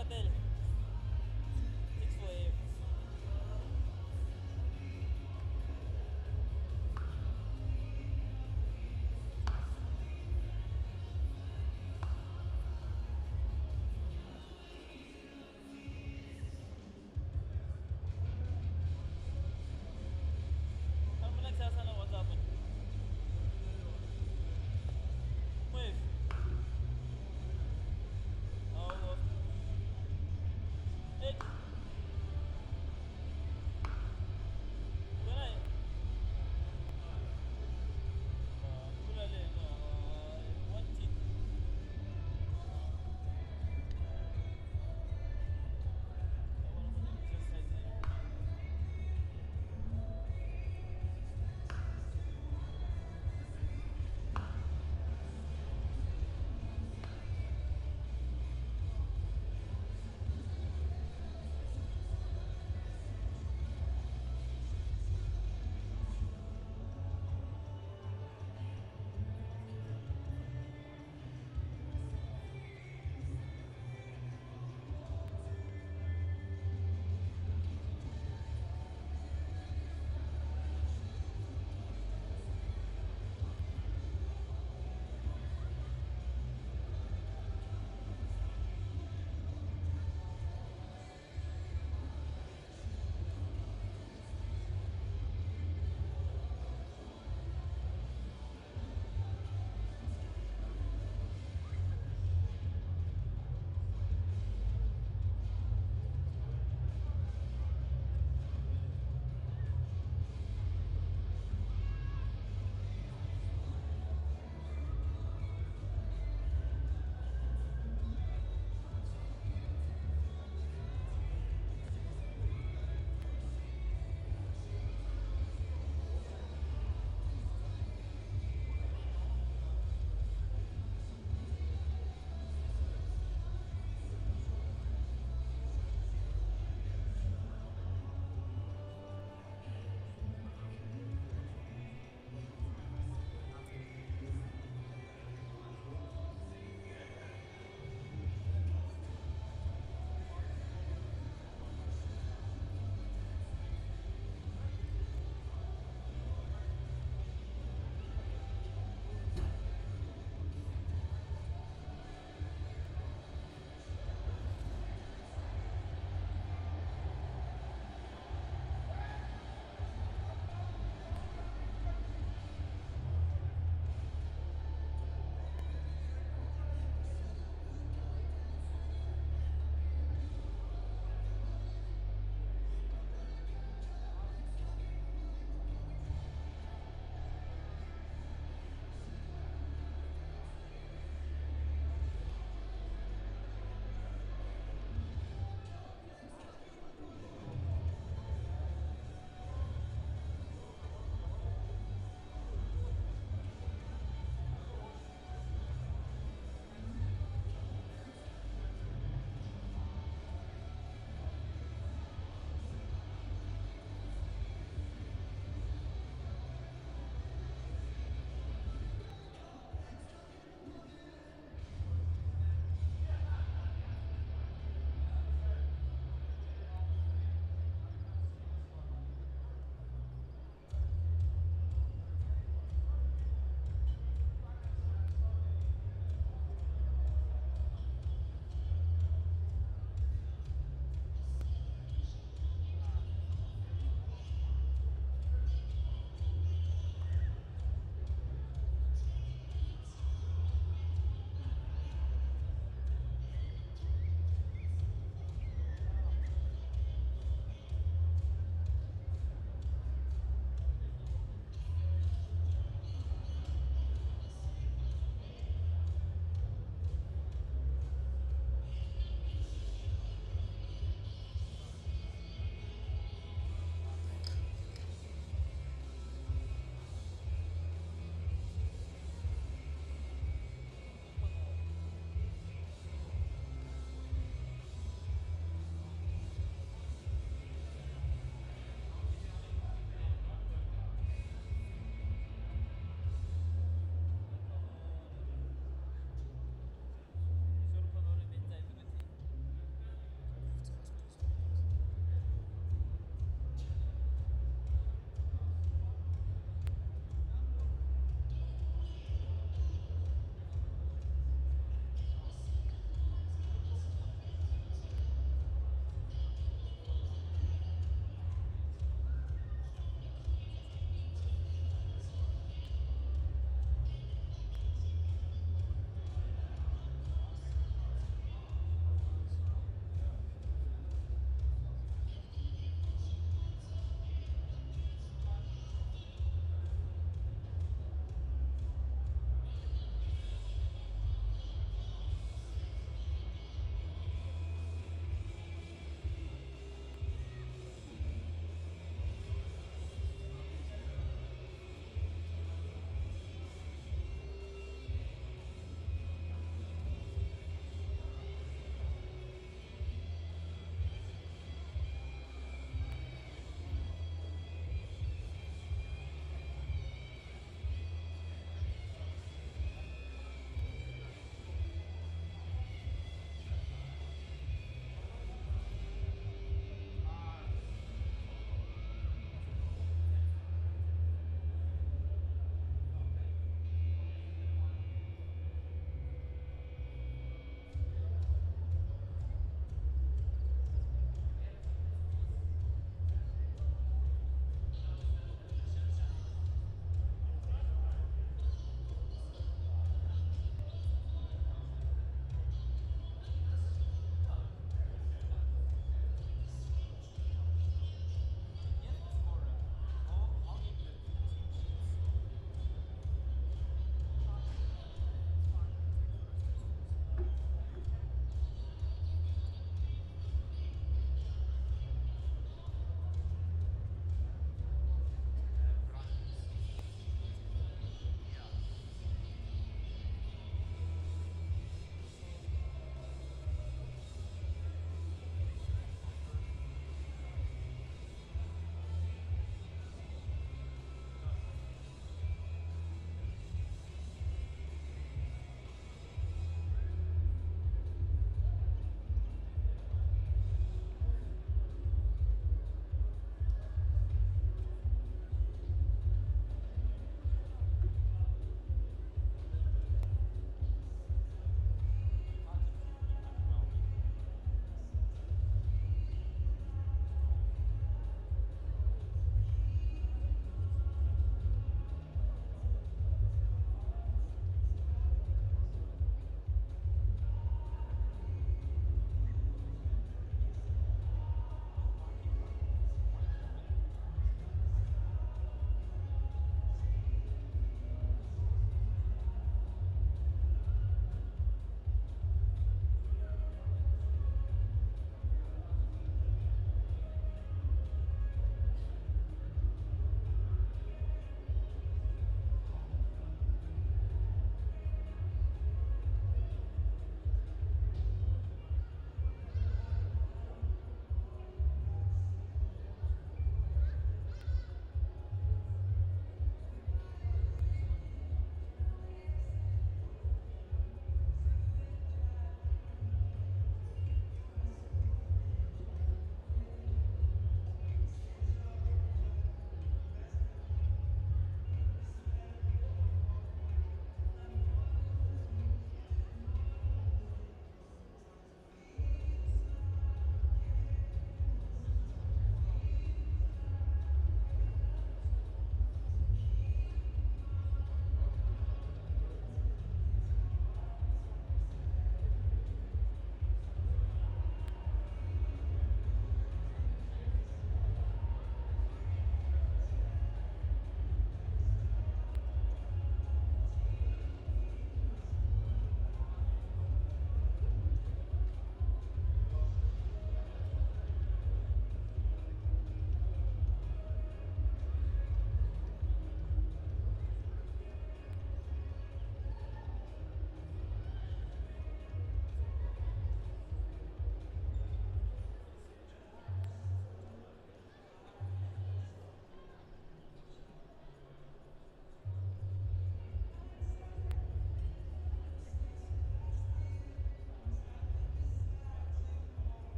Patel. 6 for him. Ano mo nagsasana? What's happened? Move. Oh,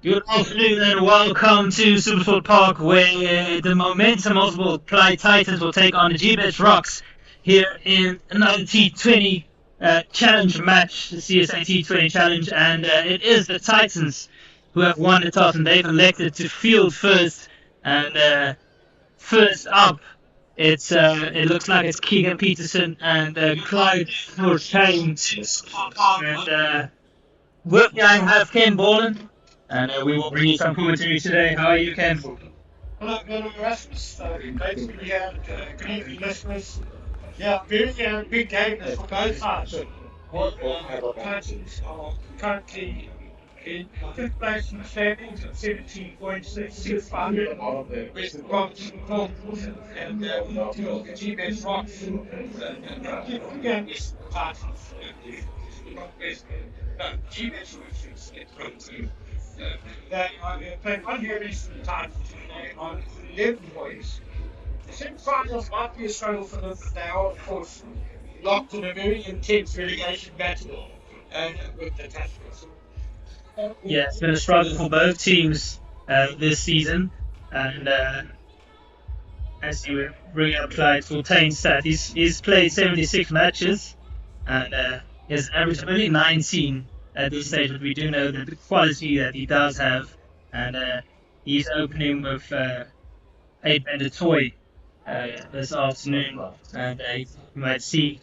Good afternoon and welcome to SuperSport Park, where the momentum multiple Clyde Titans will take on the Gbets Rocks here in another T20 challenge match, the CSA T20 challenge, and it is the Titans who have won the toss and they've elected to field first. And first up, it looks like it's Keegan Peterson and Clyde Fortane. And with me, I have Ken Boland, and we will bring you some commentary today. How are you, Ken? Hello, Rasmus. Great to be here. Good evening, listeners. Yeah, very big game for both sides. Titans are currently in fifth place in the standings at 17 points. They're 600 with the Bronx and the G-Best Rocks. The game is Titans. G-Best Rocks get through. They are playing one year recent Titans. They are 11 points. The semi-finals might be a struggle for them, but they are, of course, locked in a very intense relegation battle with the Tasmans. Yeah, it's been a struggle for both teams this season, and as you were bringing up Clyde Fultane's stat, he's played 76 matches, and his average of only 19 at this stage, but we do know that the quality that he does have, and he's opening with 8-bender toy this afternoon, and you might see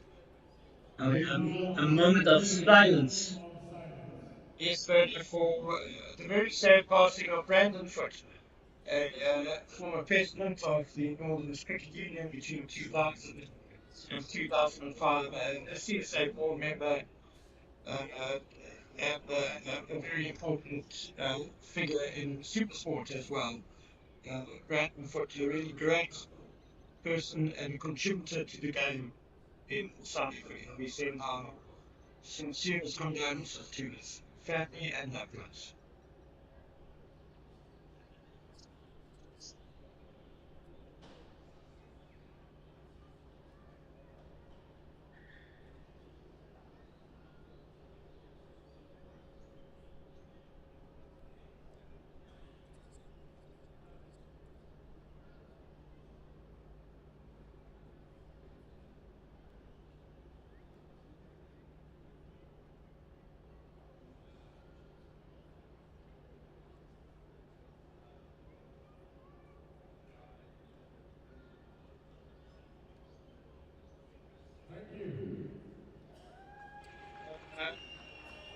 a moment of silence. Yes, but for the very sad passing of Brandon Foot, a former president of the Northern Cricket Union between 2000 and 2005, a CSA board member, uh, and a very important figure in SuperSport as well. Brandon Foot, a really great person and contributor to the game in South Africa. We send our sincerest condolences to his family and loved ones.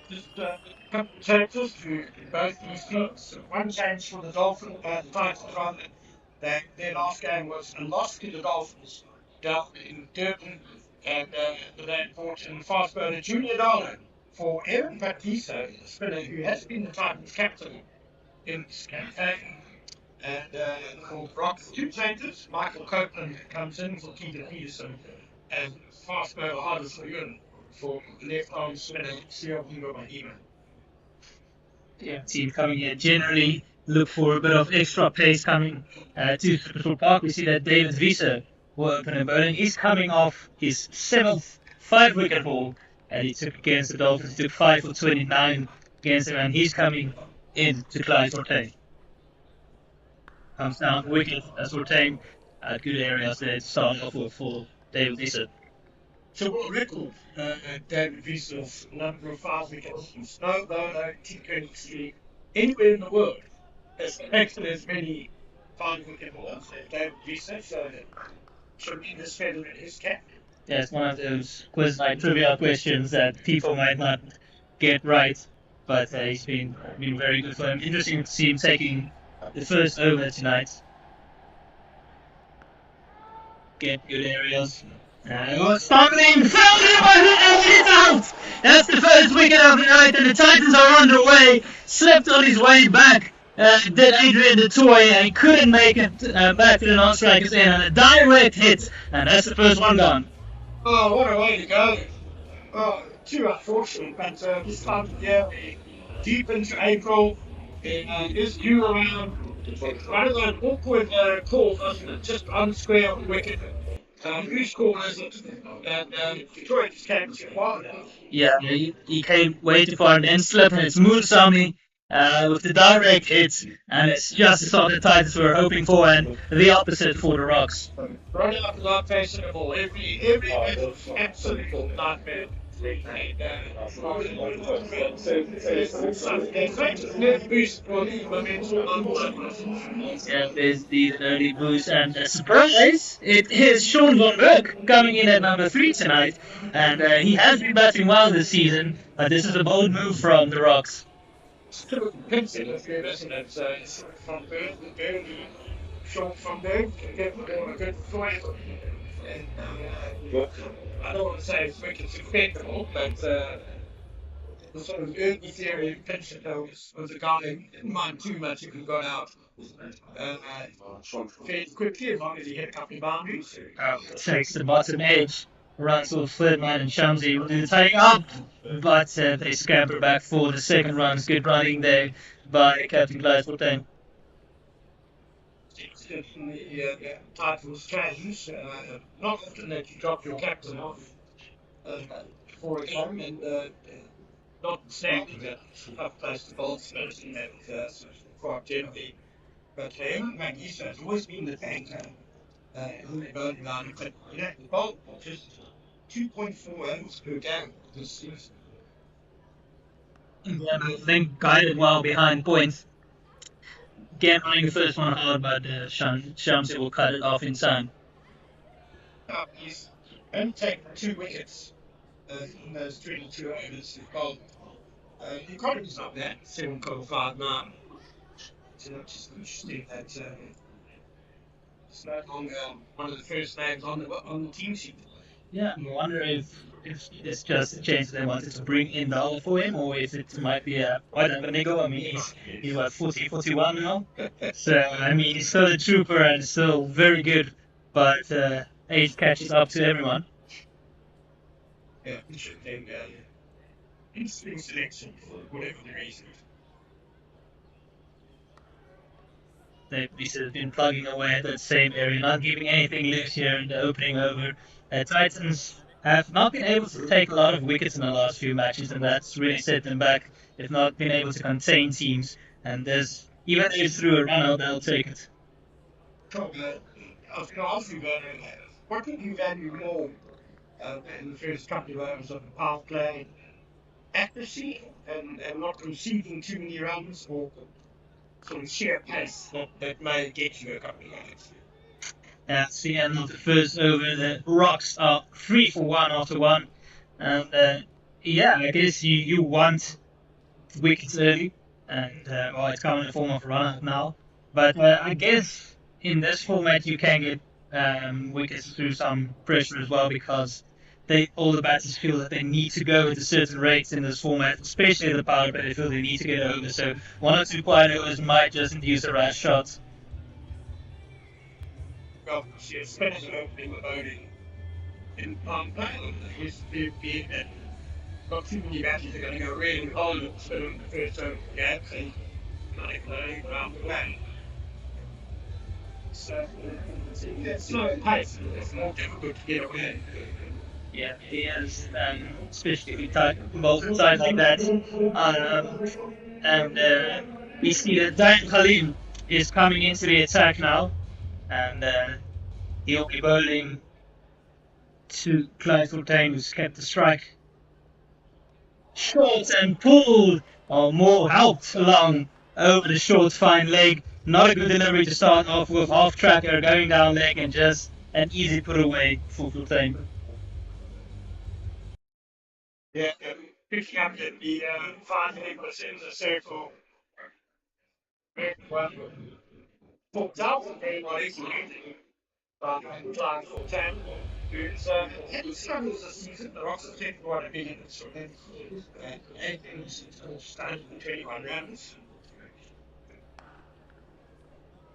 Just a couple of changes to both these teams. One change for the Dolphins, the Titans rather. Their last game was a loss to the Dolphins down in Durban, and they brought in fast bowler Junior Darlow for Evan Baptista, the spinner who has been the Titans captain in this campaign. And for Brock, two changes. Michael Copeland comes in for Keegan Peterson, and fast bowler Hardus Leon for left arm spinner Siobunga Mahima. Yeah, team coming in generally look for a bit of extra pace coming to SuperSport Park. We see that David Visa will open a bowling. He's coming off his 7th 5-wicket haul and he took against the Dolphins. He took 5 for 29 against them, and he's coming in to Clyde Fortane. Comes down wicket as Fortane at good areas there to start off with for David Visa. So what record David Visa's number of 5 wickets in snow bowler T20 league anywhere in the world has collected as many 5 wicket balls as David Visa, so tremendous feather in his cap. Yeah, it's one of those quiz-like trivia questions that people might not get right, but he's been very good for him. Interesting to see him taking the first over tonight. Get good areas. Stumbling, found it, and it's out! That's the first wicket of the night, and the Titans are underway. Slipped on his way back. Did Adrian the toy, and he couldn't make it back to the non-strikers in, and a direct hit, and that's the first one gone. Oh, what a way to go. Oh, too unfortunate, but this time of year, deep into April, it is due around one of those awkward calls, wasn't it? Just unsquare on the wicket. Whose call is it? And Detroit just came to wild. Yeah, he came way too far and then slipped, and it's Moonsami with the direct hits, and it's just the sort of Titans we were hoping for, and the opposite for the Rocks. Running up is not fashionable. Every match is absolute nightmare. Yeah, there's the early boost, and a surprise, it is Sean Von Berg coming in at number 3 tonight, and he has been batting well this season, but this is a bold move from the Rocks. Short from there, get a good flight. And, I don't want to say it's wicked respectable, but the sort of early theory of pension was a guy who didn't mind too much if he got out fairly quickly as long as he hit a couple of boundaries. Takes the bottom edge, runs off third man, and Shamsi will do the tying up, but they scamper back for the second runs. Good running there by Captain Gleitfontein. The titles change. Not often that you drop your captain off for a game, and notwithstanding that it's a tough place to bowl, especially that quite generally. But Magisa has always been the tanker. Who they bowled around, but the bowl just 2.4 overs per game this season. Yeah, I think guided well behind points. Again, running the first one hard, but Shamsi will cut it off in time. He's only taken 2 wickets in those 22 overs he's bowled. The economy's not bad, 7.59. So it's just interesting that it's no longer one of the first names on the team sheet. Yeah, I wonder if it's just a change they wanted to bring in Dala for him, or if it might be quite a niggle. I mean, he's what, 40, 41 now? So, I mean, he's still a trooper and still very good, but age catches up to everyone. Yeah, interesting. Interesting selection for whatever the reason. They've been plugging away at that same area, not giving anything loose here in the opening over. Titans have not been able to take a lot of wickets in the last few matches, and that's really set them back. They've not been able to contain teams, and even if through a run out, they'll take it. I was going to ask you, Bernard, what did you value more in the first couple of hours of the power play? Accuracy and not conceding too many runs, or sort of sheer pace that may get you a couple of runs? That's the end of the first over. The Rocks are 3 for 1 after 1. And yeah, I guess you want wickets early. And well, it's coming in the form of a run out now. But I guess in this format you can get wickets through some pressure as well, because all the batters feel that they need to go at a certain rates in this format, especially the power play. They feel they need to get over. So 1 or 2 quiet overs might just induce a rash shot. Well, especially opening the bowling in palm play. Used to be that not too many batters are going to go really hard at the first over gaps and like playing around the play. So it's slow pace. It's more difficult to get away. Yeah, he is, especially if you both sides like that. And we see that Diane Khalil is coming into the attack now, and he'll be bowling to Gleitfontein, who's kept the strike. Short and pulled, or more helped along over the short fine leg. Not a good delivery to start off with, half tracker going down leg, and just an easy put away for Fontein. Yeah, picking up that the 5 was in the circle. Booked out for everybody to trying for 10. Had struggles this season. The Rocks have taken quite a big innings from him. 8 innings, started in 21 rounds.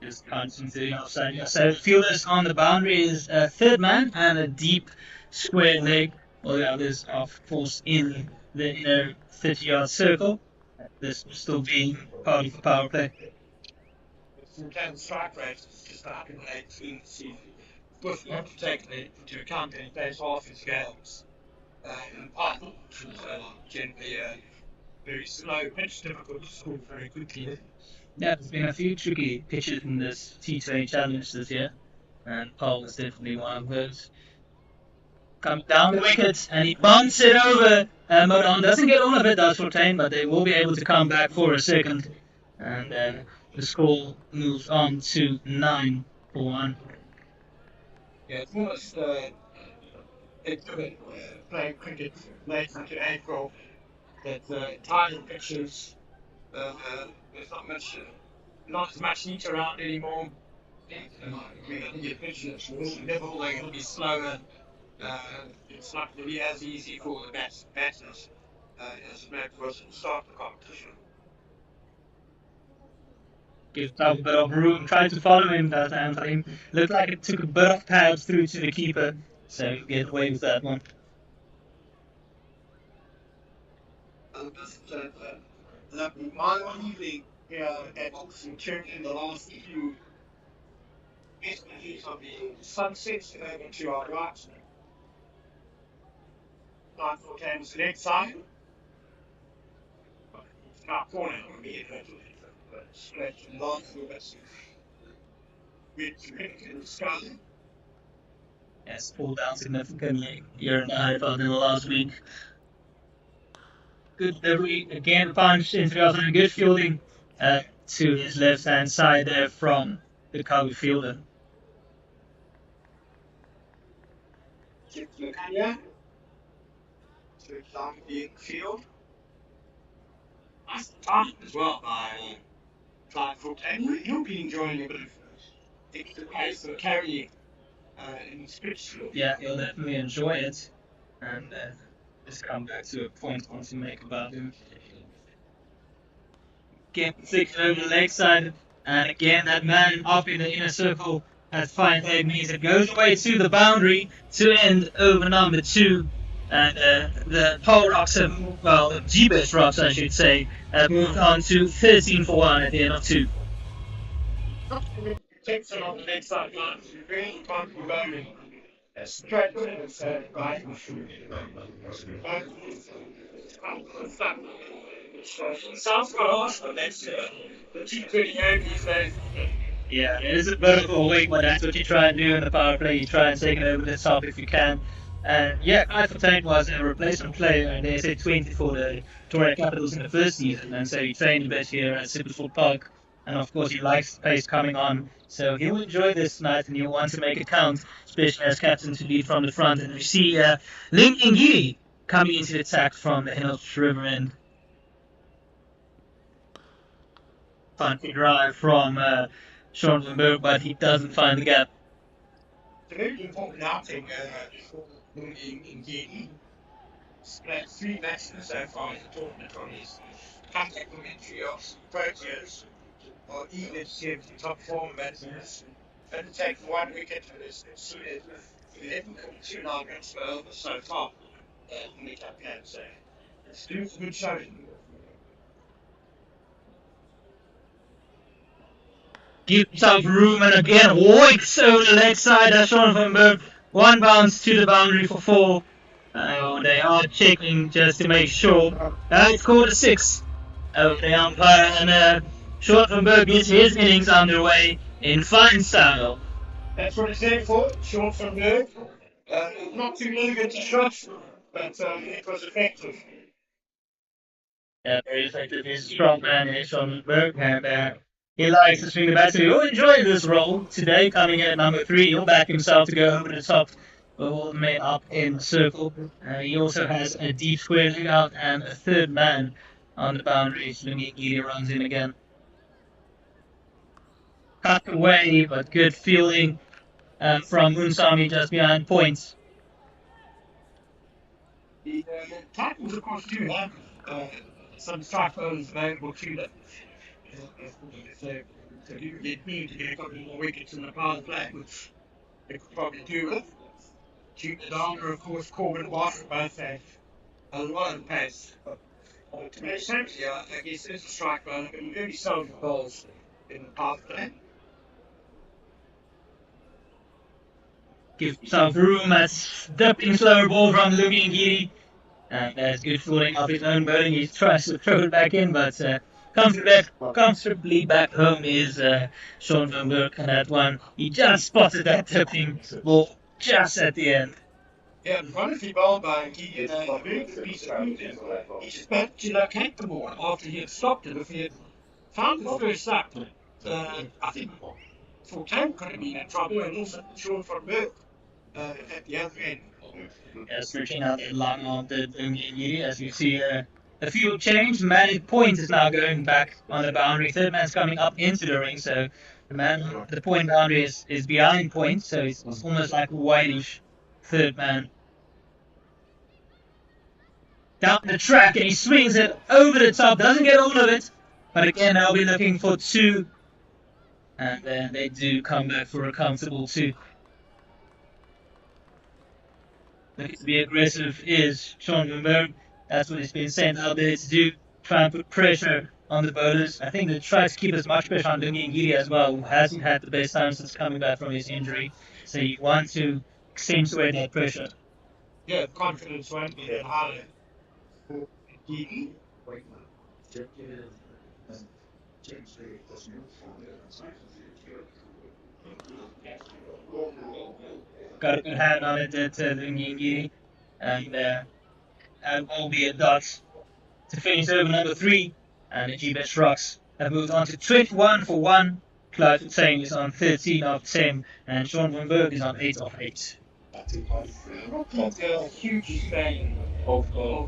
Just constantly offside. So fielders on the boundary is a third man and a deep square leg. All the others are, of course, in the inner 30-yard circle. This still being part of the power play. The full-time strike rate is just 118 this season. Of course, you have to take into account that he plays half his games in part, which is generally very slow pitch, difficult to score very quickly. Yeah, there's been a few tricky pitches in this T20 challenge this year, and Paul is definitely one of those. Comes down the wicket and he bunts it over. Modon doesn't get all of it, does Fortain, but they will be able to come back for a second. And then the score moves on to 9 for 1. Yeah, it's almost playing cricket late into April that tiring pitches. There's not as much heat around anymore. I think your pitches level, they're going to be slower. It's not going to be as easy for the batters as it was at the start of the competition. Gives himself a bit of room, tried to follow him that time. Looked like it took a bit of pads through to the keeper, so he get away with that one. My only at Oxford Church in the last few messages of the sunsets over to our right. 9-4 times left side. It's not corner for me, but straight and long for us. With in the sky. Yes, pulled down significantly here in the Hyderabad in the last week. Good delivery, again punched into the outside, good fielding to his left hand side there from the cover fielder. Yeah. So it's on the field. Nice time as well by Clive Foot, and he'll be enjoying a bit of extra pace and carry in his pitch. Yeah, he'll definitely enjoy it, and just come back to a point I want to make about him. Again, 6 over the leg side, and again that man up in the inner circle has fine leg means it goes away to the boundary to end over number 2. And the Pole Rocks have, well, the Gbets Rocks I should say, have moved on to 13 for 1 at the end of 2. Jackson on the next side line, very comfortable bowling. Straight to the right. Sounds quite awesome. That's the T20 these days. Yeah, it is a bit of a wait, but that's what you try and do in the power play. You try and take it over the top if you can. And yeah, Clive Fontaine was a replacement player in the SA20 for the Victoria Capitals in the first season, and so he trained a bit here at SuperSport Park. And of course, he likes the pace coming on, so he'll enjoy this tonight, and he'll want to make it count, especially as captain to lead from the front. And we see Ling Ingiri coming into the attack from the Hills River end. Funky drive from Sean van Berg, but he doesn't find the gap. It's a very important outing for Ingiri. He's played 3 matches so far in the tournament on his contact commentary of Proteas, or even to top form batsmen. Only taken 1 wicket for this conceded 11.29 runs per over so far in the cup game, so it's doing a good showing. Gives himself room and again wikes over the leg side as Sean van Berg. 1 bounce to the boundary for 4. They are checking just to make sure. It's called a 6 over the umpire, and Sean van Berg gets his innings underway in fine style. That's what it's there for, Sean van Berg. Not too elegant to shot, but it was effective. Yeah, very effective. He's a strong man, Sean van Berg, and he likes to swing the bat, so he'll enjoy this role today, coming in at number 3. He'll back himself to go over the top with all the men up in the circle. He also has a deep square leg out and a 3rd man on the boundary. Lungi Ngidi runs in again. Cut away, but good fielding from Munsami just behind points. The Titans, of course, do have some strike bowlers available to them. So you need to get a couple more wickets in the power play, which they could probably do with. Duke Downer, of course, Corbin Washer both have a lot of pace. But to make sense, yeah, I guess it's a strike bowler, but very seldom bowls in the power play. Gives himself room as dipping slower ball from Lungi Ngidi. And as good fooling off his own bowling, he tries to throw it back in, but comfortably back home is Sean van Burk, and that one, he just spotted that tipping ball just at the end. Yeah, wonderfully bowled by Gideon. A very good piece of bowling. He just managed to locate the ball after he had stopped it. If he had found his first up, I think Fortuin could have been in trouble, and also Sean van Burk at the other end. Stretching out that long arm to Ngidi, as you see a field change. The man at point is now going back on the boundary. Third man's coming up into the ring, so the man at the point boundary is behind point, so it's almost like a whitish third man. Down the track, and he swings it over the top, doesn't get all of it, but again, they'll be looking for 2, and then they do come back for a comfortable 2. Looking to be aggressive is Sean van Burk. That's what he's been sent out there to do. Try and put pressure on the bowlers. I think they try to keep as much pressure on Lungi Ngidi as well, who hasn't had the best time since coming back from his injury. So you want to accentuate that pressure. Yeah, confidence won't be that high. Ngidi. Got a good hand on it at Lungi Ngidi, and will be a dot to finish over number 3, and the Gbets Rocks have moved on to 21 for 1. Clive Fortuin is on 13 of 10, and Sean van Burk is on 8 of 8. That's a huge fan of so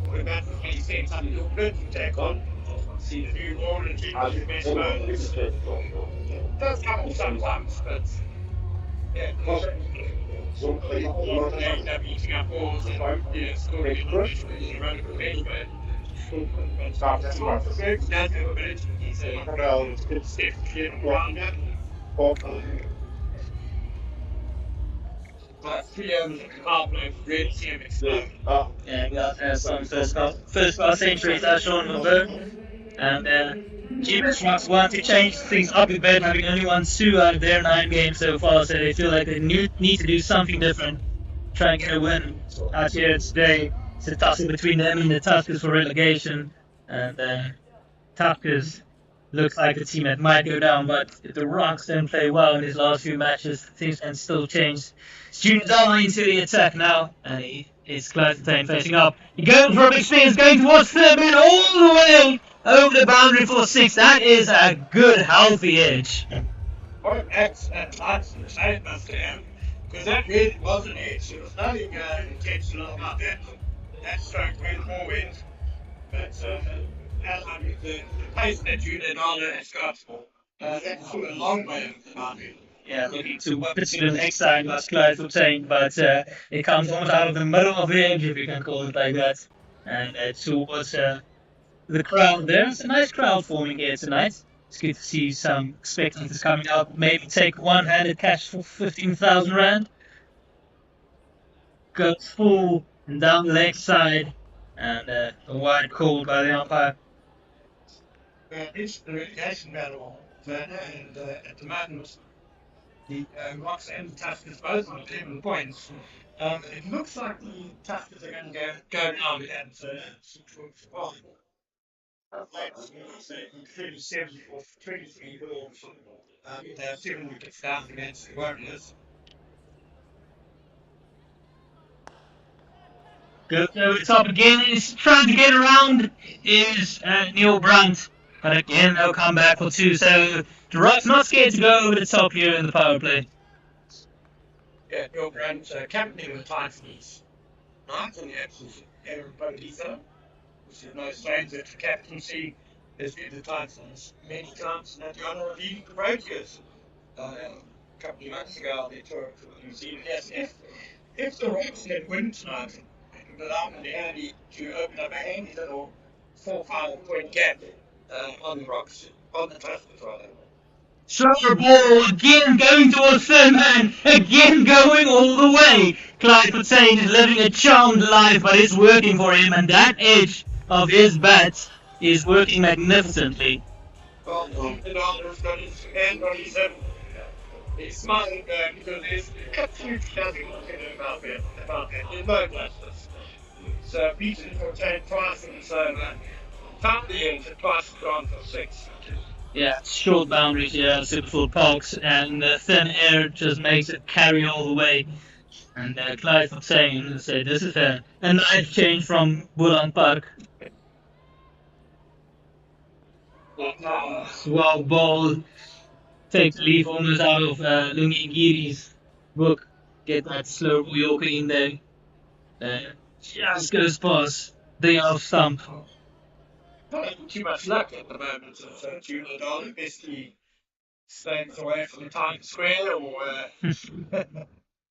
when that makes sense, I mean, you're good to take on. See the new ball and keep the best moments. It does happen sometimes, but yeah, some people end up eating up balls and scoring a lot of you run a good bench, but that's not for good. He does have ability. He's a step clear around it. But 3 overs and a half, I've really seen him explode. Yeah, we got some first class centuries at Sean van Burk, and Gbets Rocks want to change things up a bit, having only won 2 out of their 9 games so far, so they feel like they need to do something different. Try and get a win out here today. It's a tussle between them and the Tuskers for relegation, and Tuskers looks like the team that might go down, but if the Rocks don't play well in these last few matches, things can still change. Junior Dama into the attack now, and he is Clive Fortuin facing up. He goes for a big swing, he's going towards third man all the way over the boundary for 6. That is a good, healthy edge. What an excellent touch the side must have, because that really was an edge. There was nothing intentional about that. That stroke went more wind. But the pace that Junior Dama has got, that's sort of a long way over the boundary. Yeah, looking to whip it to the next side, that's Clive Fortuin, but it comes almost out of the middle of the edge, if you can call it like that. And towards the crowd there. It's a nice crowd forming here tonight. It's good to see some spectators coming out, maybe take one-handed cash for 15,000 rand. Goes full and down the leg side, and a wide call by the umpire. It's the relegation battle, Werner, and at the moment, the Rocks and the Tuskers both on 11 points. It looks like the Tuskers are going to go down at SuperSport. That's 37 or 23 balls. They have 7 wickets down against the Warriors. Goes over the top again, and he's trying to get around is Neil Brunt. But again, they'll come back for 2, so the Rocks not scared to go over the top here in the power play. Yeah, Neil Brunt captaining the Titans. Nice in the absence of Aaron Bodisa, which is no stranger to captaincy. Has led the Titans many times in the honour of leading the Proteas. A couple of months ago, they tour to New Zealand. Yes, if the Rocks had win tonight, it would allow them to open up a handy little 4 or 5 point gap on the Rocks, on the Tuskers rather. Slower ball, again going towards third man, again going all the way. Clive Fortuin is living a charmed life, but it's working for him, and that edge of his bat is working magnificently. Well, the Donald's got his hand on his hip. He's smiling because there's absolutely nothing I can do about that. There's no justice. beaten for 10 twice in the over. Found the end, twice gone for 6. Yeah, short boundaries here at SuperSport Parks, and the thin air just makes it carry all the way. And Clive was saying, this is a nice change from Bulan Park. Well, ball takes the leaf almost out of Lungingiri's book. Get that slow Yorker in there. Just goes past the off stump. Not having too much luck at the moment. So Junior Dollar basically stays away from the Times Square or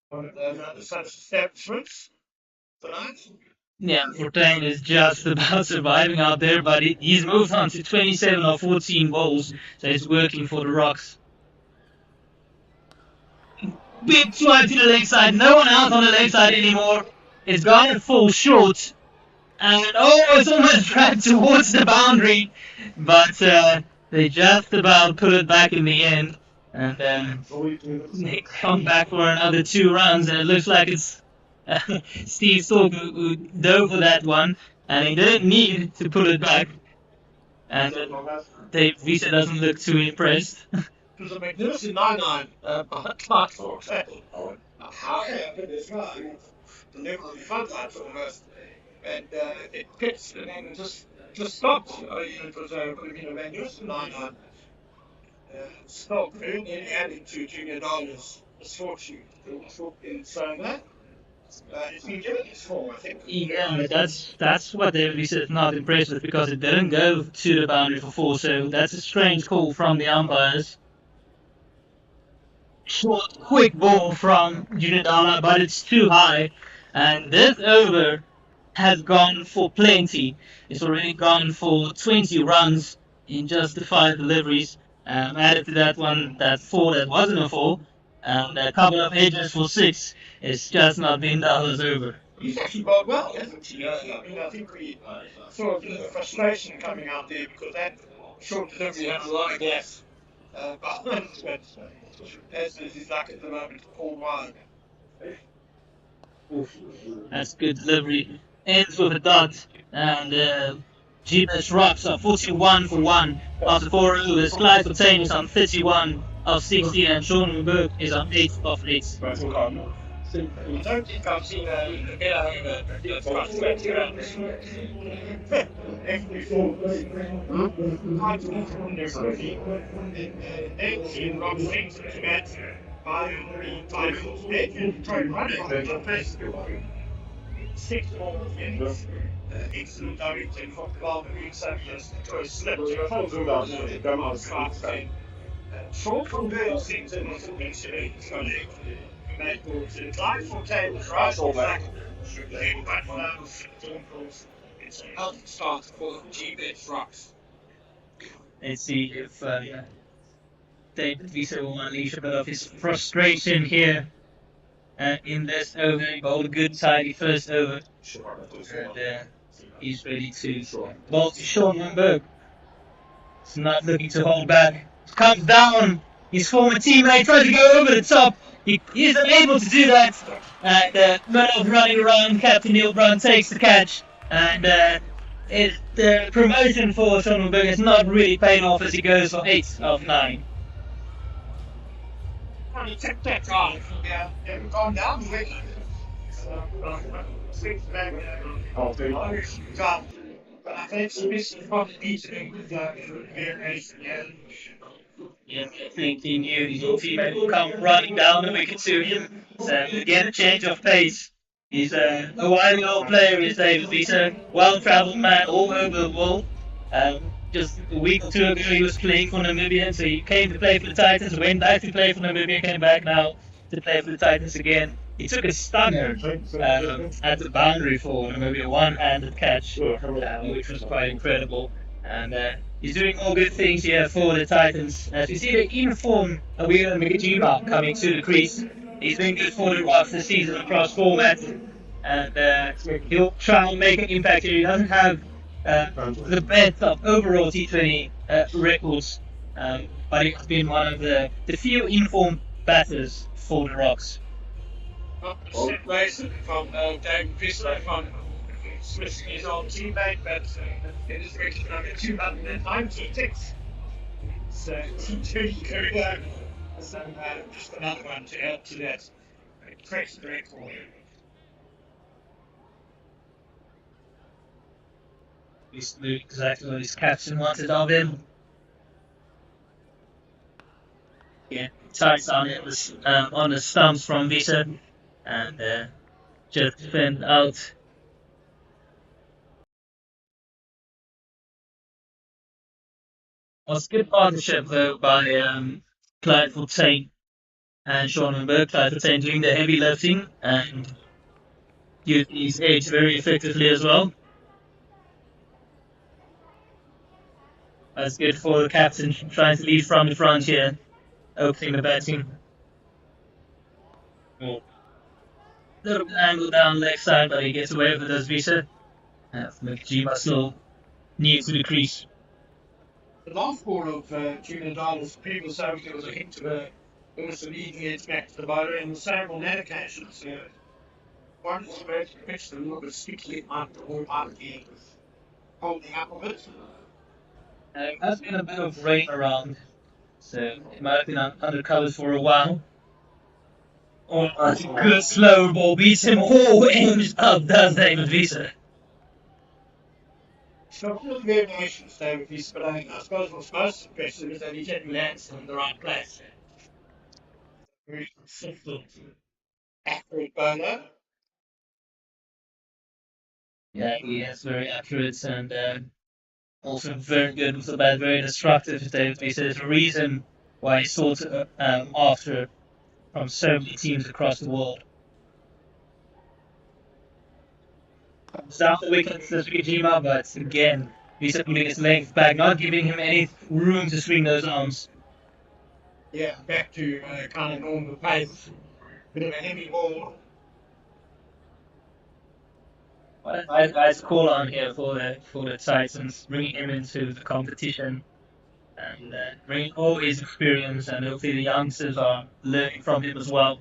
one of those other such establishments tonight. Yeah, Fortuyn is just about surviving out there, but he's moved on to 27 or 14 balls, so it's working for the Rocks. Big swipe to the leg side, no one out on the leg side anymore. It's gone full short, and it's almost dragged towards the boundary, but they just about put it back in the end, and they come back for another 2 runs, and it looks like it's Steve Stork who dove for that one, and he didn't need to put it back, and Dave Visa doesn't look too impressed. It was a magnificent 9-9 by Clark Fox. How happened this guy? The level of the front lights almost, and it pitched and then just stopped. It was a magnificent 9-9. Stopped very nearly adding to Junior Dollar's misfortune in saying that. It's been given his form, I think. Yeah, that's what David Visa is not impressed with, because it didn't go to the boundary for 4, so that's a strange call from the umpires. Short, quick ball from Junior Dollar, but it's too high, and this over has gone for plenty. It's already gone for 20 runs in just the 5 deliveries. Added to that one, that 4 that wasn't a 4, and a couple of edges for 6. It's just not been Dollar's over. He's actually bowled well, hasn't he? I think we saw a bit of frustration coming out there because that short delivery had a lot of gas behind it. But as is luck at the moment, all wide. That's good delivery. Ends with a dot, and Gbets Rocks are 41 for 1 after 4 overs. Clive Fortuyn is on 31 of 60, and Sean Burke is on 8 of 8. I don't think I've seen a better over that's got 20 runs. In Rob Sings to match by the titles. They try running the place. 6 balls in excellent direction from Calvary Sanchez to a slip to a full short from Bill seems to not mentioning his colleague. Clive Fortuyn was right on back. But now it's a healthy start for Gbets Rocks. Let's see if David Visa will unleash a bit of his frustration here in this over. He bowled a good tidy first over, and he's ready to bowl to Sean Burke. He's not looking to hold back. Comes down. His former teammate tries to go over the top. He is unable to do that. And Murdoch running around. Captain Neil Brown takes the catch. And the promotion for Sean Burke is not really paying off as he goes for 8 of 9. Well, he took that drive. Yeah, they've gone down quick. But I think Smith probably beats him with variation. Yeah, I think he knew his old teammate would come running down the wicket to him. So again, a change of pace. He's a wily old player, is David Visa. Well-travelled man all over the world. Just a week or 2 ago he was playing for Namibia, so he came to play for the Titans, went back to play for Namibia, came back now to play for the Titans again. He took a stunner at the boundary for Namibia, one-handed catch, which was quite incredible. And he's doing all good things here for the Titans. As we see the in-form Awila Migajima coming to the crease. He's been good for the Rocks this season across formats, and he'll try and make an impact here. He doesn't have the best of overall T20 records, but he's been one of the few in-form batters for the Rocks. Situation from David Visa from dismissing his old teammate, but it is rated number 296. So T20 career. So just another one to add to that. Press the record. He's doing exactly what his captain wanted of him. Yeah, tights on it was on the stumps from Visa and just fend out. Was good partnership though by Clyde Fontaine and Sean Lundberg. Clyde Fontaine doing the heavy lifting and using his edge very effectively as well. That's good for the captain trying to lead from the front here, opening the batting. Oh. Little bit angle down leg side, but he gets away with it as Visa. McGee still needs to decrease. The last ball of Julian Darling's people saying there was a hit to almost a leading edge back to the bowler, and the same on that occasion. So one is about to pitch a little bit sticky up or might be holding up a bit. There has been a bit of rain around, so it might have been under covers for a while. Oh, that's a good slow ball, beats him. Oh, aims up, does David Visa. It's not really variations there with this, but I suppose what's most impressive is that he can land in the right place. Very consistent, accurate bowler. Yeah, he is very accurate and also very good with the bat, very destructive. David Visa is the reason why he's sought after from so many teams across the world. South the wickets this Kojima, but again, Visa putting his length back, not giving him any room to swing those arms. Yeah, back to kind of normal pace. Bit of a heavy ball. What a nice call on here for the Titans, bringing him into the competition and bringing all his experience, and hopefully the youngsters are learning from him as well.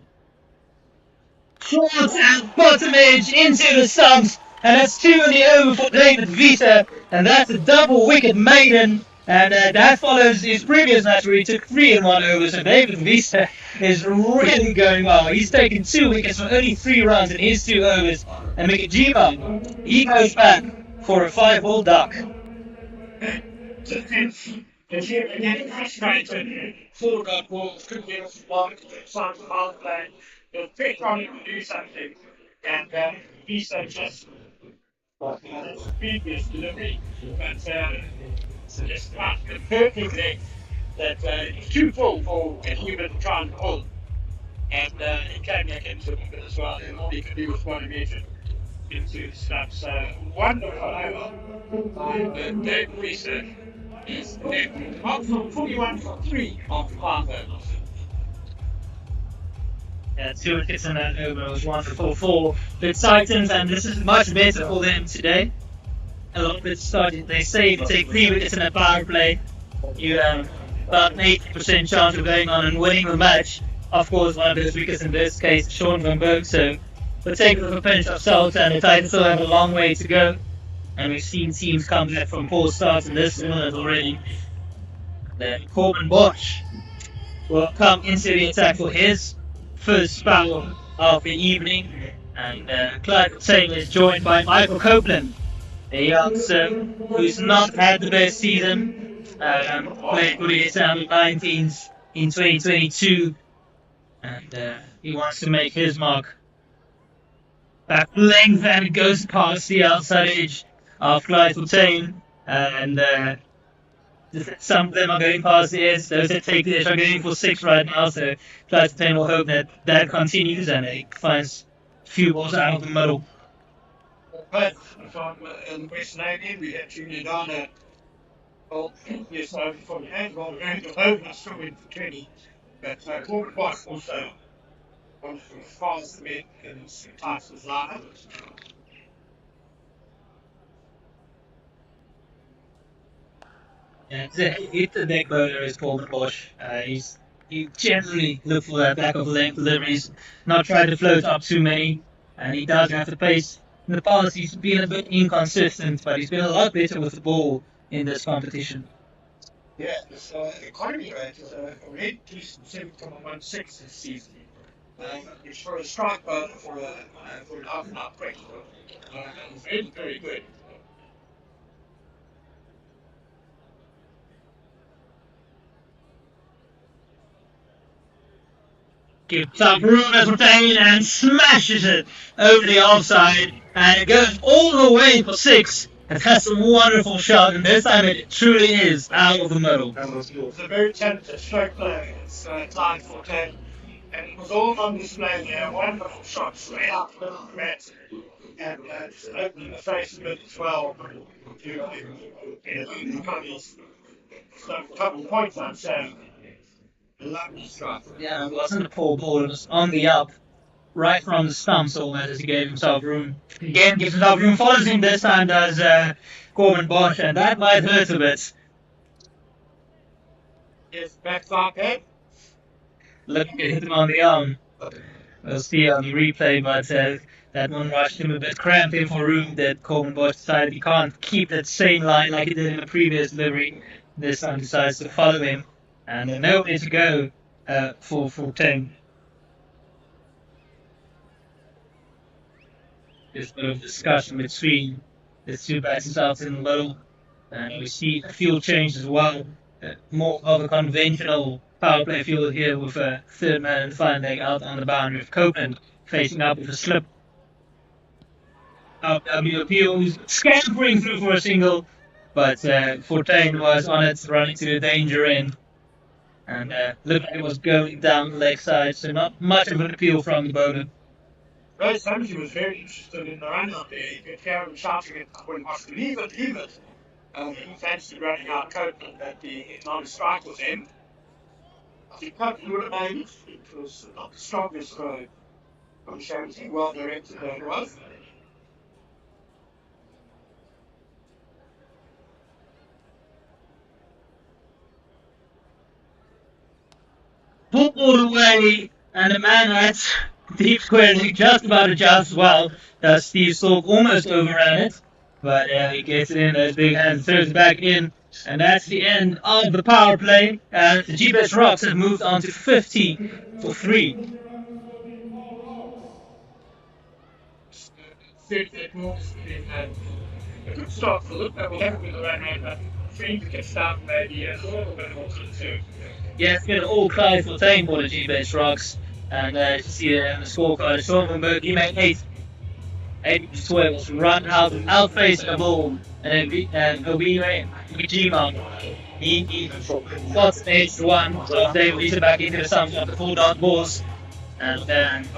Short and bottom edge into the stumps, and that's 2 in the over for David Visa, and that's a double wicket maiden. And that follows his previous match where he took 3 in 1 over, so David Visa is really going well. He's taken 2 wickets for only 3 runs in his 2 overs, and Mikajima, he goes back for a 5-ball duck. The team are getting frustrated. Full got balls, couldn't get us one, signs of hard play. They'll pick on him to do something, and Visa just previous delivery, but so just the perfect length that it's too full for a human to try and pull, and it came back into it as well, and all he could do was one measure into the stuff. So wonderful over by David Visa. Is up from 41 for 3 of 5 overs. Yeah, 2 wickets in that over was wonderful for the Titans, and this is much better for them today. A lot of it started, they say if you take 3 wickets in a power play, you have about an 80% chance of going on and winning the match. Of course, one of those wickets in this case, Sean Lundberg, so we'll take it with a pinch of salt, and the Titans still have a long way to go. And we've seen teams come back from poor starts in this tournament already. Then Corbin Bosch will come into the attack for his first foul of the evening. And Clyde Fontaine is joined by Michael Copeland, a youngster who's not had the best season. Played for the under-19s in 2022. And he wants to make his mark. Back length, and it goes past the outside edge of Clyde Fontaine, and some of them are going past the edge. Those that take the edge are going for 6 right now, so Clyde Fontaine will hope that that continues and he finds a few balls out of the middle. But from in West Navy, we had Julian Dana. Well, yes, over from the hand ball, going to over, still went for 20. But Corbin Bosch also one of the fastest men in his types of lineup. Yeah, the deck bowler is Corbin Bosch. He generally looks for that back of length deliveries, not try to float up too many, and he does have the pace In the past, he's been a bit inconsistent, but he's been a lot better with the ball in this competition. Yeah, the economy rate is already decent, 7.16 this season. Which for a strike bowler for an up and up break is very, very good. Gives up room as Fortain and smashes it over the offside, and it goes all the way for 6. And that's a wonderful shot, and this time it truly is out of the middle. It's a very talented stroke player. It's Clyde Fortin. And it was all on display here. Wonderful shots straight up the middle of the net. And just opening the face of it as well. To the economy's couple points, I'd say. Lovely strike. Yeah, it wasn't a poor ball, it was on the up, right from the stumps almost as he gave himself room. Again, gives himself room, follows him this time, does Corbin Bosch, and that might hurt a bit. Yes, backside head. Looking to hit him on the arm. We'll see on the replay, but that one rushed him a bit, cramped him for room that Corbin Bosch decided he can't keep that same line like he did in the previous delivery. This time decides to follow him. And nowhere to go for Fortin. There's a bit of discussion between the two batsmen out in the middle. And we see a field change as well. More of a conventional power play field here with a third man in the final leg out on the boundary of Copeland, facing up with a slip. WP was scampering through for a single, but Fortin was on it, running to the danger end. And looked like it was going down the leg side, so not much of an appeal from the bowler. Ray Samsey was very interested in the run out there. You could hear him shouting at Corbin Bosch, leave it, leave it. He fancied running out Copeland that the non-strike was in. I think Copeland would have made it. It was not the strongest throw from Samsey. Well directed though it was. Pulled all the way, and the man at deep square leg just about adjusts well. Steve Stork almost overran it, but he gets it in those big hands, throws it back in, and that's the end of the power play. And the Gbets Rocks have moved on to 50 for 3. 38 moves in a good start for Luke, but we haven't been the run rate, but I think we can start maybe a little bit more to the two. Yeah, it's been all Clyde Fortin for the Gbets Rocks, and you see on the scorecard, Schwarzenberg, he made 8. 8 swivels, run out, outfaced the ball, and Ujima, he got stage 1, so they released it back into the sums of the 4 dot balls. And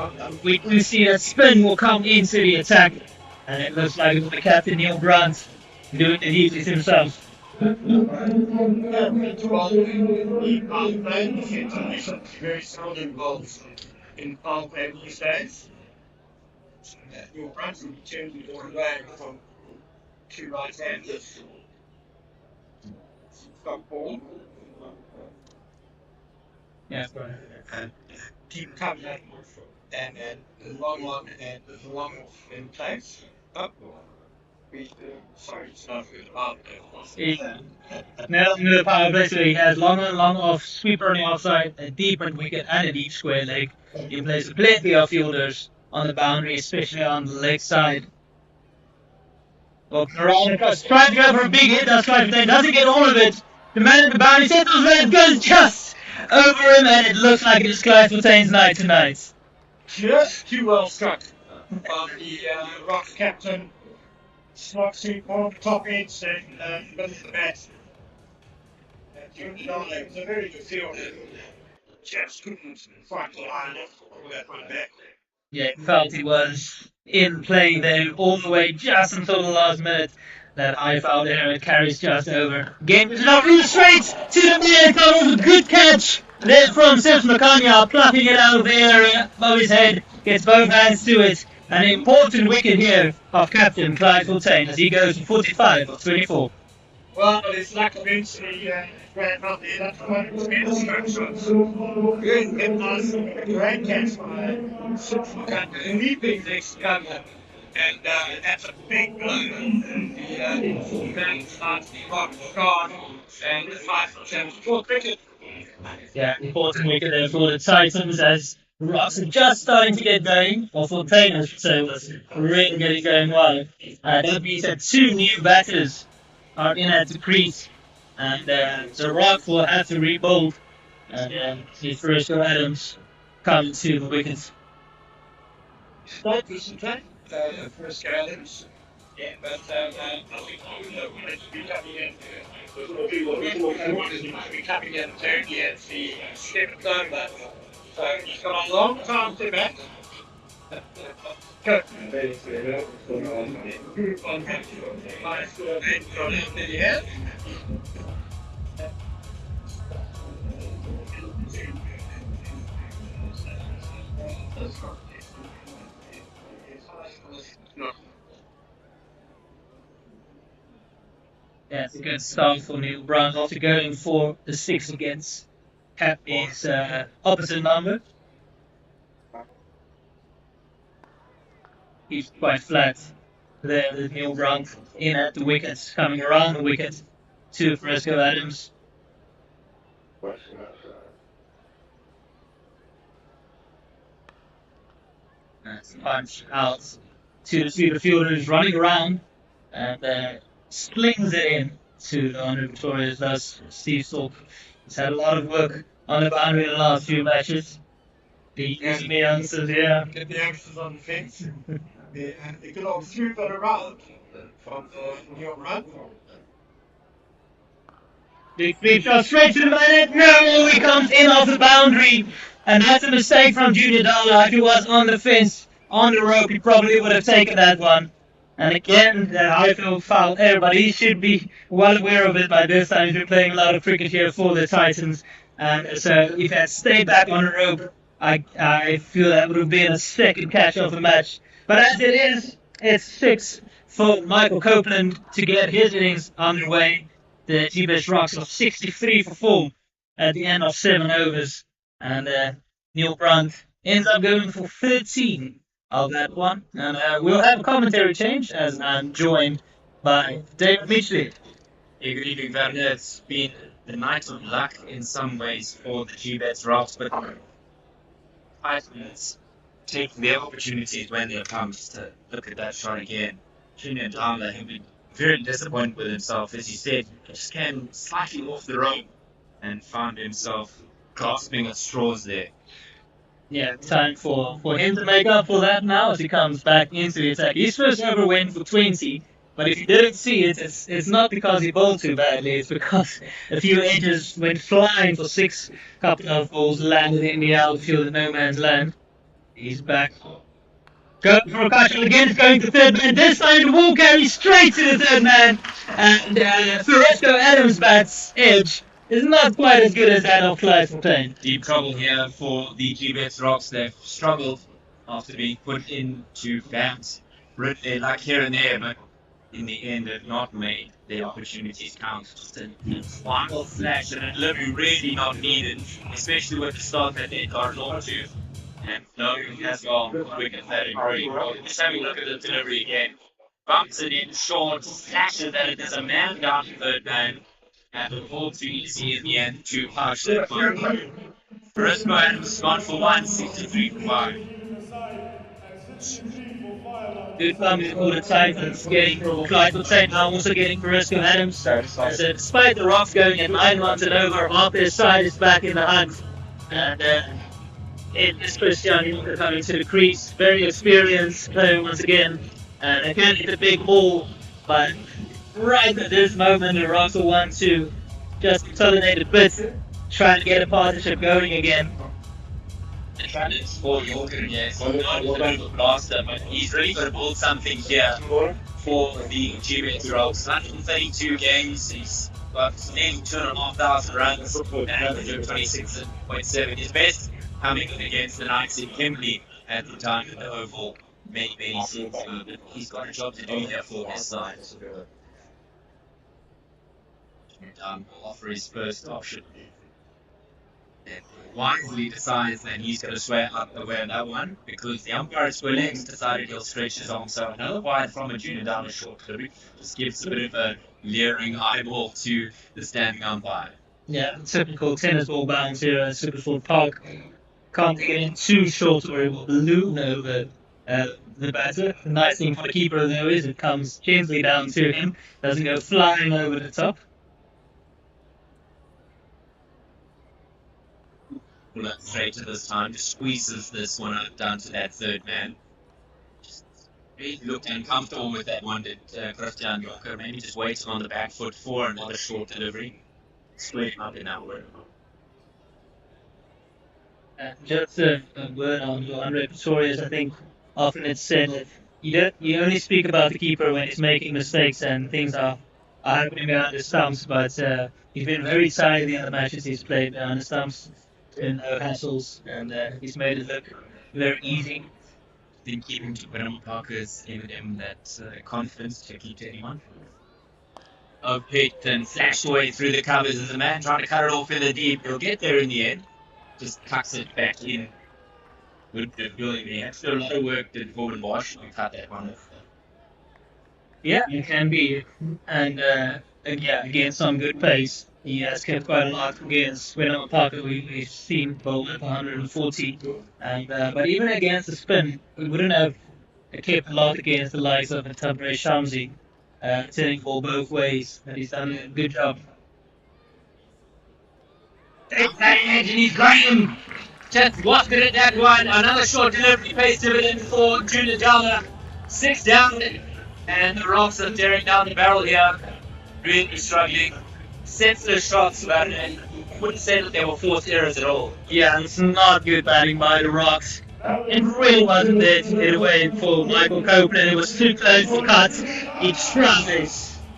we do see that spin will come into the attack, and it looks like it's the captain Neil Brunt doing the duties himself. Very seldom involved in power play these days. Neil Brunt will be turning the ball away from 2 right-handers. Stop ball. Yeah, right. Deep cover and the long one and the long in place. Up. Sorry, it's not good. Yeah. Now the power play, so he has long off, sweeper on the offside, a deep and wicket and a deep square leg. He plays plenty of fielders on the boundary, especially on the leg side. Walking around across, trying to go for a big hit, that's Clive Fortin, doesn't get all of it. The man at the boundary settles there, goes just over him, and it looks like it's Clive Fortin's night tonight. Just too well struck by the Rocks captain. Sloxy on the top edge and middle of the bat. During the night, it was a very good field. Just couldn't fight the line all that one back. Yeah, he felt he was in play there all the way just until the last minute. That high foul there, it carries just over. Game is not really straight to the man. That was a good catch there from Seth McCanya, plucking it out of the area above his head. Gets both hands to it. An important wicket here of captain Clive Fortin as he goes 45 of 24. Well, it's like eventually ran out there. That's one of the best structures. Good, nice, great catch by Seth McCanya. Leaping next cover. And that's a big blow. The man starts the rock start, and the 5% for cricket. Yeah, important wicket there for the Titans as Rocks are just starting to get going, or Fontaine, I should say, was really getting going well. That means that two new batters are in at the crease, and so Rocks will have to rebuild. And his first Adams coming to the wickets. Quite decent track for Skylanders. Yeah, but I think wanted to be coming in. I wanted to be coming in third year, the 7th over. So he's got a long time to bat. Go. Yeah, it's a good start for Neil Brown after going for the 6 against Cap is opposite number. He's quite flat there with Neil Brown in at the wickets, coming around the wicket to Fresco Adams. That's punch out to the sweeper fielder who's running around and slings it in to the Andre Victoria's. Thus, Steve Stork has had a lot of work on the boundary in the last few matches. The youngsters, yeah. Get the youngsters on the fence. The good old through-but around from your run. Big flip shot straight to the man. No, he comes in off the boundary. And that's a mistake from Junior Dalla. If he was on the fence, on the rope, he probably would have taken that one. And again, the Highfield foul. Everybody should be well aware of it by this time. He's been playing a lot of cricket here for the Titans. And so if he had stayed back on the rope, I feel that would have been a second catch of the match. But as it is, it's 6 for Michael Copeland to get his innings underway. The Gbets Rocks of 63 for 4 at the end of 7 overs. And Neil Brandt ends up going for 13 of that one. And we'll have a commentary change as I'm joined by David Mitchley. Hey, good evening, Werner. It's been the night of luck in some ways for the Gbets Rocks, but Titans taking their opportunities when there comes to look at that shot again. Junior Dalla, he'll be very disappointed with himself, as he said, just came slightly off the rope and found himself grasping at straws there. Yeah, time for him to make up for that now as he comes back into the attack. His first over went for 20, but if you didn't see it, it's not because he bowled too badly, it's because a few edges went flying for 6, couple of balls landed in the outfield in no man's land. He's back. Go for a caution again, it's going to third man. This time the ball carries straight to the third man. And Fresco Adams' bat's edge is not quite as good as that of Clive Fontaine. Deep trouble here for the Gbets Rocks. They've struggled after being put into bams. Written their luck here and there, but in the end have not made their opportunities count. Just a final flash and a delivery really not needed, especially with the start that they got off to. And no, he has gone wicket that in pretty well. Just having a look at the delivery again. Bumps it in short, flashes at it. There's a man down third man. And the ball too easy in the end to punch that one. Fresco Adams gone for 163 for 5. Good comes for the Titans, getting Clive Fontaine now also getting Fresco Adams. So despite the Rocks going at 9 runs and over, half their side is back in the hunt. And it is Christian coming to the crease, very experienced player once again. And again, it's a big ball, but right at this moment, the Rocks will want to just consolidate a bit, trying to get a partnership going again. They're trying to explore Yorker, yes. Not a bit of a blaster, but he's really got to build something here for the Gbets Rocks. 132 games, he's got nearly 2,500 runs, and average of 26.7. His best coming against the Knights in Kimberley at the time of the Oval many seasons ago. But he's got a job to do here for his side. Offer his first option. And wisely decides that he's going to swear out the way on that one because the umpire at square legs decided he'll stretch his arm. So another wide from a junior down a short delivery just gives a bit of a leering eyeball to the standing umpire. Yeah, typical tennis ball bounce here at SuperSport Park. Can't get in too short or it will balloon over the batter. The nice thing for the keeper though is it comes gently down to him, doesn't go flying over the top. Pull up straight to this time, just squeezes this one up down to that third man. Just really looked uncomfortable with that one, did Christian Joker. Maybe just waiting on the back foot for another short delivery. Split him up in that word. Just a word on Andre Pretorius, I think often it's said that you only speak about the keeper when he's making mistakes and things are happening behind the stumps, but he's been very tidy in the matches he's played behind the stumps, and no hassles, and he's made it look very easy. I think keeping to Willem Parker's given him that confidence to keep to anyone. Of hit and flashed away through the covers as a man trying to cut it off in the deep. He'll get there in the end. Just tucks it back in. Good feeling there. Still a lot of work did Gordon Bosch to cut that one off. Yeah, it can be, and yeah, against some good pace. He has kept quite a lot against Willem Parker. We've seen bowl at 140, and but even against the spin, we wouldn't have kept a lot against the likes of Tabre Shamsi, turning ball both ways, and he's done a good job. Takes that edge and he's got him. Just wafted at that one. Another short delivery pays dividend for Junior Dala. 6 down, and the Rocks are tearing down the barrel here. Really struggling. Senseless shots, but I wouldn't say that they were forced errors at all. Yeah, it's not good batting by the Rocks. It really wasn't there to get away for Michael Copeland. It was too close to cut.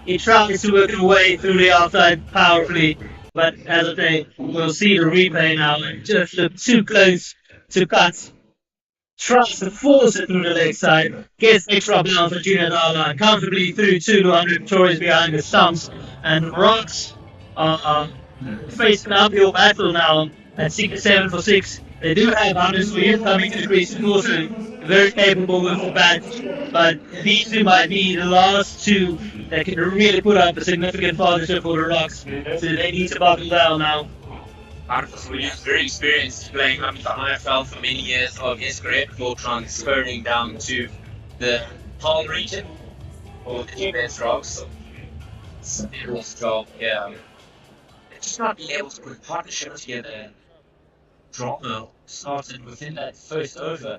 He tried to work away through the outside powerfully. But as I say, we'll see the replay now. It just looked too close to cut. Tries to force it through the leg side. Gets extra bounce for Junior Dala and comfortably through 200 Victorias behind the stumps. And Rocks are facing an uphill battle now at 7 for 6. They do have Anders Weir coming to the crease, who's also very capable with the bat, but these two might be the last two that can really put up a significant partnership for the Rocks, so they need to buckle down now. Anders Weir is very experienced playing up in the IFL for many years of his career before transferring down to the Hull region for the Gbets Rocks. It's a serious job, yeah. Just not being able to put a partnership together. Drama started within that first over.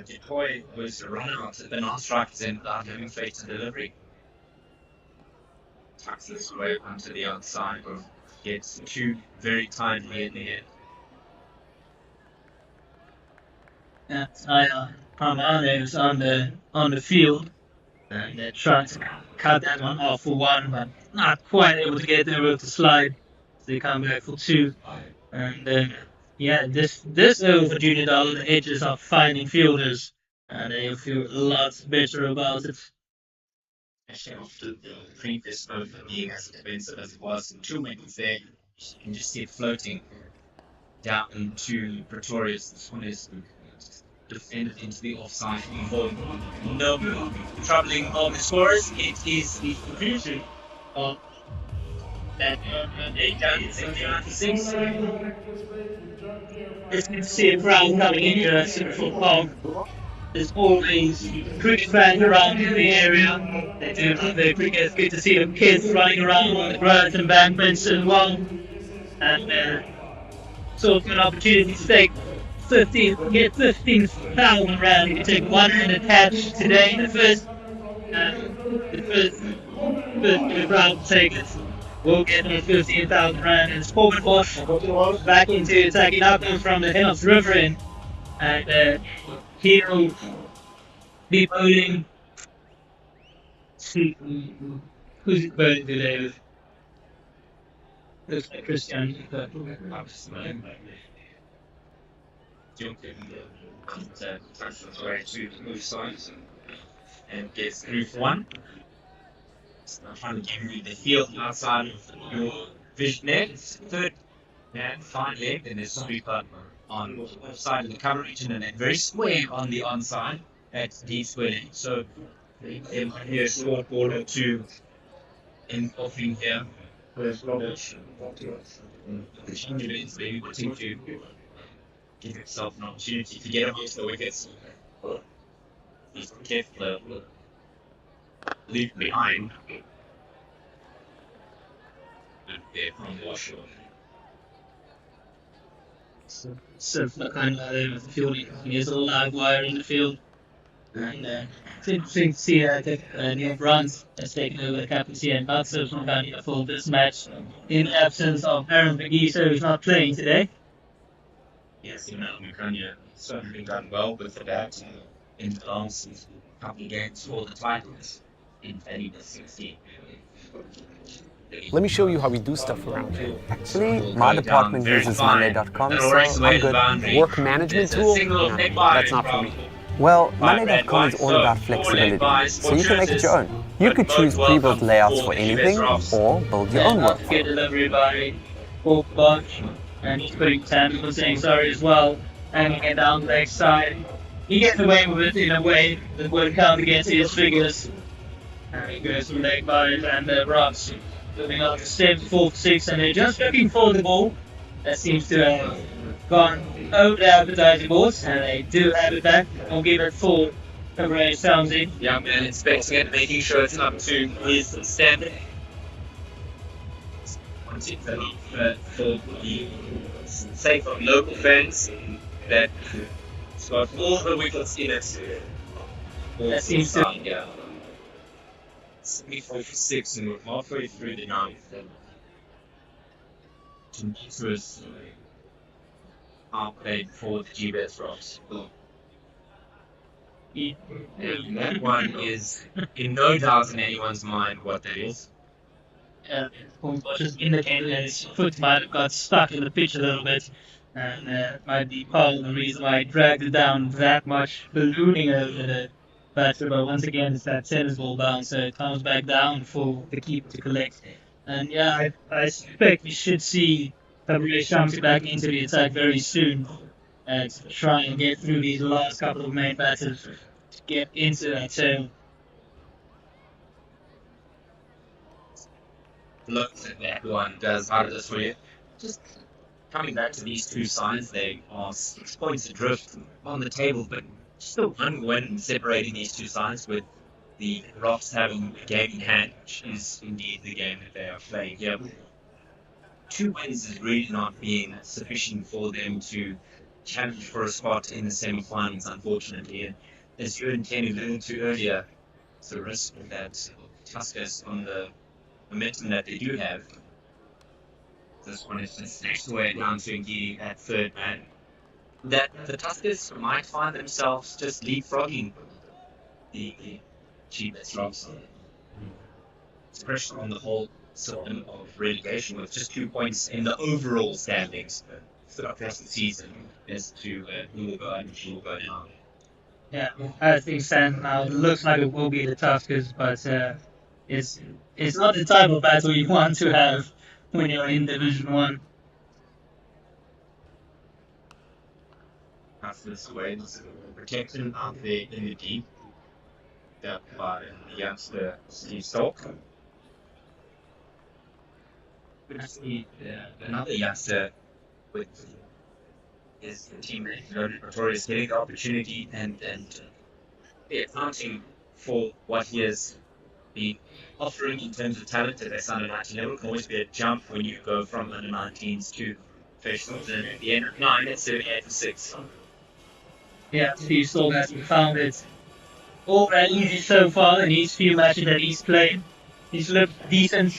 Decoy was run out at the non-strikers end without having faith to delivery. Tucks this away onto the outside, gets 2 very timely in the end. Yeah, Pramane was on the field, and they tried to cut that one off for 1, but not quite able to get there with the slide, so they come back for 2. And yeah, this over for Junior Dala, the edges are finding fielders, and they feel lots better about it. Especially after the previous over being as defensive as it was in 2 minutes there, you can just see it floating down to Pretorius. This one is defended into the offside for no troubling of the scorers. It is the conclusion of that 8 down 69 for 6. It's good to see a crowd coming in here at SuperSport Park. There's always cricket fans around in the area. They do love their cricket. It's good to see the kids running around on the grass and embankments as well. And sort of an opportunity to take get 15,000 rand. You can take 1 and attach today. The first crowd to take it. We'll get 15,000 rand, and Sportman Bosch back into attacking outcomes from the Hennels River End, and he'll be bowling to who's bowling today? Looks like Christian. Touches his way to the move sides and gets through for 1. It's not trying to give you the field outside of your vision there. It's the third and fine leg, then there's sweeper on the side of the cover region, and then very square on the onside at D square. So there might be a short ball or two in offering here. There's Robert. Maybe wanting to give himself an opportunity to get amongst the wickets. He's careful to leave behind. And they're from Washington. So kind of the fielding. There's a live wire in the field. And it's interesting to see Neil Brunt has taken over the captaincy and not Silverstone County for this match in the absence of Aaron McGee, so he's not playing today. Yes, McGrania certainly done well with the bat in the last couple of games for the titles in 2016. Let me show you how we do stuff around here. Actually, my department uses Monday.com, so I'm good. Work management tool? No, that's not for me. Well, Monday.com is all about flexibility, so you can make it your own. You could choose pre-built layouts for anything, or build your own workflow. Get delivery by Paul Bunch, and he's putting Samuel saying sorry as well, hanging it down the leg side. He gets away with it in a way that won't count against his figures. And he goes from leg byes and rocks, moving up to 7, 4, 6, and they're just looking for the ball. That seems to have gone over the advertising boards, and they do have it back. I'll give it full coverage, Soundsy. Young man inspecting it, making sure it's up to his standard. Particularly for the sake of local fans, that it's got all the wickets in it. That seems to. Yeah. 74 for 6, and we're halfway through the 9th. First half played for the Gbets Rocks. And that one is in no doubt in anyone's mind what that is. Just indicated that his foot might have got stuck in the pitch a little bit, and that might be part of the reason why he dragged it down that much, ballooning over the batter. But once again, it's that tennis ball bounce, so it comes back down for the keeper to collect. And yeah, I suspect we should see Fabrice Shamsi back into the attack very soon to try and get through these last couple of main batters to get into that zone. Look at that one does out of this for you. Just coming back to these two sides, they are 6 points adrift on the table, but still one win separating these two sides, with the Rocks having a game in hand, which is indeed the game that they are playing here. 2 wins is really not being sufficient for them to challenge for a spot in the semi-finals, unfortunately. And as you and Kenny alluded to earlier, it's a risk that Tuskers, on the momentum that they do have, this one is just snatched away down to Ngidi at third man, that the Tuskers might find themselves just leapfrogging the Gbets Rocks. It's pressure on the whole system of relegation, with just 2 points in the overall standings throughout the season as to who will go and who will go down. Yeah, as things stand now, it looks like it will be the Tuskers, but it's not the type of battle you want to have when you're in Division 1. Tuskers wins protection out there in the deep, that by the youngster Steve Stock. Actually, another youngster with his teammate Notorious getting the opportunity and accounting for what he has been offering in terms of talent at that under 19 level. Can always be a jump when you go from under 19s to professionals, and at the end of 9 it's 78 for 6. Yeah, Steve Storm has found it all that easy so far in these few matches that he's played. He's looked decent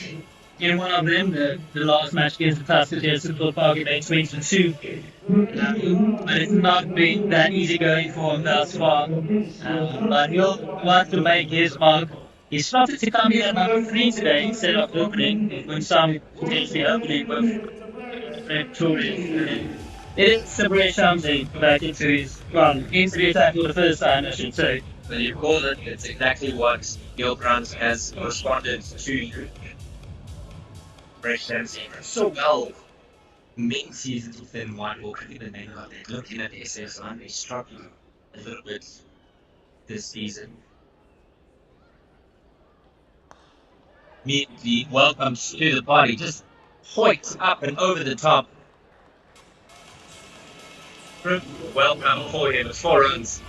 in one of them, the last match against the Tuskers here at SuperSport Park, he made 22. But it's not been that easy going for him thus far. But he'll want to make his mark. He started to come here at number 3 today instead of opening, when some potentially opening with Victoria. It is Fabrice Shamsi back into the attack for the first time, I should say. But you call it, it's exactly what Neil Brunt has responded to Fabrice Shamsi so well mid-season within white ball cricket, and then looking at SSI, they struggled a little bit this season. Immediately welcomes to the party, just hoiks up and over the top. Welcome for him, 4 runs.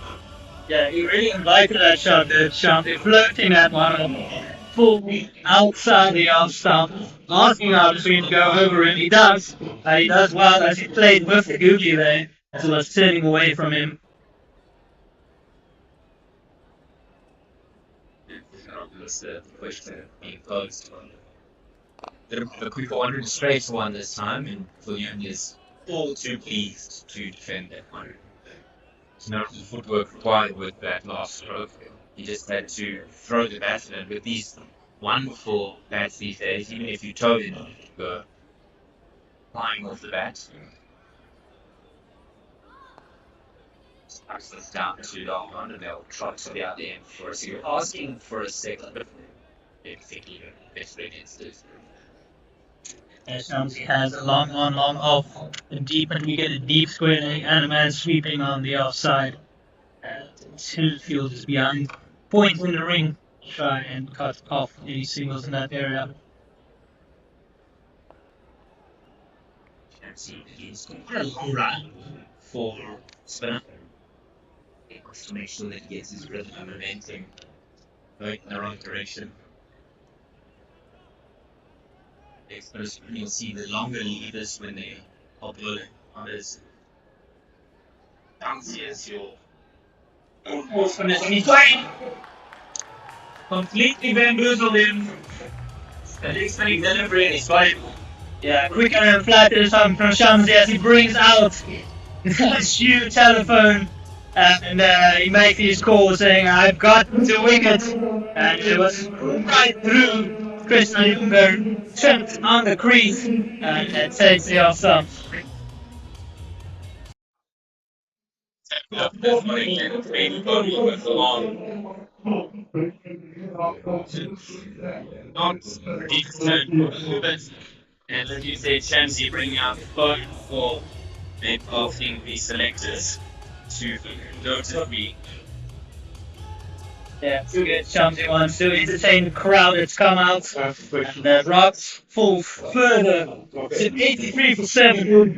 Yeah, he really invited that shot, the Shamsi, flirting at one full outside the off stump, asking out between to go over him. He does well as he played with the googly there, as well as turning away from him. Was the question being posed. The quick 100 straight one this time, and William is all too pleased to defend that one. There's no footwork required with that last stroke. He just had to throw the bat, and with these wonderful bats these days, even if you towed it, go flying off the bat. Starts this down to long on, and they'll trot to the other end for a second, asking for a second, but they're thinking better against it. Shamsi has a long on, long off, and deep, and we get a deep squaring and a man sweeping on the offside. Two fielders behind, point in the ring, try and cut off any singles in that area. Shamsi begins quite a long run for spinner. He wants to make sure that he gets his rhythm and momentum going in the right direction. You'll see the longer levers when they are blowing on this. Bouncy as your horseman is he's playing. Completely bamboozled him. The next thing delivery and he's fine. Yeah, quicker and flat this time from Shamsi as he brings out his huge telephone and he makes his call saying, "I've got the wicket," and it was right through Krishna Jungar, tripped on the crease, and it takes the off stump. Not decent, and as you say, Shamsi bringing out the phone for then asking the selectors to notice me. Yeah, to get Shamsi wants to entertain the crowd that's come out, and the Rocks fall further to 83 for 7. And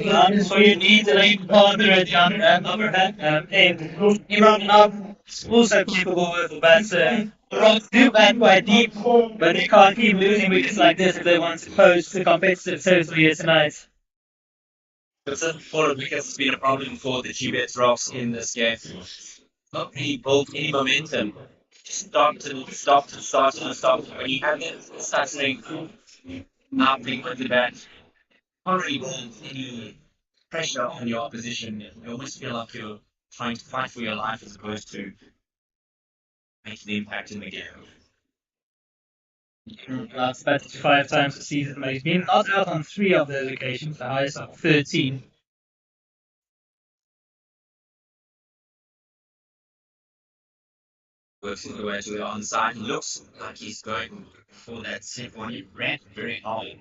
that is what you need to lead partner at the upper end. Imran Ab is also capable with the bats. The Rocks do bat quite deep, but they can't keep losing wickets like this if they want to pose the competitive total here tonight. But fallen wickets has been a problem for the Gbets Rocks in this game. Not really built any momentum. Stopped. When you have that starting not being with the bat, can't really build any pressure on your opposition. You almost feel like you're trying to fight for your life as opposed to making the impact in the game. Last batted 5 times this season, but he's been not out on 3 of those occasions, the highest of 13. Works his way to the onside. Looks like he's going for that second one. He ran very hard,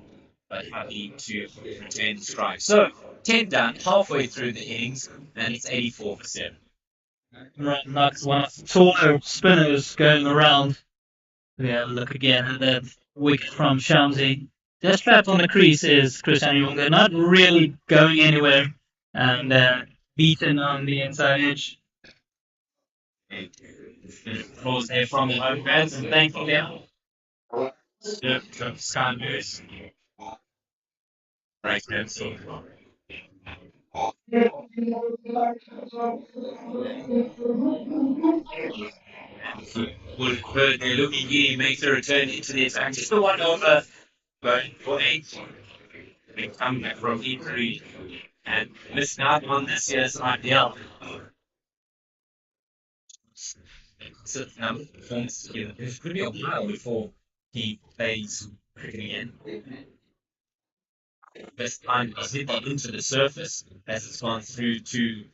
but happy to return the strike. So, 10 done, halfway through the innings, and it's 84 for 7. Right, Knox, one of the taller spinners going around. Yeah, look again at that wicket from Shamsi. Just trapped on the crease is Krishna Jungar, not really going anywhere, and beaten on the inside edge. Throws there from the home fans and thanking them. Sky Moose. Right, so. They're looking here, makes a return into the attack. Just the one over, going for 8. They come back from E3 and missing out on this year's IPL. So number performance together. It could be a while before he plays cricket again. Best time is hit that into the surface as it's gone through to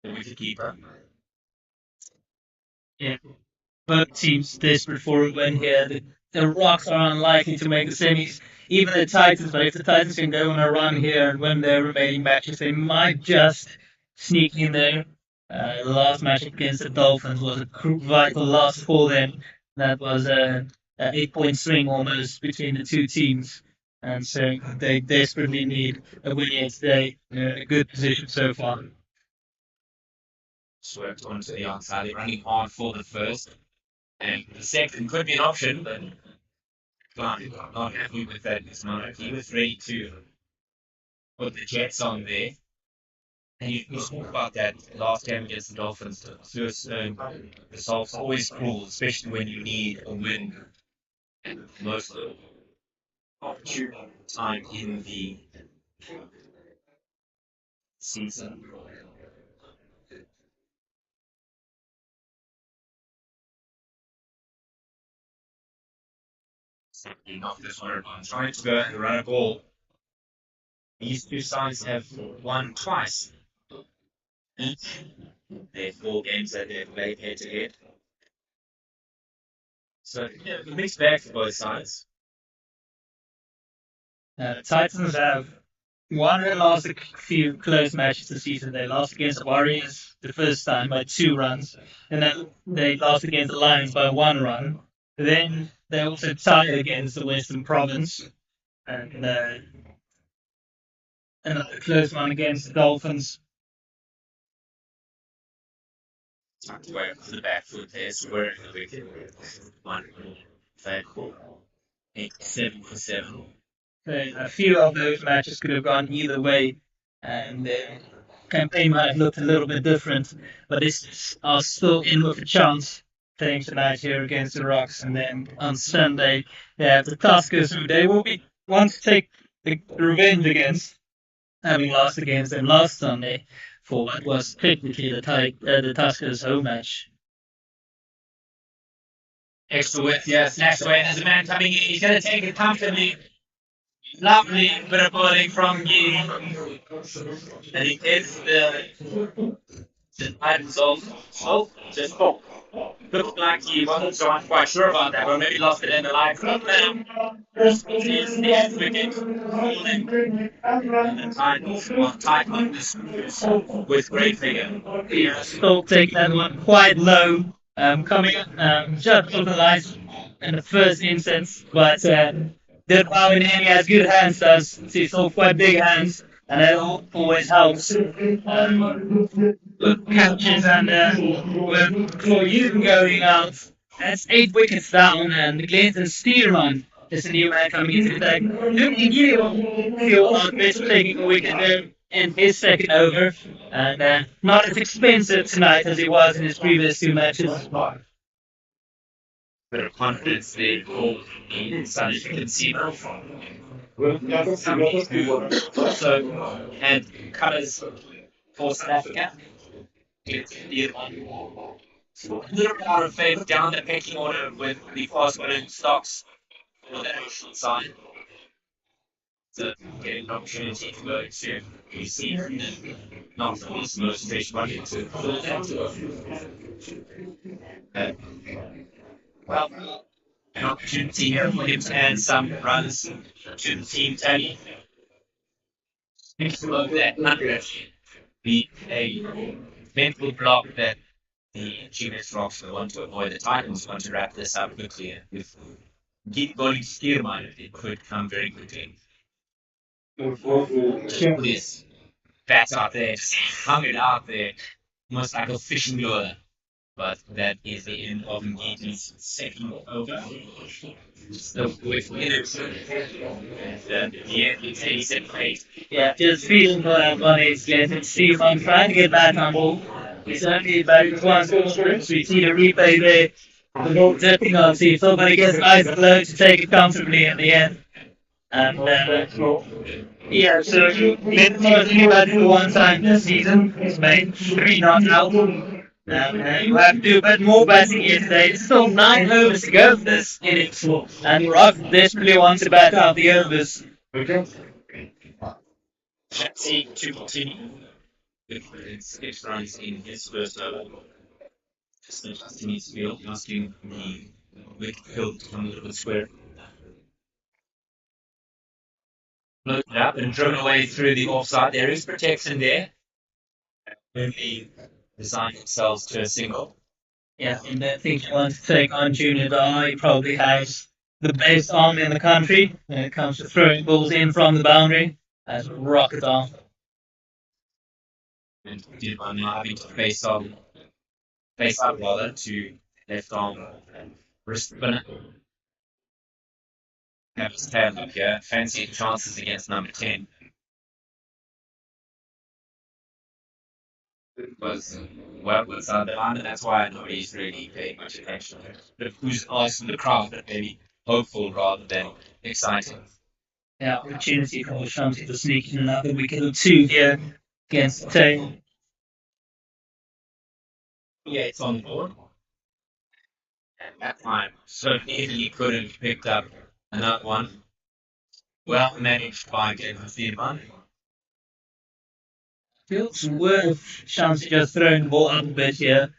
the wicketkeeper. Yeah. Both teams desperate for a win here. The the Rocks are unlikely to make the semis. Even the Titans, but if the Titans can go on a run here and win their remaining matches, they might just sneak in there. The last match against the Dolphins was a vital loss for them. That was a 8 point swing almost between the two teams. And so they desperately need a win here today. They're in a good position so far. Swerved onto the outside. They're running hard for the first. And the second could be an option, but not happy with that. It's not. He was ready to put the Jets on there. And you spoke about that last game against the Dolphins. The first results always cruel, especially when you need a win. And most of the opportune time in the season. Off this one, I'm trying to go and run a ball. These two sides have won twice each. Their 4 games that they've played head to head. So yeah, a mixed bag for both sides. The Titans have won and lost a few close matches this season. They lost against the Warriors the first time by 2 runs, and then they lost against the Lions by 1 run. Then they also tied against the Western Province, and another close one against the Dolphins. Tucked away to the back foot there, squaring the wicket. 7 for 7. A few of those matches could have gone either way, and the campaign might have looked a little bit different, but this are still in with a chance playing tonight here against the Rocks. And then on Sunday, they have the Tuskers, who they will want to take the revenge against, having lost against them last Sunday for what was technically the Tuskers' home match. Extra width, yeah, snatched away. There's a man coming in. He's going to take it comfortably. Lovely bit of bowling from Gee. And he hits the Titans off. Oh, just looked like he wasn't so quite sure about that, or maybe lost it in the line. Is the end wicket holding. And the Titans will tighten this with great vigor. Yeah, Stoke take that one quite low, coming just off the line in the first instance, but did well in any as good hands does. He's all quite big hands, and that always helps. With catches and with Cloyune going out, that's 8 wickets down, and Glenton Steerman is a new man coming into the deck. Looking feel out Gbets taking a wicket there in his second over, and not as expensive tonight as he was in his previous 2 matches. Bit of confidence there for Sun, as you can see. Also had colours for South Africa. A little bit out of favour down the pecking order with the fast bowling stocks for the national side. So getting an opportunity to go to receive not the least motivation but to fill that. Well, an opportunity here for him to add some runs to the team tally. Next to that 100 be a mental block that the Gbets Rocks will want to avoid. The Titans want to wrap this up quickly. If keep going Steerman, it could come very quickly. Check this bat out there, just hung it out there, almost like a fishing lure. But that is the end of Ngidi's second over. So with Innings, and the end is 87-8. Yeah, just feeling for that one is Glenton Steerman trying to get back on ball. He's only back once. We see the replay there. The ball tipping on, see if somebody gets nice and low to take it comfortably in the end. And yeah, so Glenton's only batted for 1 time this season. He's made 3 not out. You have to do a bit more batting here today. There's still 9 overs to go for this innings, and Rock desperately wants to bat out the overs. Chelsea to continue with 6 runs in his first over. Just adjusting his field, asking the wicket field become a little bit square. Looked up and driven away through the offside. There is protection there. Only designed themselves to a single. Yeah, and I think he wants to take on Junior Dar. He probably has the best arm in the country when it comes to throwing balls in from the boundary. That's rocket arm. And did one now having to face up rather to left arm and wrist spinner. Have his tail up here. Fancy the chances against number 10. Was well outside the line, and that's why nobody's really paying much attention. But who's asking the crowd that maybe hopeful rather than exciting. Yeah, opportunity for Shamsi to sneak in another wicket or two here against the tail. Yeah, it's on the board. And that time, so easily could have picked up another one. Well managed by Gbets Steedman. Feels worth Shamsi just throwing the ball up a bit here.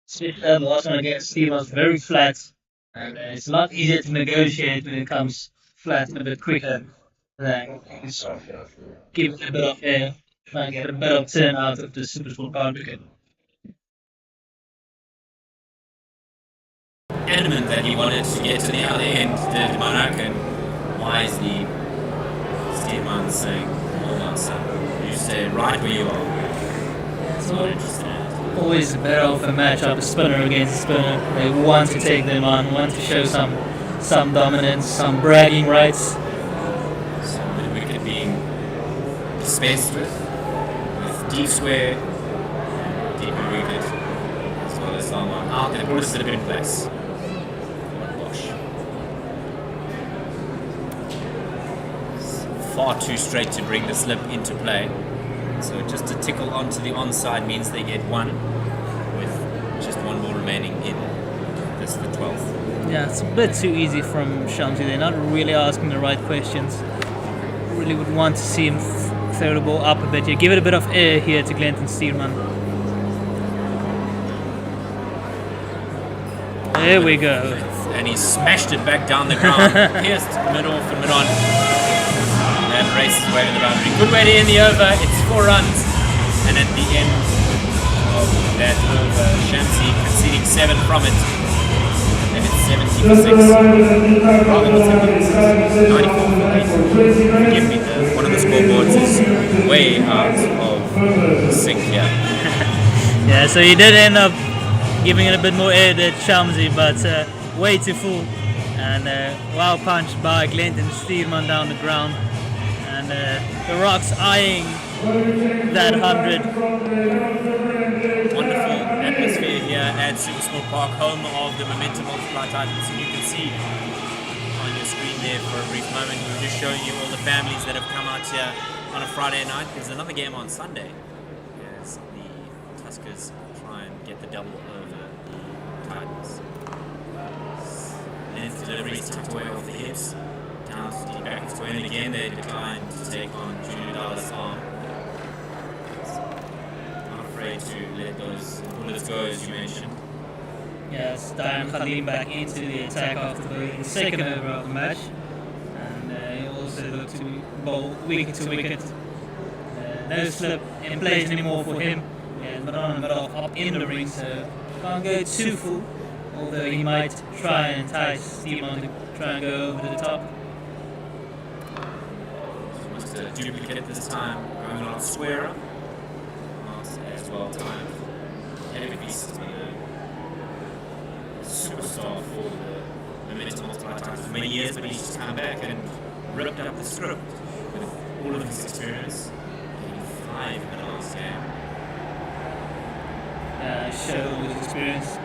Especially the last one against Steedman's very flat. And it's a lot easier to negotiate when it comes flat and a bit quicker. Than give it a bit of air, try and get a bit of turn out of the SuperSport power wicket. Adamant that he wanted to get to the other end, did Monarch, and wisely Steedman saying, hold on, son. You stay right where you are. That's not interested in it. Always better off a matchup, a spinner against a spinner. They want to take them on, want to show some dominance, some bragging rights. Dispensed with deep square, deeper wicket, as well as someone out there, brought a slip in place. Wash. Far too straight to bring the slip into play. So just to tickle onto the onside means they get one, with just one ball remaining in this the 12th. Yeah, it's a bit too easy from Shamsi. They're not really asking the right questions. Really would want to see him throw the ball up a bit here. Give it a bit of air here to Glenton Steedman. There we go. And he smashed it back down the ground. Pierced mid-off and mid-on. And races away to the boundary. Good way to end the over. It's 4 runs. And at the end of that over, Shamsi conceding 7 from it. And it's 70 for 6. Rather than 74 for 8. Forgive me, one of the scoreboards is way out of sync here. Yeah, so he did end up giving it a bit more air than Shamsi, but way too full. And well punched by Glenton Steedman down the ground. And the Rocks eyeing that 100. Wonderful atmosphere here at SuperSport Park, home of the Momentum Multiply titles. And you can see on your screen there for a brief moment, we were just showing you all the families that have come out here on a Friday night. There's another game on Sunday as the Tuskers try and get the double over the Titans. And the deliveries tucked away off the hips, down to the back of square, and again they declined to take on Junior Dallas arm. Not afraid to let those bullets go, as you mentioned. Yes, Diane Khalim back into the attack after the second over of the match. And he also looked to bowl wicket to wicket. No slip in place anymore for him. Yeah, but on and but off up in the ring, so can't go too full. Although he might try and entice Steedman to try and go over the top. Almost a duplicate this time, going on square up. Not as well timed. Heavy pieces, but superstar for the Momentum Multiply titles for many years, but he's just come back and ripped up the script with all of his experience. 5 in the last game. Showed his experience.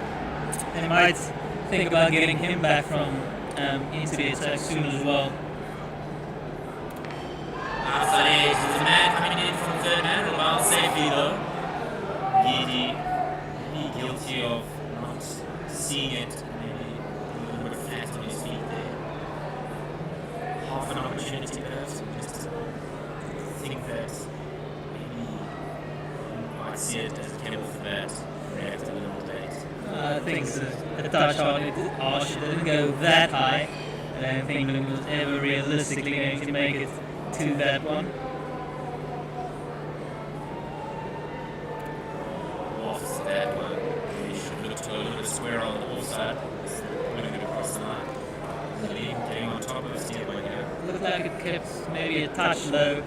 They might think about getting him back from into the attack soon as well. Outside edge, there's a man coming in from third man, well safely though. He guilty of not seeing it, maybe a little bit flat on his feet there. Half an opportunity perhaps, just think that maybe he didn't quite see it as it came off the bat, reacted a little late. I think it's a touch on it. Arch didn't go that high. I don't think England was ever realistically going to make it to that one. Off that one. He should look to a little bit square on the offside. Winning it across the line. Getting on top of his steer one here. Looked like it kept maybe a touch low.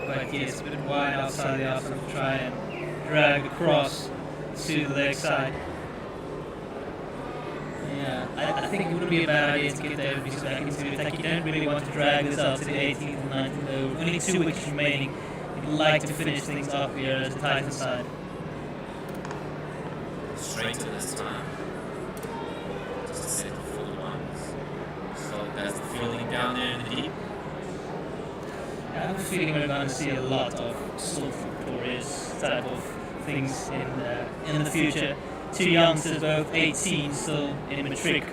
But yes, a bit wide outside the arsenal to try and drag across to the leg side. Yeah, I think it wouldn't be a bad idea to get the overbeats back into it. Like, you don't really want to drag this out to the 18th and 19th over. Only 2 wickets remaining. You'd like to finish things off here as the Titan side. Straight to this time. Just to set the full ones. So that's the fielding down there in the deep. I have a feeling we're going to see a lot of sort of victorious type of things in the future. 2 youngsters, both 18, still in matric,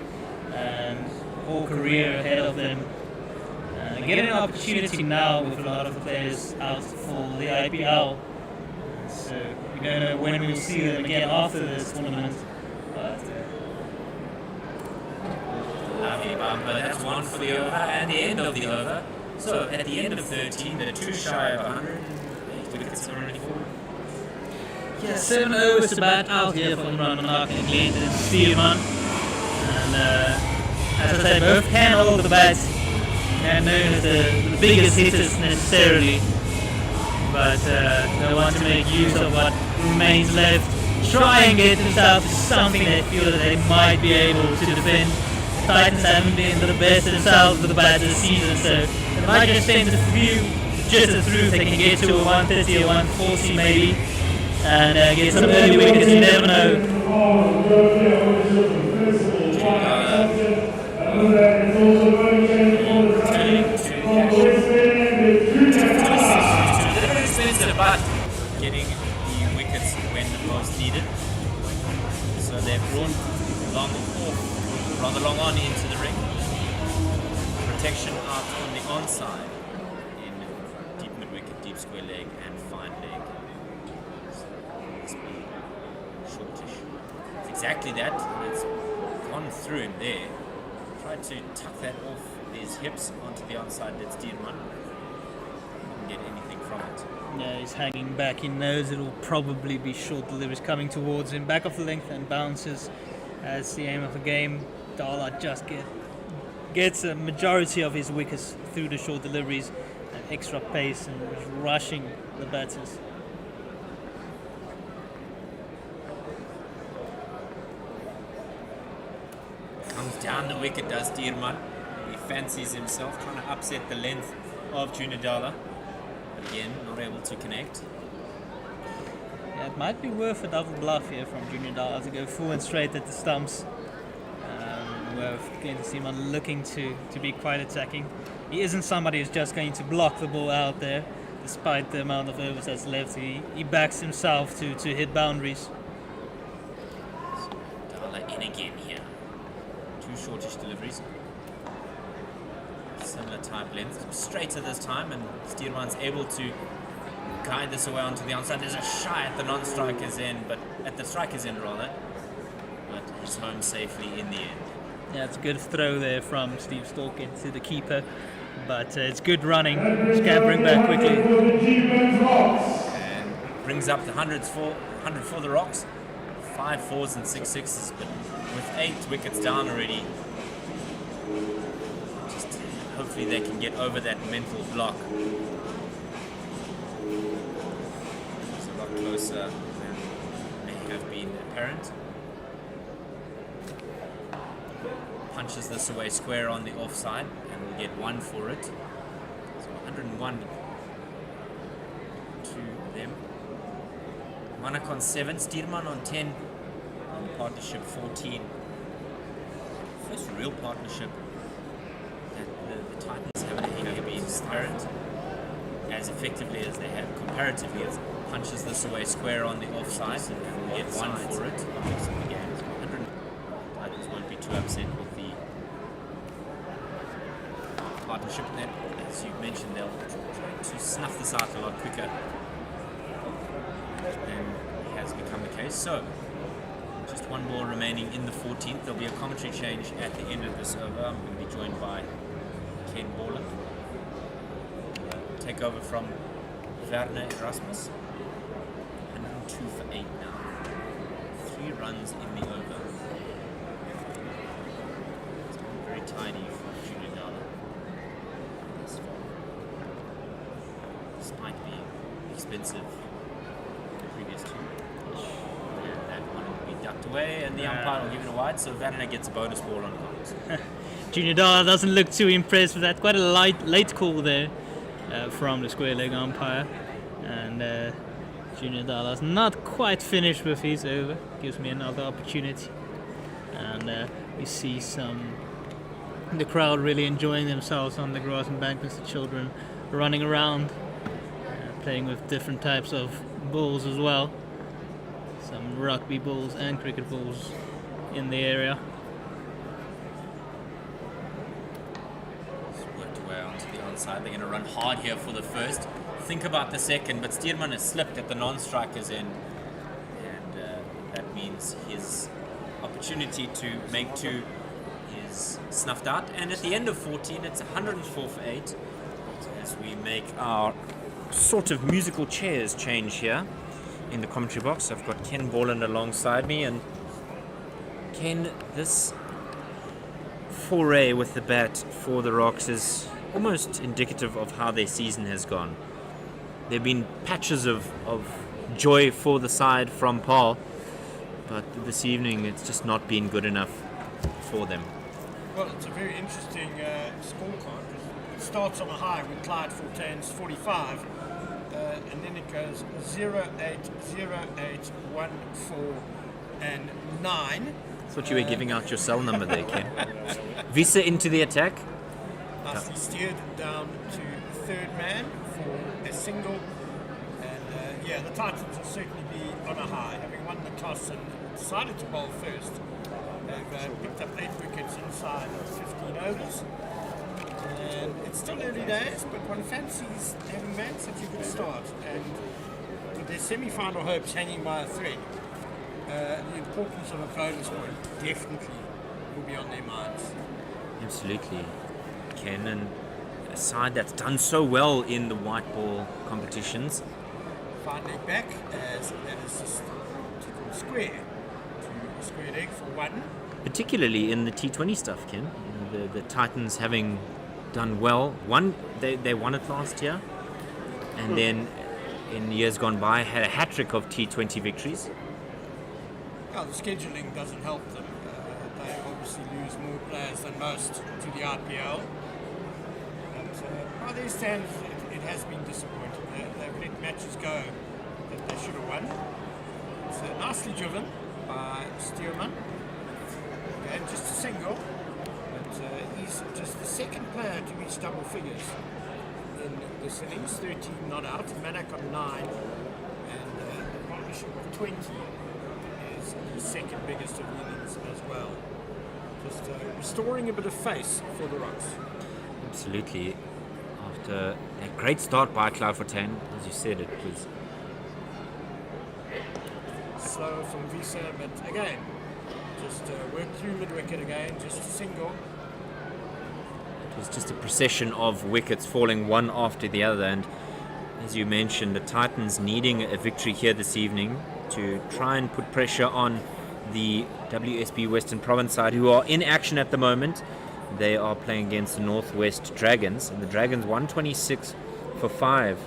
and whole career ahead of them. Getting an opportunity now with a lot of the players out for the IPL. So we don't know when we'll see them again after this tournament. But Lovely bumper. That's 1 for the over and the end of the over. So at the end of 13, they're 2 shy of 100. 8 wickets already fallen. yeah, 7 overs about out here from Ramanak and Glenn and Steelman. And as I said, both can hold the bats. They're known as the biggest hitters necessarily. But they want to make use of what remains left. Try and get themselves to something they feel that they might be able to defend. The Titans haven't been the best themselves with the bats this season, so they might just send a few just through if they can get to a 130 or 140 maybe, and get some early wickets, you never know. But getting the wickets when most needed. So they're brought rather long on into the ring. Protection out on the onside in deep mid-wicket, deep square leg and fine leg. So this be shortish. It's exactly that. It's gone through him there. Tried to tuck that off his hips onto the onside. Let's steer one. Didn't get anything from it. Yeah, he's hanging back. He knows it will probably be short deliveries coming towards him. Back off the length and bounces as the aim of the game. Dala just gets a majority of his wickets through the short deliveries and extra pace and was rushing the batters. Comes down the wicket, does Dierman. He fancies himself, trying to upset the length of Junidala. Again, not able to connect. Yeah, it might be worth a double bluff here from Junior Dala to go full and straight at the stumps. With Glenn Seaman looking to be quite attacking. He isn't somebody who's just going to block the ball out there, despite the amount of overs that's left. He backs himself to hit boundaries. Dala in again here. 2 shortish deliveries. Similar type length, straighter this time, and Steerman's able to guide this away onto the onside. There's a shy at the non-striker's end, but at the striker's end rather, but he's home safely in the end. Yeah, it's a good throw there from Steve Stalkin to the keeper, but it's good running. Scampering back quickly. And brings up the 100 for the Rocks. 5 4s and 6 6s, but with 8 wickets down already, hopefully they can get over that mental block. It's a lot closer than may have been apparent. Punches this away square on the offside and will get 1 for it. So 101 to them. Manak on 7, Steerman on 10, and partnership 14. First real partnership that the Titans haven't been apparent as effectively as they have comparatively. It punches this away square on the offside and will get 1 for it. Titans won't be too upset with the partnership. And as you mentioned, they'll try to snuff this out a lot quicker than has become the case. So one ball remaining in the 14th. There'll be a commentary change at the end of this over. I'm going to be joined by Ken Borland. Take over from Werner Erasmus. 102 for 8 now. 3 runs in the over. It's been very tidy for Junior Dala thus far. Despite being expensive the previous 2. That one will be ducked away and the umpire will give it a wide, so Werner gets a bonus ball on comms. Junior Dala doesn't look too impressed with that. Quite a late call there from the square leg umpire. And Junior Dala's not quite finished with his over. Gives me another opportunity. And we see the crowd really enjoying themselves on the grass embankments. The children running around, playing with different types of balls as well. Some rugby balls and cricket balls in the area. It's worked away onto the onside. They're going to run hard here for the first. Think about the second, but Steerman has slipped at the non-striker's end, and that means his opportunity to make 2 is snuffed out. And at the end of 14, it's 104 for 8 as we make our sort of musical chairs change here in the commentary box. I've got Ken Borland alongside me, and Ken, this foray with the bat for the Rocks is almost indicative of how their season has gone. There have been patches of joy for the side from Paul, but this evening it's just not been good enough for them. Well, it's a very interesting scorecard. It starts on a high with Clyde 14's 45, and then it goes 0, 8, 0, 8, 1, 4, and 9. I thought you were giving out your cell number there, Ken. Visa into the attack. Nicely steered down to third man for a single. And the Titans will certainly be on a high, having won the toss and decided to bowl first. They've picked up 8 wickets inside 15 overs. And it's still early days, but one fancies having made such a good start. And with their semi-final hopes hanging by a thread, the importance of a bonus point definitely will be on their minds. Absolutely, Ken, and a side that's done so well in the white ball competitions. Fine leg back, as that is just to square leg for 1. Particularly in the T20 stuff, Ken. You know, the Titans having done well. They won it last year, and then in years gone by had a hat-trick of T20 victories. Well, the scheduling doesn't help them. They obviously lose more players than most to the IPL. But by their standards, it has been disappointing. They've let matches go that they should have won. It's nicely driven by Steerman. And just a single. But he's just the second player to reach double figures in this innings. 13 not out, Manak on 9, and the partnership of 20 is the second biggest of the innings as well. Just restoring a bit of face for the Rocks. Absolutely. After a great start by Cloud for 10, as you said, it was slow from Visa, but again, just worked through mid-wicket again, just a single. It was just a procession of wickets falling one after the other, and as you mentioned, the Titans needing a victory here this evening to try and put pressure on the WSB Western Province side, who are in action at the moment. They are playing against the Northwest Dragons, and the Dragons 126 for 5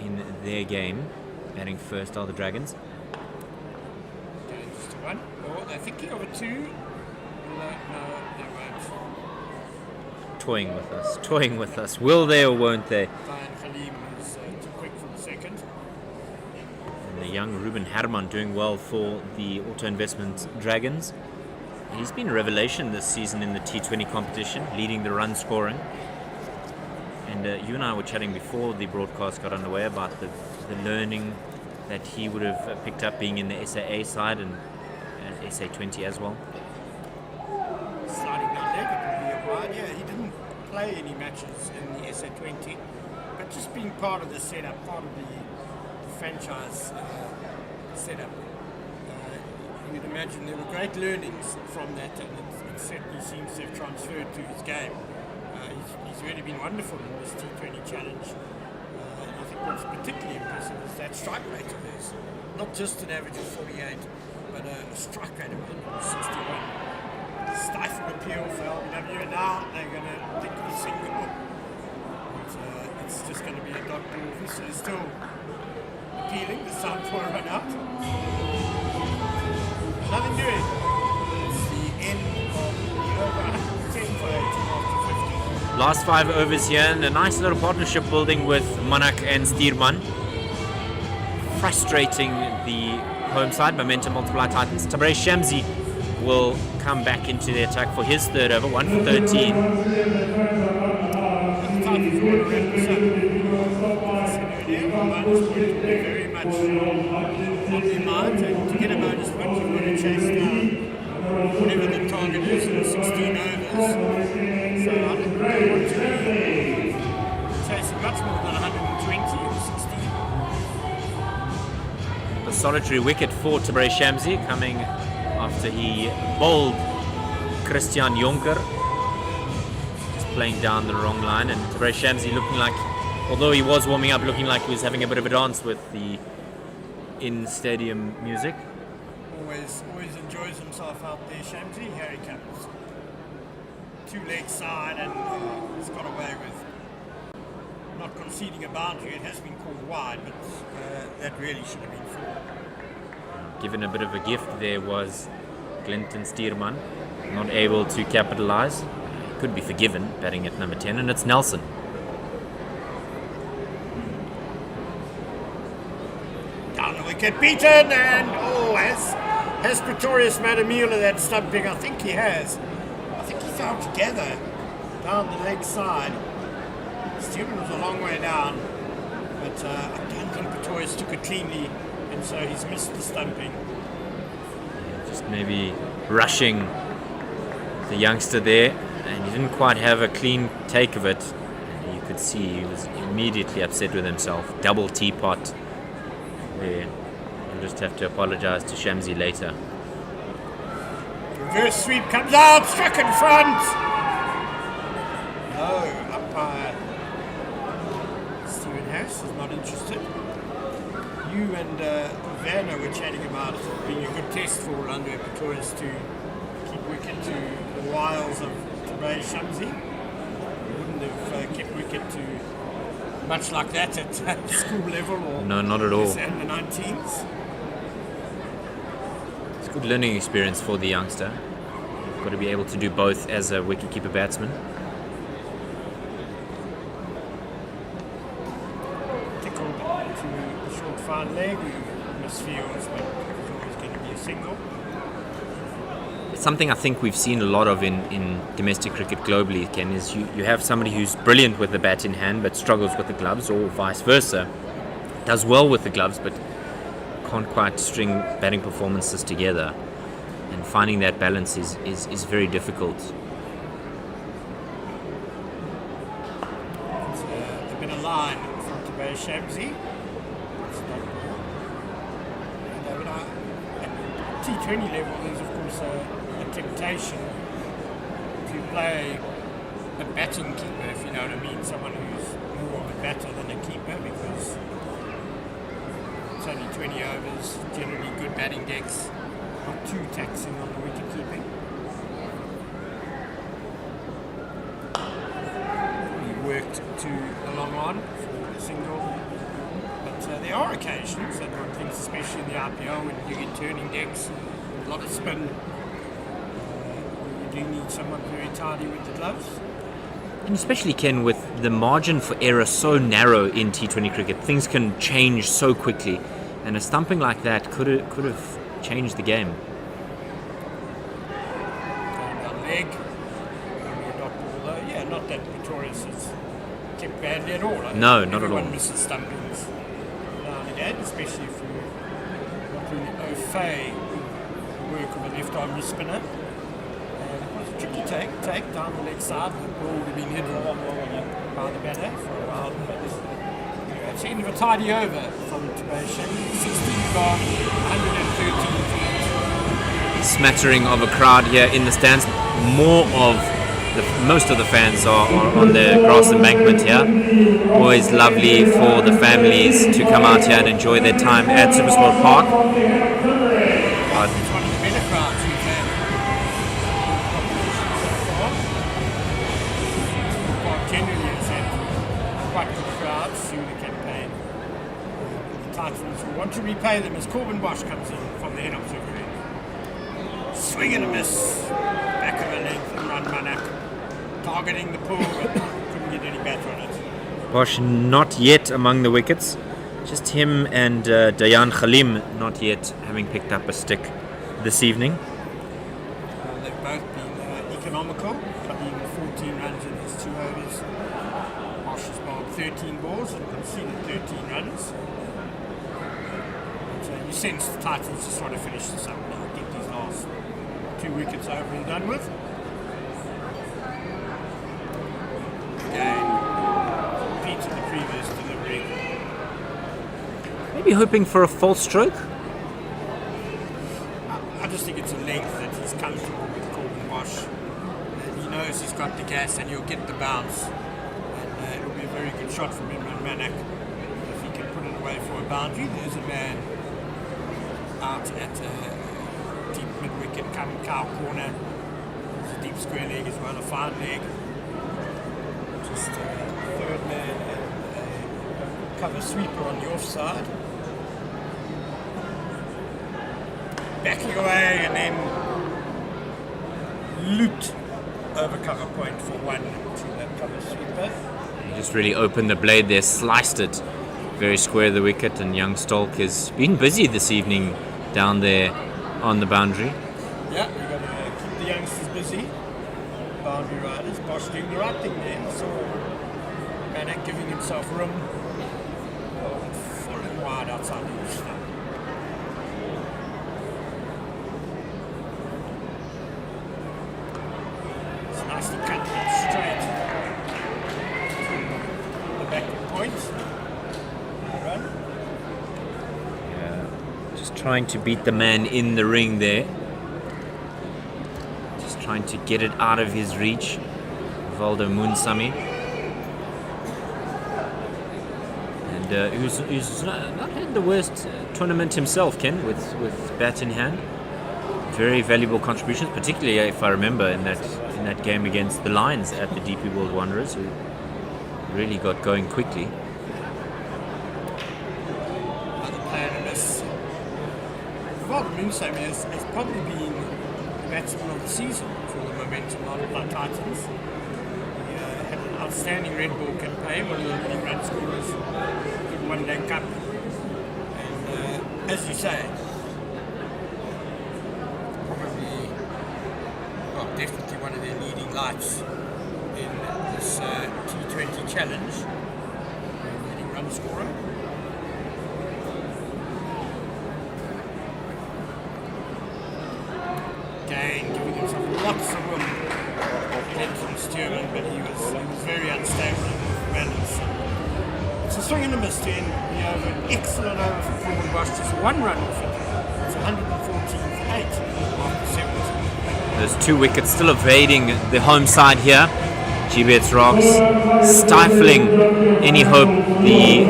in their game. Batting first are the Dragons. Okay, just a 1. Oh, they're thinking of a 2. No, they won't. Toying with us. Will they or won't they? Diane Khalim is too quick for the second. And the young Ruben Herman doing well for the Auto Investment Dragons. He's been a revelation this season in the T20 competition, leading the run scoring. And you and I were chatting before the broadcast got underway about the learning that he would have picked up being in the SAA side and SA 20 as well. Sliding down leg, it would be a wide. Yeah, he didn't play any matches in the SA 20, but just being part of the setup, part of the franchise setup. you'd imagine there were great learnings from that, and it certainly seems to have transferred to his game. He's really been wonderful in this T20 challenge. And I think what's particularly impressive is that strike rate of his. Not just an average of 48, but a strike rate of 161. Stifled appeal for LBW, and now they're going to think of a single. It's just going to be a dot ball. This is still appealing. This time for a run out. Nothing doing. It's the end of the over 110 for 18 after 50. Last 5 overs here, and a nice little partnership building with Manak and Stierman. Frustrating the home side, Momentum Multiply Titans. Tabrei Shamsi will come back into the attack for his third over, 1 for 13. Very much on their minds, and to get a bonus point, you've got to chase down whatever the target is in 16 overs. So I think they want to be chasing much more than 120 in 16. A solitary wicket for Tabrei Shamsi coming after he bowled Christian Jonker. Just playing down the wrong line, and Tabrei Shamsi looking like, although he was warming up, looking like he was having a bit of a dance with the in-stadium music. Always enjoys himself out there, Shamsi. Here he comes. 2-leg side, and he's got away with not conceding a boundary. It has been called wide, but that really should have been 4. Given a bit of a gift there was Clinton Stierman, not able to capitalise. Could be forgiven, batting at number 10, and it's Nelson. Down the wicket, beaten, and has Pretorius made a meal of that stumping? I think he has. I think he fell together down the leg side. Stephen was a long way down, but I don't think Pretorius took it cleanly, and so he's missed the stumping. Just maybe rushing the youngster there, and he didn't quite have a clean take of it. You could see he was immediately upset with himself. Double teapot there. You'll just have to apologise to Shamsi later. Reverse sweep comes out, struck in front. No, umpire Stephen Harris is not interested. You and Vanna were chatting about it being a good test for Orlando Pretorius to keep wicket to the wiles of Tabrei Shamsi. Wouldn't have kept wicket to much like that at school level or no, not at all. In the 19s. It's a good learning experience for the youngster. You've got to be able to do both as a wicketkeeper batsman. Tickled to the short fine leg, who misfields, but it's always going to be a single. It's something I think we've seen a lot of in domestic cricket globally, Ken, is you have somebody who's brilliant with the bat in hand but struggles with the gloves, or vice versa. Does well with the gloves but can't quite string batting performances together. And finding that balance is very difficult. It's a bit of line from Tabrei Shamsi. At T20 level, there's of course a temptation to play a batting keeper, if you know what I mean, someone who's more of a batter than a keeper, because it's only 20 overs, generally good batting decks, not too taxing on the wicket keeping. He worked to the long on for a single, but there are occasions, and one thinks especially in the IPL when you get turning decks, a lot of spin. You need someone very tidy with the gloves. And especially, Ken, with the margin for error so narrow in T20 cricket, things can change so quickly, and a stumping like that could have changed the game. Going down leg, not that Pretorius is kept badly at all. No, not at all. Everyone misses stumpings now and again, especially if you not really au fait the work of a left-arm spinner. Tricky take down the leg side. The ball would have been hidden by the batter for a while. But it's the end of a tidy over from Tabrei Shamsi. 16 gone, 113 feet. smattering of a crowd here in the stands. Most of the fans are on the grass embankment here. Always lovely for the families to come out here and enjoy their time at SuperSport Park. It's one of the better crowds we've had. Generally, it's had quite good crowds through the campaign. The Titans will want to repay them as Corbin Bosch comes in from the head observatory. Swing and a miss. Back of a length and run Manak. Targeting the pool, but couldn't get any better on it. Bosch not yet among the wickets. Just him and Dayan Khalim not yet having picked up a stick this evening. They've both been economical, clubbing 14 runs in his 2 overs. Bosch has bowled 13 balls and conceded 13 runs. So you sense the Titans just want to finish this up now, get these last 2 wickets over and done with. Again, repeated the previous delivery. Maybe hoping for a false stroke. I just think it's a length that he's comfortable with Corbin Bosch. And he knows he's got the gas and he'll get the bounce. And it'll be a very good shot from Imran Manak if he can put it away for a boundary. There's a man out at deep mid-wicket, coming cow corner. There's a deep square leg as well, a fine leg. Just third man and a cover sweeper on the offside. Backing away and then looped over cover point for 1 to that cover sweeper. He just really opened the blade there, sliced it very square of the wicket, and young Stolk has been busy this evening down there on the boundary. Yeah, you've got to keep the youngsters busy. Boundary riders, Bosch doing the right thing there. So Manak giving himself room. Falling wide outside the off stump. It's nicely cut straight to the back point. Run. Just trying to beat the man in the ring there. Just trying to get it out of his reach. Valdo Munsami. And who's not had the worst tournament himself, Ken, with bat in hand. Very valuable contributions, particularly if I remember in that game against the Lions at the DP World Wanderers, who really got going quickly. Another player in this. Valdo Munsami has probably been the batsman of the season for the momentum multiplier Titans. He had an outstanding red ball campaign, one of the leading run scorers, good one-day cup. And as you say, probably, well, definitely one of their leading lights in this T20 challenge. Leading run scorer. Again, giving himself lots of room from Stearman, but he was very unstable and balance. It's a swing and a miss to end the over. An excellent over for Corbin Bosch, just 1 run off it. It's 114 for 8 after 70. There's 2 wickets still evading the home side here. Gbets Rocks stifling any hope the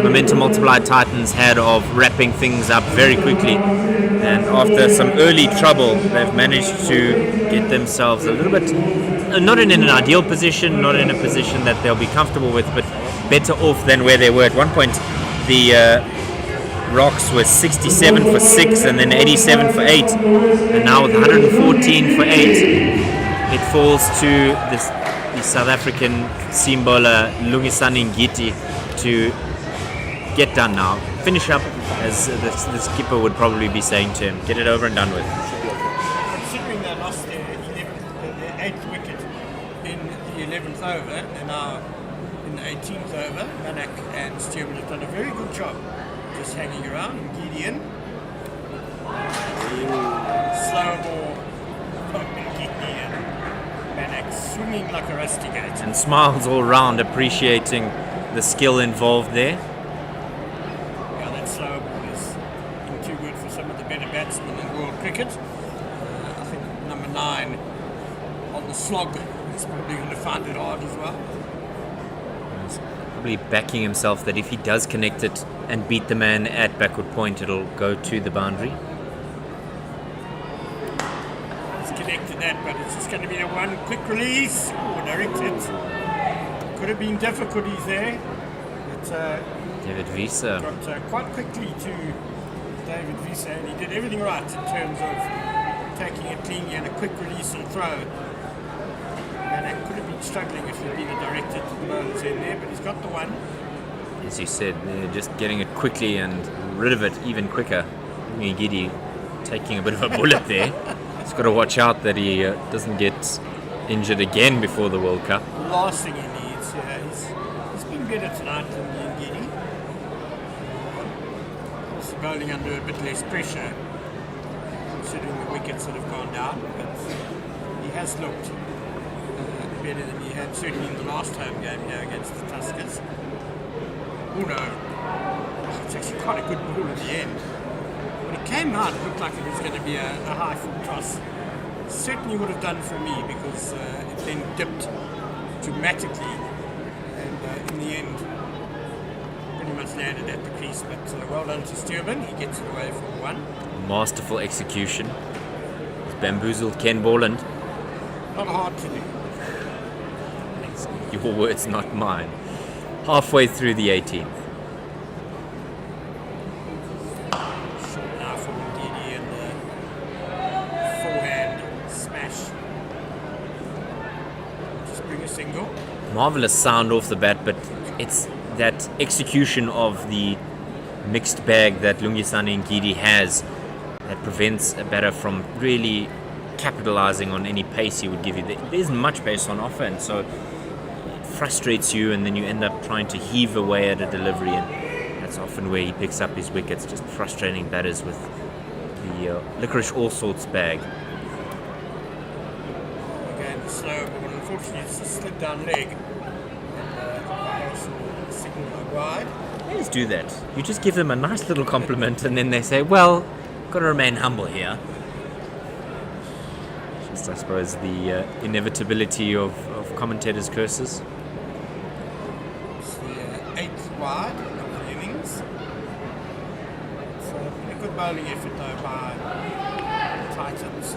momentum multiplied Titans had of wrapping things up very quickly. And after some early trouble, they've managed to get themselves a little bit, not in an ideal position, not in a position that they'll be comfortable with, but better off than where they were. At one point, the Rocks was 67 for 6 and then 87 for 8. And now with 114 for 8, it falls to the South African seam bowler Lungisani Ngiti to get done now. Finish up, as the skipper would probably be saying to him. Get it over and done with. Considering they lost their 8th wicket in the 11th over, and now in the 18th over, Manak and Stearman have done a very good job just hanging around. Gideon, slow ball from Gideon. Manak swinging like a rusty gate. And smiles all round, appreciating the skill involved there. Yeah, that slow ball is too good for some of the better batsmen in world cricket. 9 on the slog. He's probably going to find it hard as well. He's probably backing himself that if he does connect it and beat the man at backward point, it'll go to the boundary. He's connected that, but it's just going to be a one quick release. Oh, directed. Could have been difficulties there. But, David Wiese. got quite quickly to David Wiese, and he did everything right in terms of taking it cleanly and a quick release and throw. And it could have been struggling if he'd been a directed to the bowlers in there, but he's got the one. As you said, they're just getting it quickly and rid of it even quicker. Ngidi taking a bit of a bullet there. He's got to watch out that he doesn't get injured again before the World Cup. The last thing he needs, he's been better tonight than Ngidi. Also bowling under a bit less pressure, considering the wickets that have gone down, but he has looked better than he had certainly in the last home game here against the Tuskers. Oh no, it's actually quite a good ball at the end. When it came out, it looked like it was going to be a high full toss. Certainly would have done for me because it then dipped dramatically, and in the end pretty much landed at the crease. But well done to Stearman, he gets it away for one. Masterful execution. He's bamboozled Ken Borland. Not hard to do. Your words, not mine. Halfway through the 18th. Short now from Ndidi and the forehand smash. Just bring a single. Marvelous sound off the bat, but it's that execution of the mixed bag that Lungisani Ngidi has that prevents a batter from really capitalizing on any pace he would give you. There isn't much pace on offer, and so frustrates you, and then you end up trying to heave away at a delivery, and that's often where he picks up his wickets, just frustrating batters with the licorice all sorts bag. Again, the slow ball, unfortunately it's a slid down leg, and also signal wide. They just do that. You just give them a nice little compliment, and then they say, well, got to remain humble here. Just, I suppose, the inevitability of commentators' curses. Wide of the innings. So a good bowling effort though by the Titans,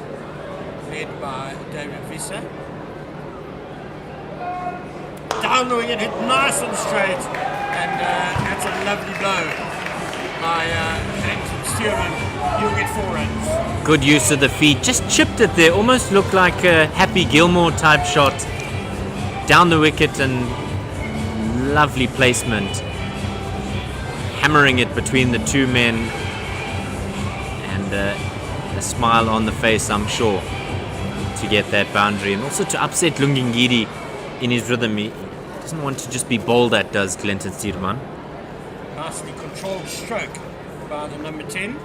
led by David Wiese. Down the wicket, hit nice and straight, and that's a lovely blow by Anton Stearman. He'll get 4 runs. Good use of the feet, just chipped it there, almost looked like a Happy Gilmore type shot down the wicket, and lovely placement. Hammering it between the two men, and a smile on the face, I'm sure, to get that boundary, and also to upset Lungi Ngidi in his rhythm. He doesn't want to just be bowled at, does Clinton Stearman. Nicely controlled stroke by the number 10.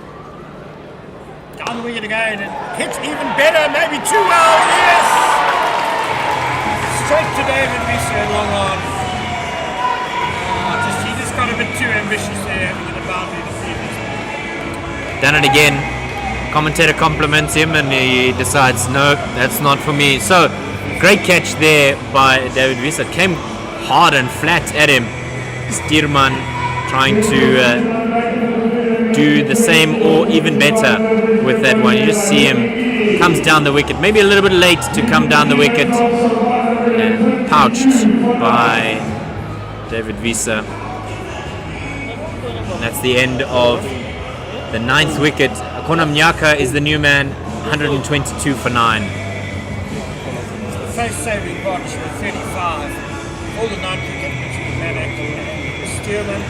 Down the wicket again, and hits even better, maybe too well, yes! Straight to David Wiese, long on. He just got a bit too ambitious there with the boundary this evening. Done it again. Commentator compliments him, and he decides, no, that's not for me. So, great catch there by David Wiese. It came hard and flat at him. Stearman trying to do the same or even better with that one. You just see him comes down the wicket, maybe a little bit late to come down the wicket, and pouched by David Wiese. That's the end of the 9th wicket. Akona Mnyaka is the new man, 122 for 9. Face-saving watch with 35. All the 9th wicket between Manek and Stearman.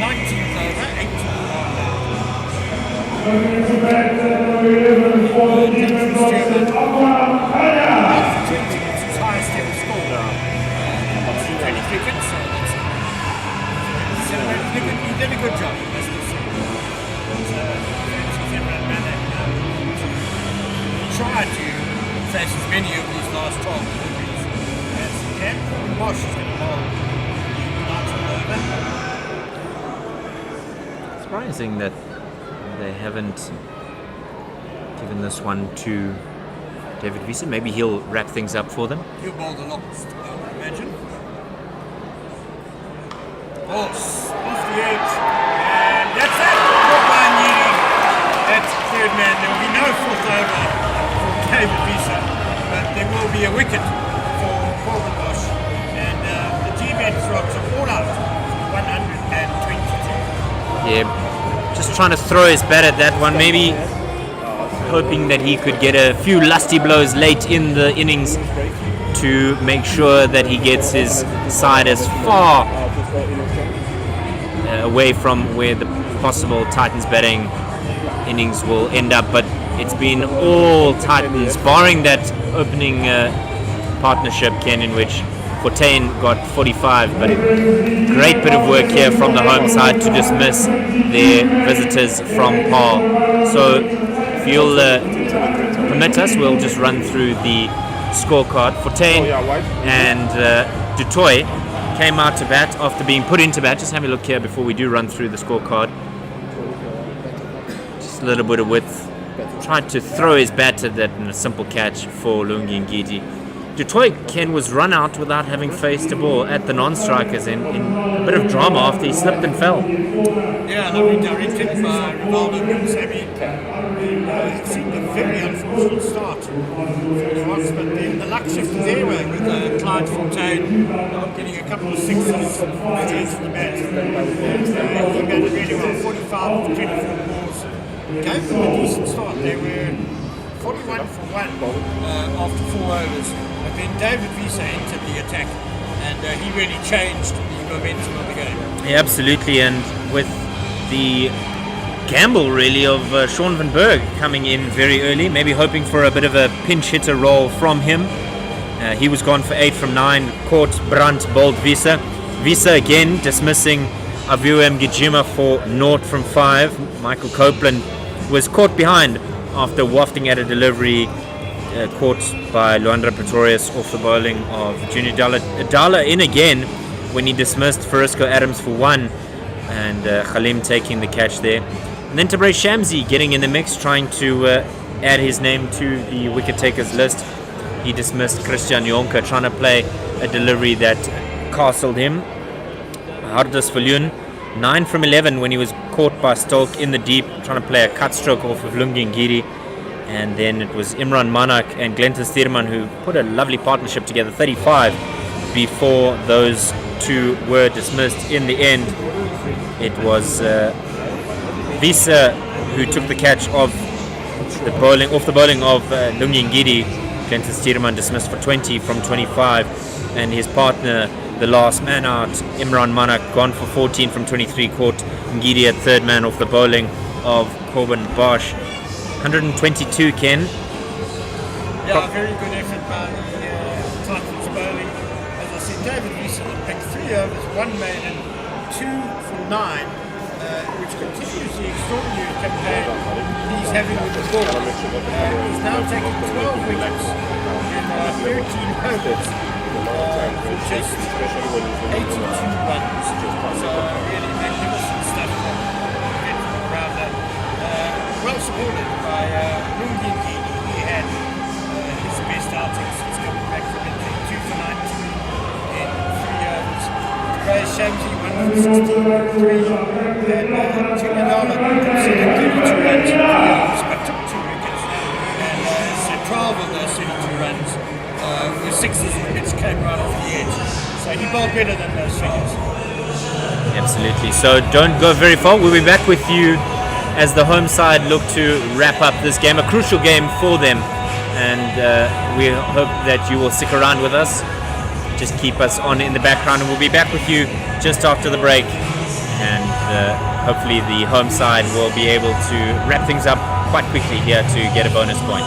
19th over, 18th highest ever score. 20 cricket, so he did a good job, as we say. Try to face as many of these last 12 deliveries as he can. Marsh is going to bowl the 19th over. surprising that they haven't given this one to David Wiese. Maybe he'll wrap things up for them. He'll bowl the longest, I would imagine. Off the edge. And that's it. Good by Ndidi. That's third man. There will be no fourth over for David Wiese, but there will be a wicket for Corbin Bosch. And the Gbets Rocks are all out for 122. Yeah, just trying to throw his bat at that one. Maybe hoping that he could get a few lusty blows late in the innings to make sure that he gets his side as far away from where the possible Titans batting innings will end up. But it's been all Titans, barring that opening partnership, Ken, in which Fortuin got 45, but great bit of work here from the home side to dismiss their visitors from par. So if you'll permit us, we'll just run through the scorecard. Fortuin and du Toit came out to bat after being put into bat. Just have a look here before we do run through the scorecard. Just a little bit of width. Tried to throw his bat at that in a simple catch for Lungi Ngidi. Du Toit, Ken, was run out without having faced a ball at the non-strikers in a bit of drama after he slipped and fell. Yeah, lovely directed by Rivaldo Munsemi. It seemed a very unfortunate start for the Rocks, but then the luck shifted their way with Clyde Fontaine getting a couple of sixes at the edge of the bat. He batted really well, 45 of 24 balls. Gave them a decent start. They were 41 for 1 after 4 overs. But then David Wiese entered the attack and he really changed the momentum of the game. Yeah, absolutely, and with the gamble really of Sean van Berg coming in very early, maybe hoping for a bit of a pinch hitter role from him. He was gone for 8 from 9, caught Brandt, bowled Wiese. Wiese again dismissing Aviu Mgijima for 0 from 5. Michael Copeland was caught behind after wafting at a delivery caught by Luandra Pretorius off the bowling of Junior Dala in again when he dismissed Farisco Adams for 1, and Khalim taking the catch there. And then Tabrez Shamsi getting in the mix, trying to add his name to the wicket takers list. He dismissed Christian Jonker, trying to play a delivery that castled him. Hardus Viljoen, 9 from 11 when he was caught by Stolk in the deep, trying to play a cut stroke off of Lungi Ngidi. And then it was Imran Manak and Glenton Steerman who put a lovely partnership together, 35, before those two were dismissed. In the end, it was Wiese who took the catch of the bowling of Lungi Ngidi. Glenton Steerman dismissed for 20 from 25, and his partner, the last man out, Imran Manak, gone for 14 from 23, caught Ngidi at third man off the bowling of Corbin Bosch. 122, Ken. Yeah, very good effort by the Titans bowling. As I said, David Wiese picked 3 overs, 1 maiden, 2 for 9, which continues the extraordinary campaign he's having with the ball. He's now taken 12 wickets in 13 overs for just 82 runs. So really magnificent stuff from around that. Well supported by Lungi Ngidi. He had his best outing since coming back from injury, 2 for 19 in 3 overs. Tabrez Shamsi, 1 for 63, and Junior Dala conceded 32 runs in 3 overs, but took 2 wickets. And so 12 of those 32 runs were sixes, which came right off the edge. So he bowled better than those figures. Absolutely. So don't go very far. We'll be back with you as the home side look to wrap up this game, a crucial game for them, and we hope that you will stick around with us. Just keep us on in the background, and we'll be back with you just after the break, and hopefully the home side will be able to wrap things up quite quickly here to get a bonus point.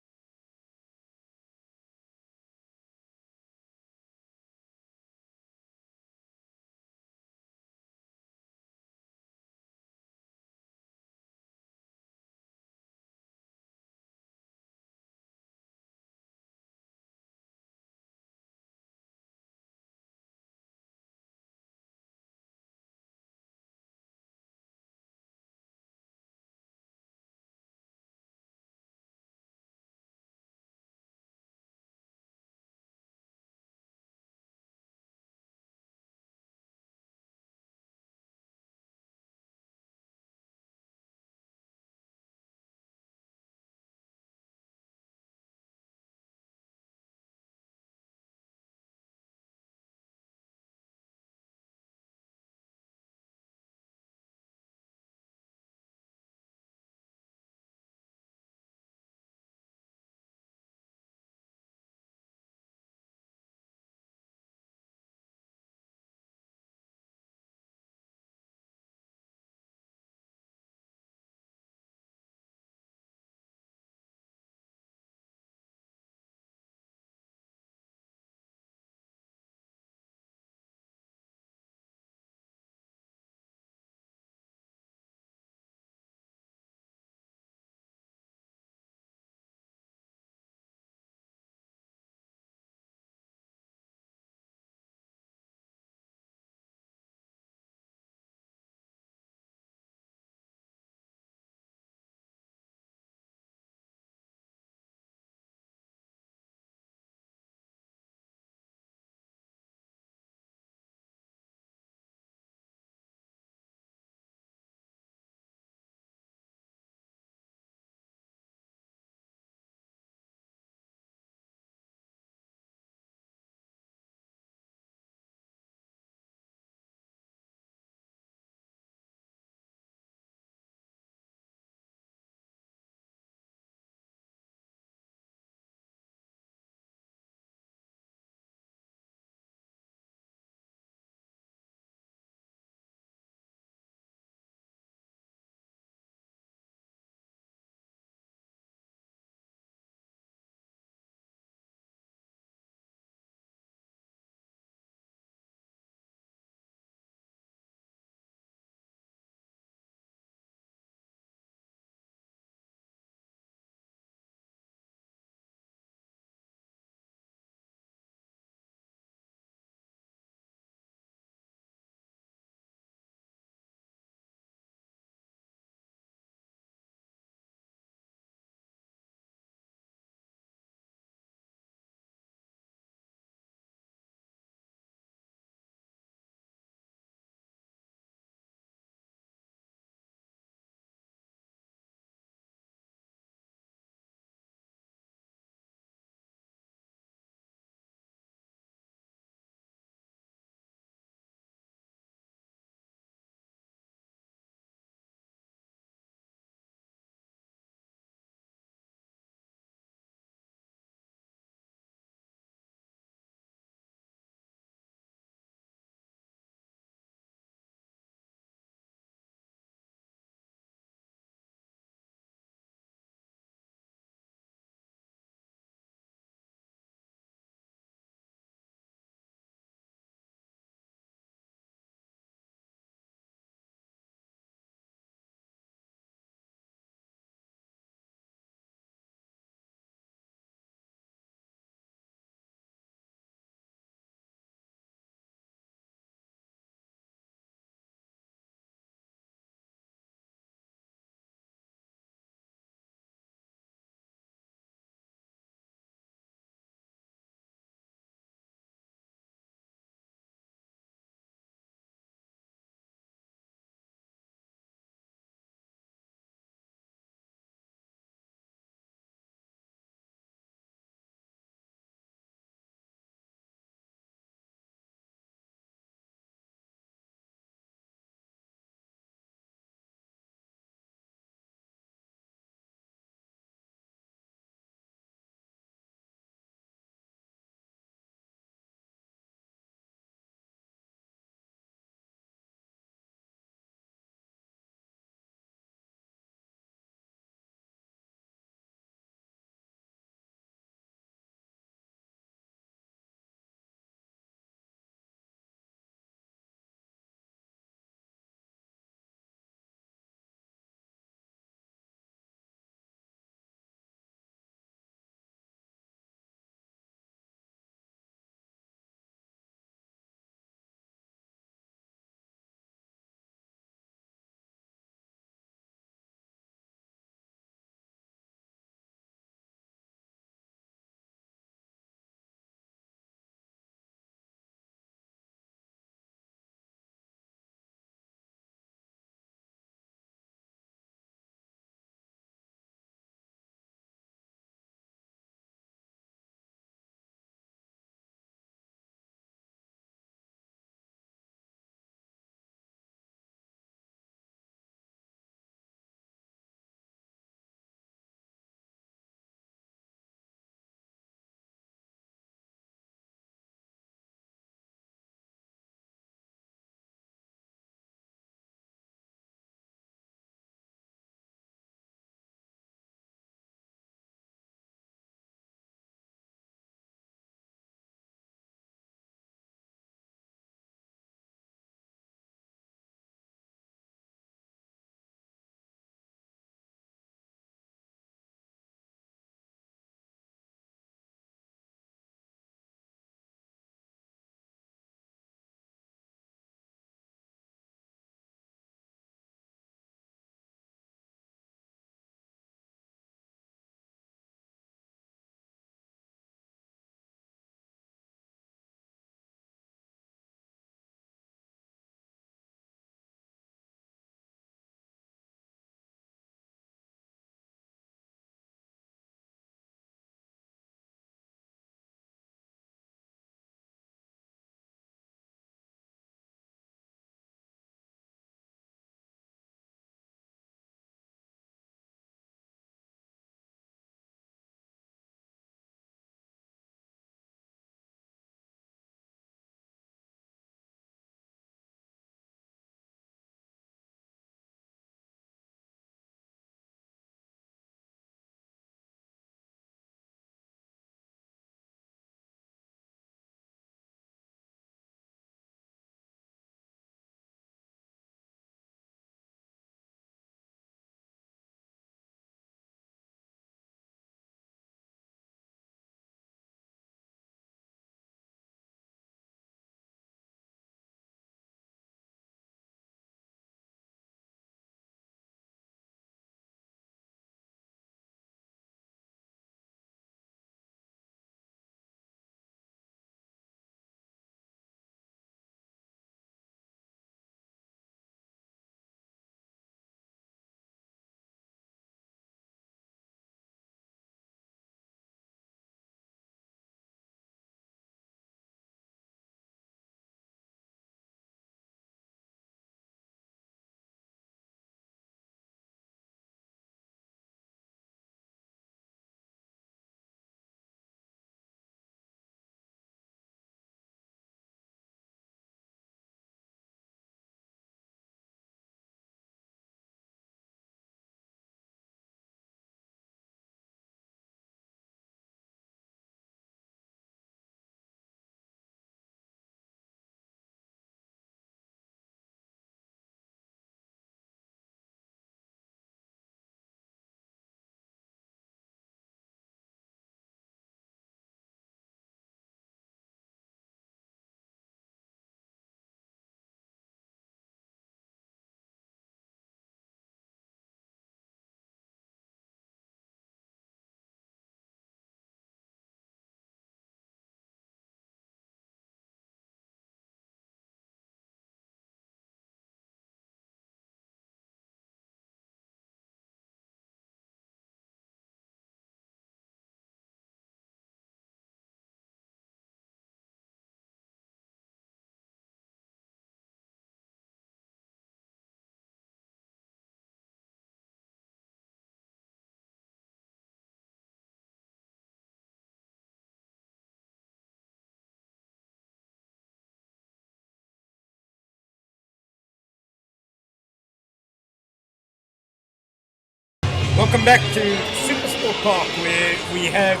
Welcome back to SuperSport Park, where we have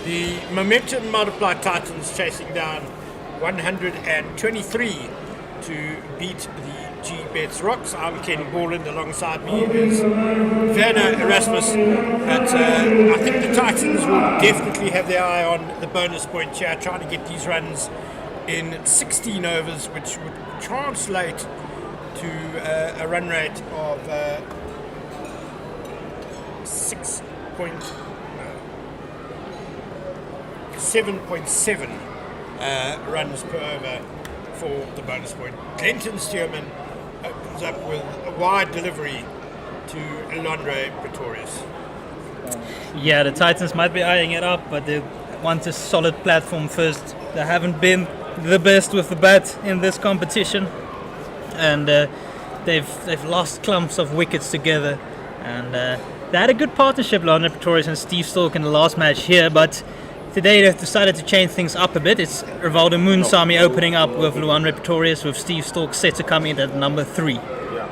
the Momentum Multiply Titans chasing down 123 to beat the Gbets Rocks. I'm Ken Borland, alongside me is Werner Erasmus. But I think the Titans will definitely have their eye on the bonus point here, trying to get these runs in 16 overs, which would translate to a run rate of 7.7 runs per over for the bonus point. Clinton Stearman opens up with a wide delivery to Alondre Pretorius. Yeah, the Titans might be eyeing it up, but they want a solid platform first. They haven't been the best with the bat in this competition, and they've lost clumps of wickets together. And they had a good partnership, Alondre Pretorius and Steve Stork, in the last match here, but today they've decided to change things up a bit. It's Rivaldo Moonsamy opening up with Alondre Pretorius, with Steve Stork set to come in at number 3. Yeah.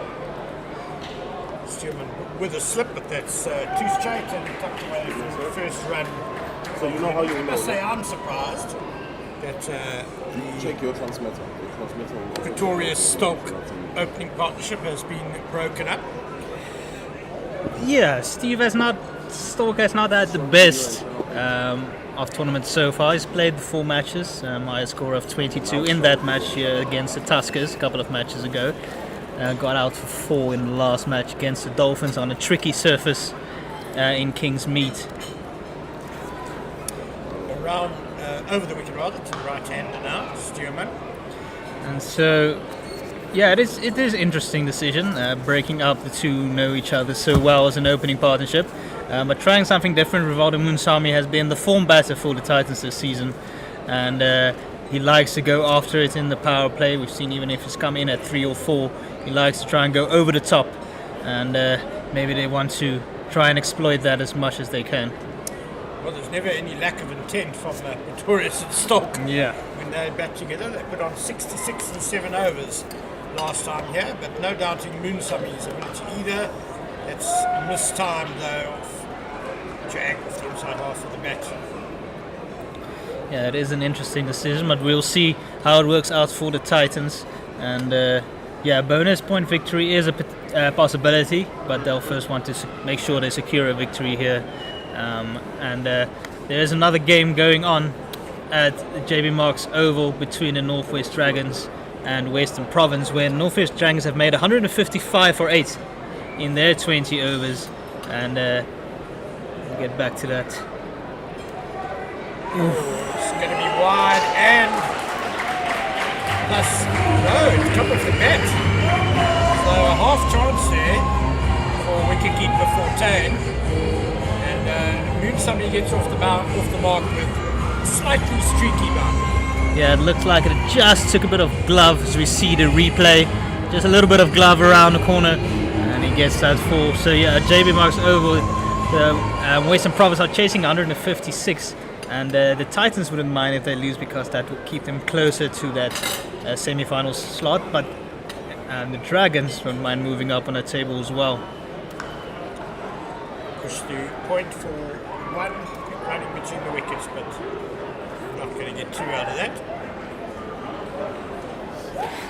Stearman with a slip, but that's too straight and tucked away for the first run. So you know how you I know. must say I'm surprised that Check your transmitter. Pretorius Stork opening partnership has been broken up. Yeah, Stork has not had the best of tournaments so far. He's played the 4 matches, high score of 22 in that match here against the Tuskers a couple of matches ago. Got out for 4 in the last match against the Dolphins on a tricky surface in King's Mead. Around over the wicket rather, to the right hander now, Stearman. And so, yeah, it is interesting decision, breaking up the two know each other so well as an opening partnership. But trying something different. Rivaldo Moonsamy has been the form batter for the Titans this season, and he likes to go after it in the power play. We've seen even if he's come in at 3 or 4, he likes to try and go over the top, and maybe they want to try and exploit that as much as they can. Well, there's never any lack of intent from Pretorius and Stork. Yeah. When they bat together, they put on 66 and 7 overs last time here, but no doubting Moonsamy's ability either. It's mistimed though off Jag with the inside half of the bat. Yeah, it is an interesting decision, but we'll see how it works out for the Titans. And bonus point victory is a possibility, but they'll first want to make sure they secure a victory here. There is another game going on at JB Marks Oval between the Northwest Dragons and Western Province, where Northwest Dragons have made 155 for 8 in their 20 overs, and we'll get back to that. It's going to be wide and plus top of the bat. So a half chance there for wicketkeeper Fortain, and Moonsamy gets off the mark with a slightly streaky bound. Yeah, it looks like it just took a bit of glove as we see the replay. Just a little bit of glove around the corner, and he gets that 4. So yeah, JB Marks Oval, the Western Province are chasing 156, and the Titans wouldn't mind if they lose, because that would keep them closer to that semi-final slot. But the Dragons wouldn't mind moving up on the table as well. Push the point for 1, running between the wickets, but not going to get 2 out of that.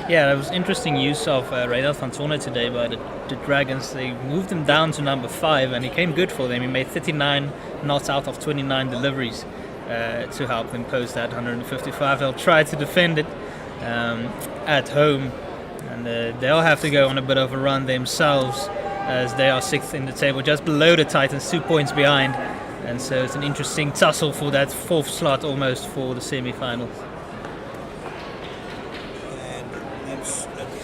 Yeah, that was interesting use of Reynald van Tonne today by the Dragons. They moved him down to number 5, and he came good for them. He made 39 knots out of 29 deliveries to help them post that 155. They'll try to defend it at home, and they'll have to go on a bit of a run themselves, as they are 6th in the table, just below the Titans, 2 points behind. And so it's an interesting tussle for that 4th slot almost for the semi-finals.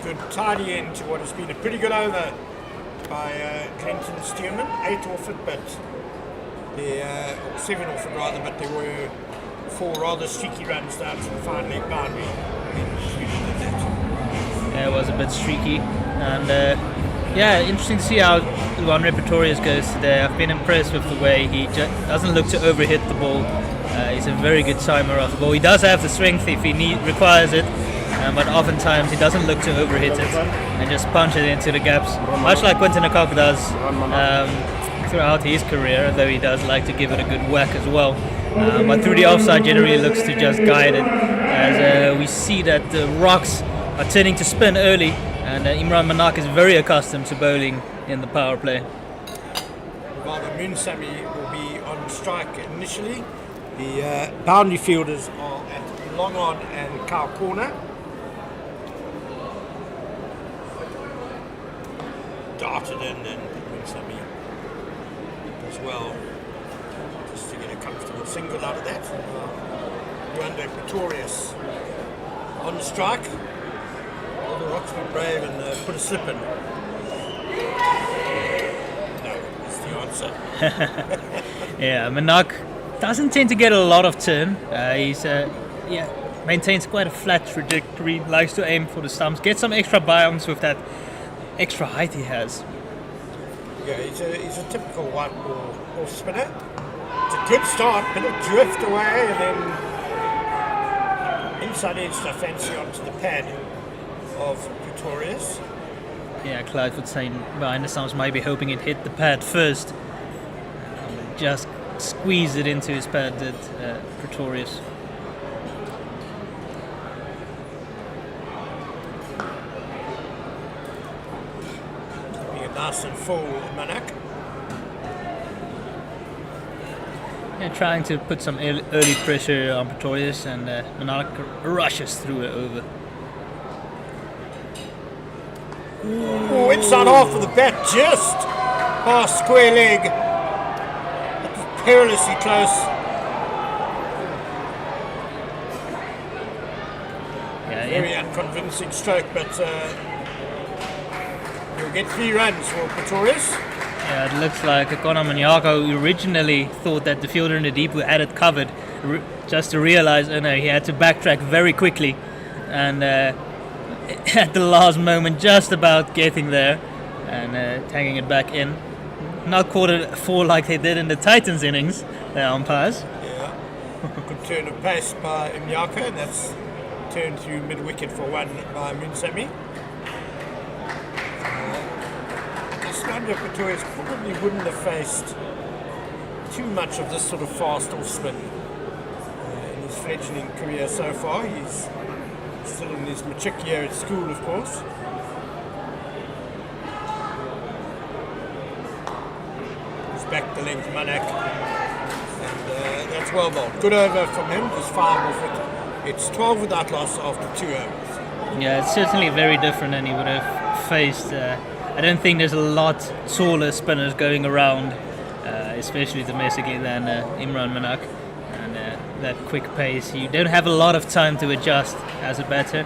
Good tidy end to what has been a pretty good over by Clinton Stearman. 8 off it, but 7 off it rather, but there were 4 rather streaky runs down to the final leg boundary. Yeah, it was a bit streaky, and interesting to see how Alondre Pretorius goes today. I've been impressed with the way he doesn't look to overhit the ball. He's a very good timer of the ball. He does have the strength if he requires it, but oftentimes he doesn't look to overhit it and just punch it into the gaps, much like Quinton Akok does. throughout his career, though he does like to give it a good whack as well. But through the offside generally looks to just guide it, as we see that the Rocks are turning to spin early, and Imran Manak is very accustomed to bowling in the power play. Rivaldo Moonsamy will be on strike initially. The boundary fielders are at long on and cow corner. Darted in and Moonsamy as well, just to get a comfortable single out of that. Luando Pretorius on the strike. All the Rocks were brave and put a slip in. No, is the answer. Yeah, Manak doesn't tend to get a lot of turn. He's maintains quite a flat trajectory, likes to aim for the stumps, get some extra bounce with that extra height he has. Yeah, he's a typical white ball off spinner. It's a good start, bit of drift away, and then inside edge stuff fancy onto the pad of Pretorius. Yeah, Clive would say behind the stumps, maybe hoping it hit the pad first. Just squeeze it into his pad, did Pretorius. Nice and full Manak. Yeah, trying to put some early pressure on Pretorius, and Manak rushes through it over. Oh, inside half of the bat, just past square leg. That was perilously close. Yeah, Very unconvincing stroke, but you'll get 3 runs for Pretorius. Yeah, it looks like Conor Manyako originally thought that the fielder in the deep had it covered, just to realize, oh no, he had to backtrack very quickly, and at the last moment just about getting there and tagging it back in. Not caught it fall like they did in the Titans innings, the umpires. Yeah, good turn of pace by Mnyaka, and that's turned through mid-wicket for 1 by Moonsamy. Luando Pretorius probably wouldn't have faced too much of this sort of fast off spin in his fledgling career so far. He's still in his matric year at school, of course. He's back the length Manak, and that's well bowled. Good over from him, just 5 off it. It's 12 without loss after 2 overs. Yeah, it's certainly very different than he would have faced. I don't think there's a lot taller spinners going around, especially domestically, than Imran Manak. And that quick pace, you don't have a lot of time to adjust as a batter.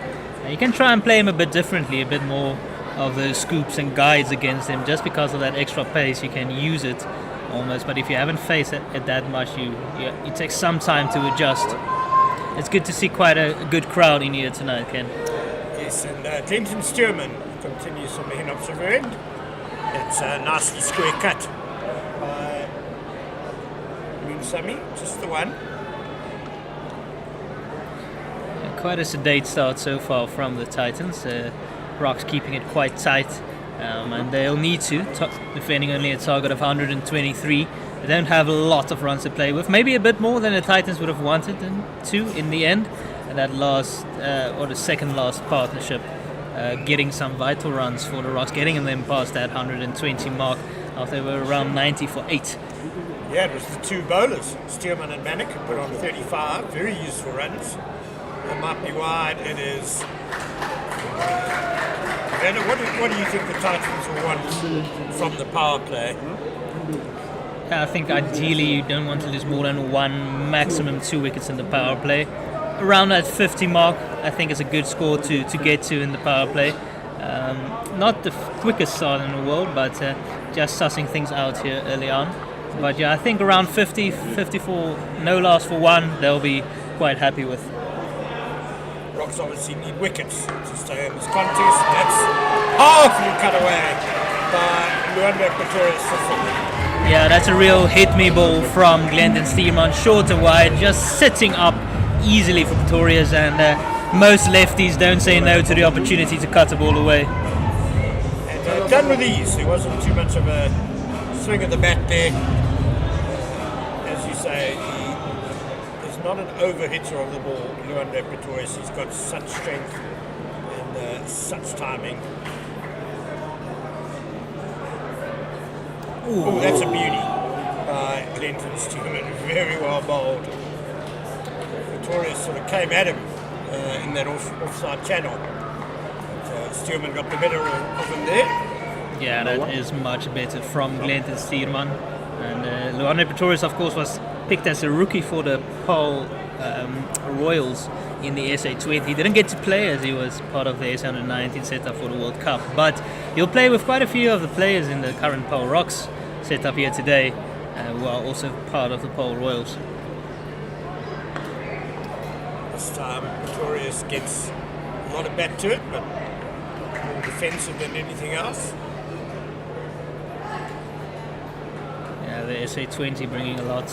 You can try and play him a bit differently, a bit more of those scoops and guides against him. Just because of that extra pace, you can use it almost. But if you haven't faced it that much, you take some time to adjust. It's good to see quite a good crowd in here tonight, Ken. Yes, and Clinton Stearman continues on the Hinops river end. It's a nicely square cut by Moonsamy, just the one. Quite a sedate start so far from the Titans. Rocks keeping it quite tight, and they'll need to, defending only a target of 123. They don't have a lot of runs to play with, maybe a bit more than the Titans would have wanted them to in the end. And that last, or the second last partnership, getting some vital runs for the Rocks, getting them past that 120 mark after they were around 90 for 8. Yeah, it was the 2 bowlers, Stearman and Manak, who put on 35, very useful runs. It might be wide, it is. And what do you think the Titans will want from the power play? I think ideally you don't want to lose more than 1, maximum 2 wickets in the power play. Around that 50 mark, I think is a good score to get to in the power play. Not the quickest start in the world, but just sussing things out here early on. But yeah, I think around 50, 54, no loss for 1, they'll be quite happy with. Rocks obviously need wickets to stay in this contest. That's powerfully cut away by Luando Pretorius. Yeah, that's a real hit-me ball from Glendon Stearman, short and wide, just sitting up easily for Pretorius, and most lefties don't say no to the opportunity to cut the ball away. And done with ease. There wasn't too much of a swing of the bat there. As you say, he is not an over-hitter of the ball, Leandro Pretorius. He's got such strength and such timing. Oh, that's a beauty by Glenton Stearman. Very well bowled. Pretorius sort of came at him in that offside channel. But, Stearman got the better of him there. Yeah, that is much better from Glenton Stearman. And Leandro Pretorius, of course, was picked as a rookie for the Paul Royals in the SA20. He didn't get to play as he was part of the SA19 setup for the World Cup, but he'll play with quite a few of the players in the current Paul Rocks setup here today, who are also part of the Paul Royals. This time, Pretorius gets a lot of bat to it, but more defensive than anything else. Yeah, the SA20 bringing a lot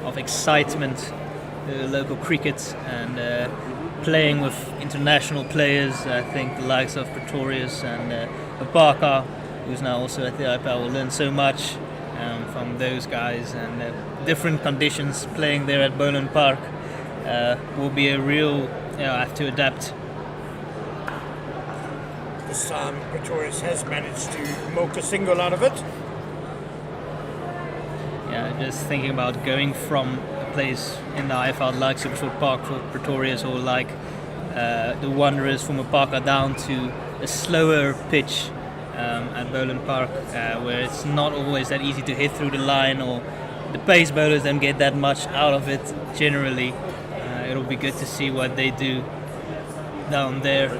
of excitement to local cricket and playing with international players. I think the likes of Pretorius and Parker, who's now also at the IPL, will learn so much from those guys, and different conditions playing there at Boland Park will be a real have to adapt. This time Pretorius has managed to milk a single out of it. Yeah, just thinking about going from a place in the IFL like SuperSport Park for Pretorius, or like the Wanderers from Parker, down to a slower pitch at Boland Park, where it's not always that easy to hit through the line, or the pace bowlers don't get that much out of it generally. It'll be good to see what they do down there.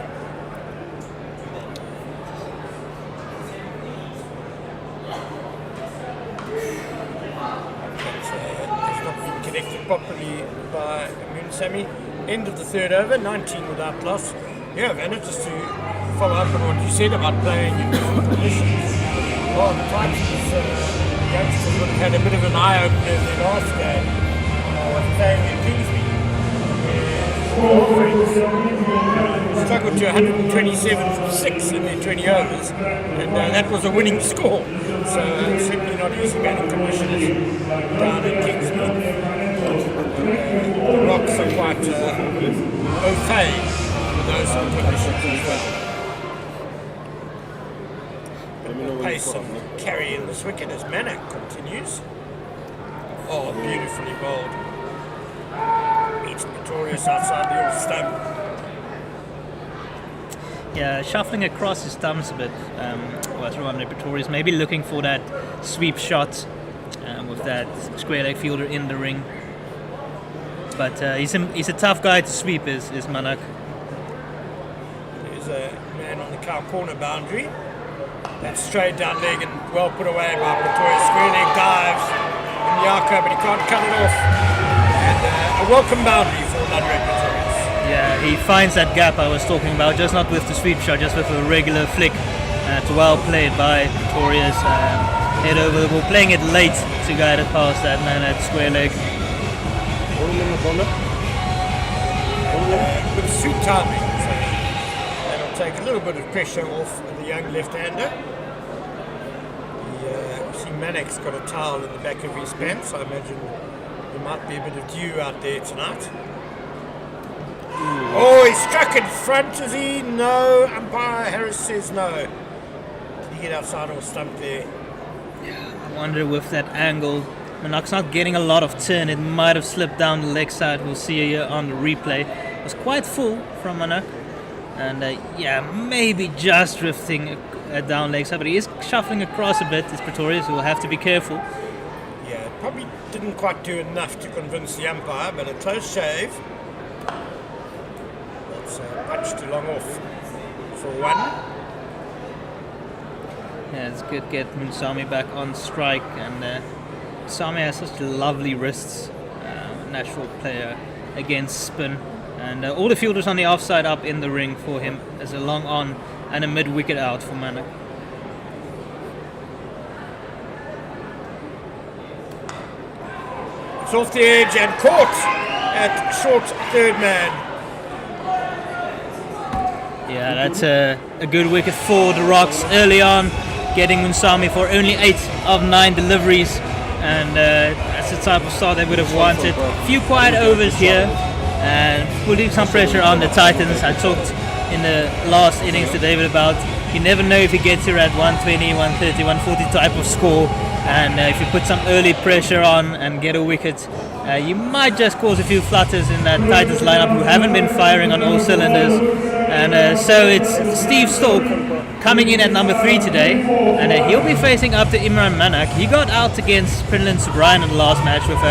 Has not been connected properly by Moonsamy. End of the third over, 19 without loss. Yeah, Vanna, just to follow up on what you said about playing in different conditions. Well, the Titans youngsters would have had a bit of an eye-opener in their last game, playing in Kingsby. Struggled to 127 from 6 in their 20 overs, and that was a winning score. So certainly not easy batting conditions down in Kingsby. The Rocks are quite au fait with those sort of conditions as well. Pace and carry in this wicket as Manak continues. Oh, beautifully bowled. Beats Pretorius outside the off stump. Yeah, shuffling across his thumbs a bit was Leandro Pretorius, maybe looking for that sweep shot with that square leg fielder in the ring. But he's a tough guy to sweep, is Manak. There's a man on the cow corner boundary. That's straight down leg and well put away by Pretorius. Square leg dives in Yako, but he can't cut it off. And a welcome boundary for Leandro Pretorius. Yeah, he finds that gap I was talking about, just not with the sweep shot, just with a regular flick. It's well played by Pretorius. Head over the ball, playing it late to guide it past that man at square leg. With sweet timing. So that'll take a little bit of pressure off the young left-hander. You see Manak's got a towel in the back of his pants. I imagine there might be a bit of dew out there tonight. Oh, he struck in front, is he? No, umpire Harris says no. Did he get outside or stump there? I wonder with that angle, Manak's not getting a lot of turn. It might have slipped down the leg side. We'll see here on the replay. It was quite full from Manak. And maybe just drifting down leg side, but he is shuffling across a bit. It's Pretorius, who will have to be careful. Yeah, probably didn't quite do enough to convince the umpire, but a close shave. That's much too long off for one. Yeah, it's good to get Moonsamy back on strike, and Moonsamy has such lovely wrists. Natural player against spin, and all the fielders on the offside up in the ring for him as a long on and a mid wicket out for Manak. It's off the edge and caught at short third man. Yeah, that's a good wicket for the Rocks early on. getting Munsami for only 8 of 9 deliveries, and that's the type of start they would have wanted. A few quiet overs here, and putting some pressure on the Titans. I talked in the last innings to David about you never know if he gets here at 120, 130, 140 type of score, and if you put some early pressure on and get a wicket, you might just cause a few flutters in that Titans lineup who haven't been firing on all cylinders. And so it's Steve Stork coming in at number 3 today, and he'll be facing up to Imran Manak. He got out against Prinland Subrayan in the last match with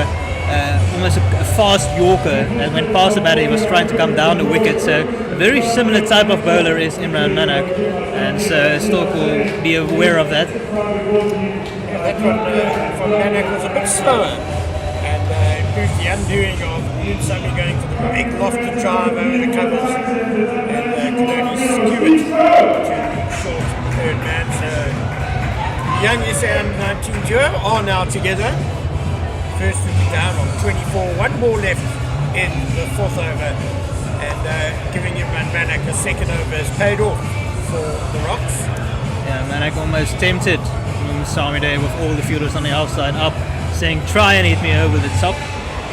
almost a fast Yorker, and when past the batter he was trying to come down the wicket. So a very similar type of bowler is Imran Manak, and so Stork will be aware of that. That one from Manak was a bit slower, and improved the undoing of Munsami going for the big lofted drive over the covers, and could only skew it to the short third man. So young SA under-19 duo are now together. First wicket down on 24, 1 ball left in the 4th over, and giving him Manak a second over has paid off for the Rocks. Yeah, Manak almost tempted Munsami there with all the fielders on the outside up, saying try and hit me over the top,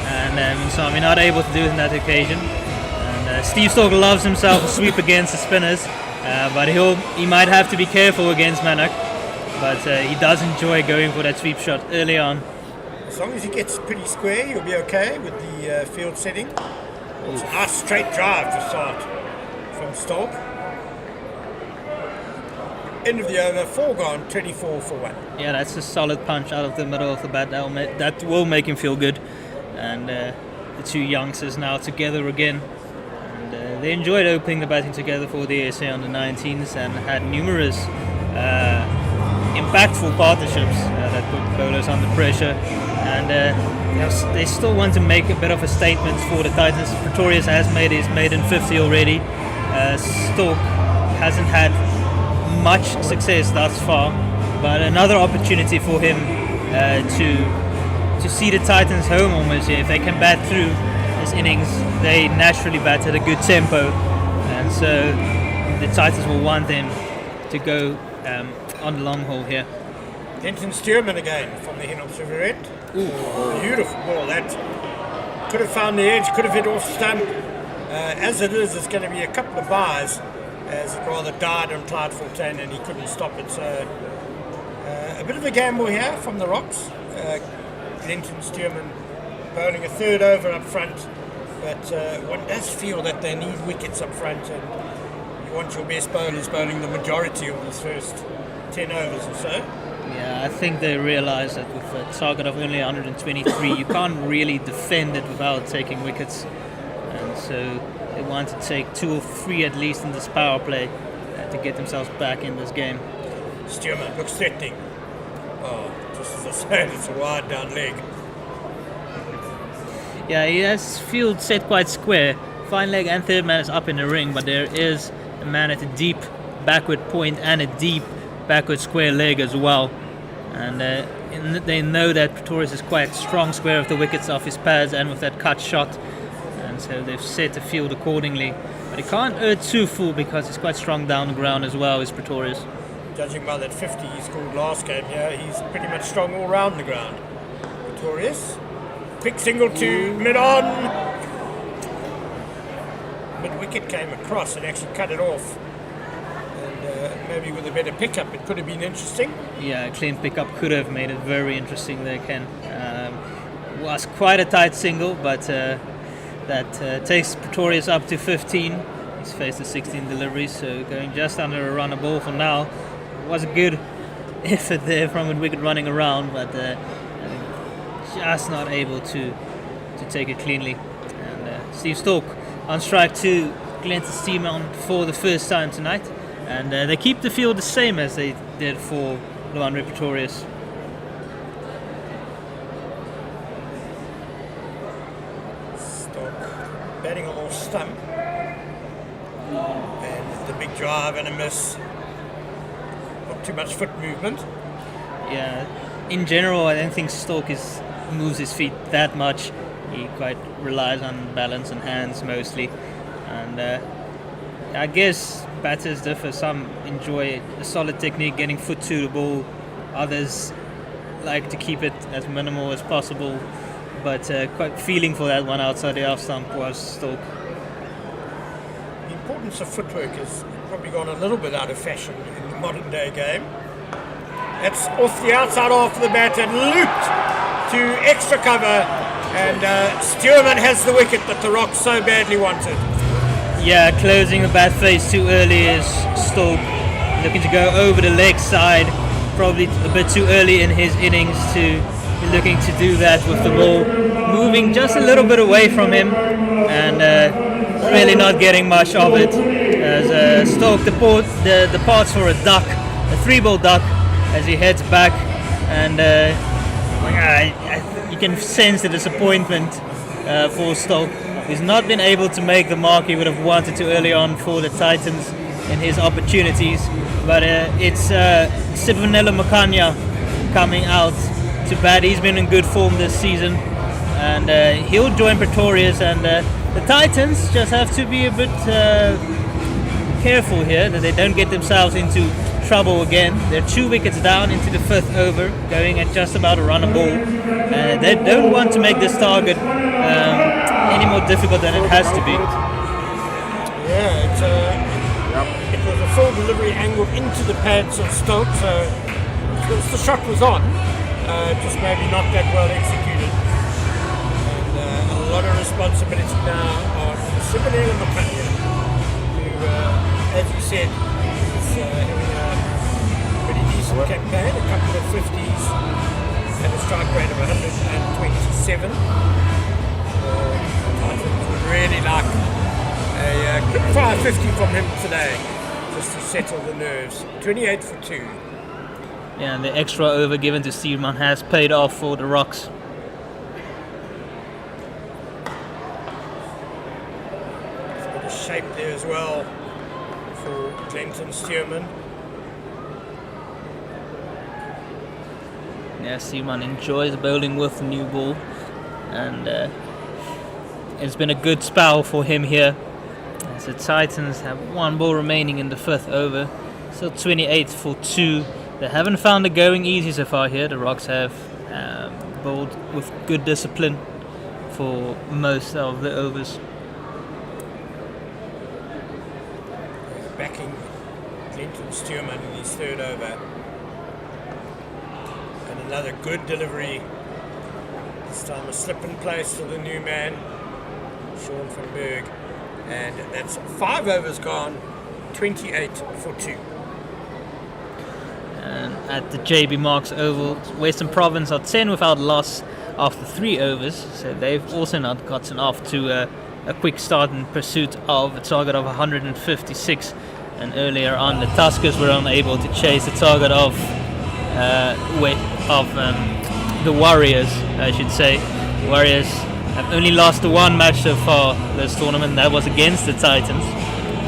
and Munsami not able to do it on that occasion. And Steve Stork loves himself a sweep against the spinners, but he might have to be careful against Manak, but he does enjoy going for that sweep shot early on. As long as he gets pretty square, you'll be okay with the field setting. It's a nice straight drive to start from Stork. End of the over, 4 gone, 24 for 1. Yeah, that's a solid punch out of the middle of the bat. That will make him feel good. And the two youngsters now together again. And they enjoyed opening the batting together for the SA under-19s and had numerous impactful partnerships that put bowlers under pressure. And they still want to make a bit of a statement for the Titans. Pretorius has made his maiden 50 already. Stork hasn't had much success thus far, but another opportunity for him to see the Titans home almost here. If they can bat through this innings, they naturally bat at a good tempo, and so the Titans will want them to go on the long haul here. Denton Stearman again from the Hen Observer end. Beautiful ball. That could have found the edge, could have hit off stump. As it is, it's going to be a couple of byes, as it rather died on Clyde Fontaine and he couldn't stop it. So a bit of a gamble here from the Rocks. Denton Stearman bowling a 3rd over up front, but one does feel that they need wickets up front, and you want your best bowlers bowling the majority of these first 10 overs or so. Yeah, I think they realise that with a target of only 123, you can't really defend it without taking wickets, and so they want to take 2 or 3 at least in this power play to get themselves back in this game. Stearman looks threatening. Oh, just as I said, it's a wide down leg. Yeah, he has field set quite square. Fine leg and third man is up in the ring, but there is a man at a deep backward point and a deep backward square leg as well. And they know that Pretorius is quite strong square of the wickets off his pads and with that cut shot. And so they've set the field accordingly. But he can't earn too full because he's quite strong down the ground as well as Pretorius. Judging by that 50 he scored last game here, he's pretty much strong all round the ground. Pretorius. Quick single to mid-on. Mid-wicket came across and actually cut it off. And maybe with a better pickup it could have been interesting. Yeah, a clean pickup could have made it very interesting there, Ken. Was quite a tight single, but that takes Pretorius up to 15. He's faced the 16 deliveries, so going just under a run a ball for now. It was a good effort there from a wicket running around, but just not able to take it cleanly. And Steve Stork on strike to Glenn Steeman for the first time tonight, and they keep the field the same as they did for Luandre Pretorius. Stork batting a little stump, and the big drive and a miss. Not too much foot movement. Yeah, in general I don't think Stork moves his feet that much. He quite relies on balance and hands mostly, and I guess batters differ. Some enjoy a solid technique, getting foot to the ball. Others like to keep it as minimal as possible. But quite feeling for that one outside the off stump was Stoke. The importance of footwork has probably gone a little bit out of fashion in the modern day game. That's off the outside half of the bat and looped to extra cover, and Stuurman has the wicket that the Rocks so badly wanted. Yeah, closing the bat face too early is Stoke. Looking to go over the leg side, probably a bit too early in his innings to be looking to do that with the ball. Moving just a little bit away from him and really not getting much of it. As Stoke departs for a duck, a 3-ball duck, as he heads back, and you can sense the disappointment for Stoke. He's not been able to make the mark he would have wanted to early on for the Titans in his opportunities, but it's Sivanella Makanya coming out to bat. He's been in good form this season, and he'll join Pretorius, and the Titans just have to be a bit careful here that they don't get themselves into trouble again. They're 2 wickets down into the 5th over, going at just about a run a ball. They don't want to make this target any more difficult than it has to be. Yeah, it was a full delivery angled into the pads of Stoke, so the shot was on, just maybe not that well executed. And a lot of responsibility now on Sivanella Makanya, who, as you said, is having a pretty decent campaign, a couple of 50s and a strike rate of 127. Would really like a quick fire 50 from him today, just to settle the nerves. 28 for 2. Yeah, and the extra over given to Steelman has paid off for the Rocks. There's a bit of shape there as well for Clinton Stuurman. Yeah, Steelman enjoys bowling with the new ball, and it's been a good spell for him here. As the Titans have 1 ball remaining in the 5th over, still 28 for 2. They haven't found it going easy so far here. The Rocks have bowled with good discipline for most of the overs. Backing Clinton Stuurman in his 3rd over. And another good delivery. This time a slip in place for the new man, Sean van Berg. And that's 5 overs gone, 28 for 2. And at the JB Marks Oval, Western Province are 10 without loss after 3 overs, so they've also not gotten off to a quick start in pursuit of a target of 156. And earlier on, the Tuskers were unable to chase the target of the Warriors, I should say. Warriors have only lost the 1 match so far this tournament. That was against the Titans,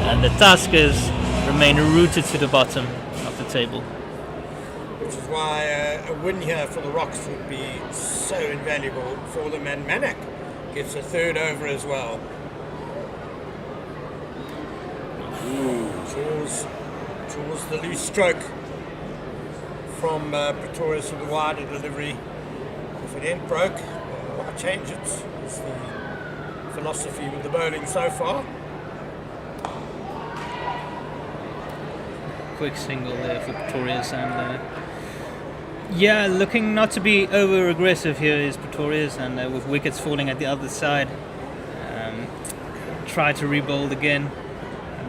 and the Tuskers remain rooted to the bottom of the table. Which is why a win here for the Rocks would be so invaluable for them, and Manak gets a 3rd over as well. Jaws the loose stroke from Pretorius with the wider delivery. If it ain't broke, why change it? Is the philosophy with the bowling so far. Quick single there for Pretorius, and yeah, looking not to be over aggressive here is Pretorius, and with wickets falling at the other side, try to rebuild again,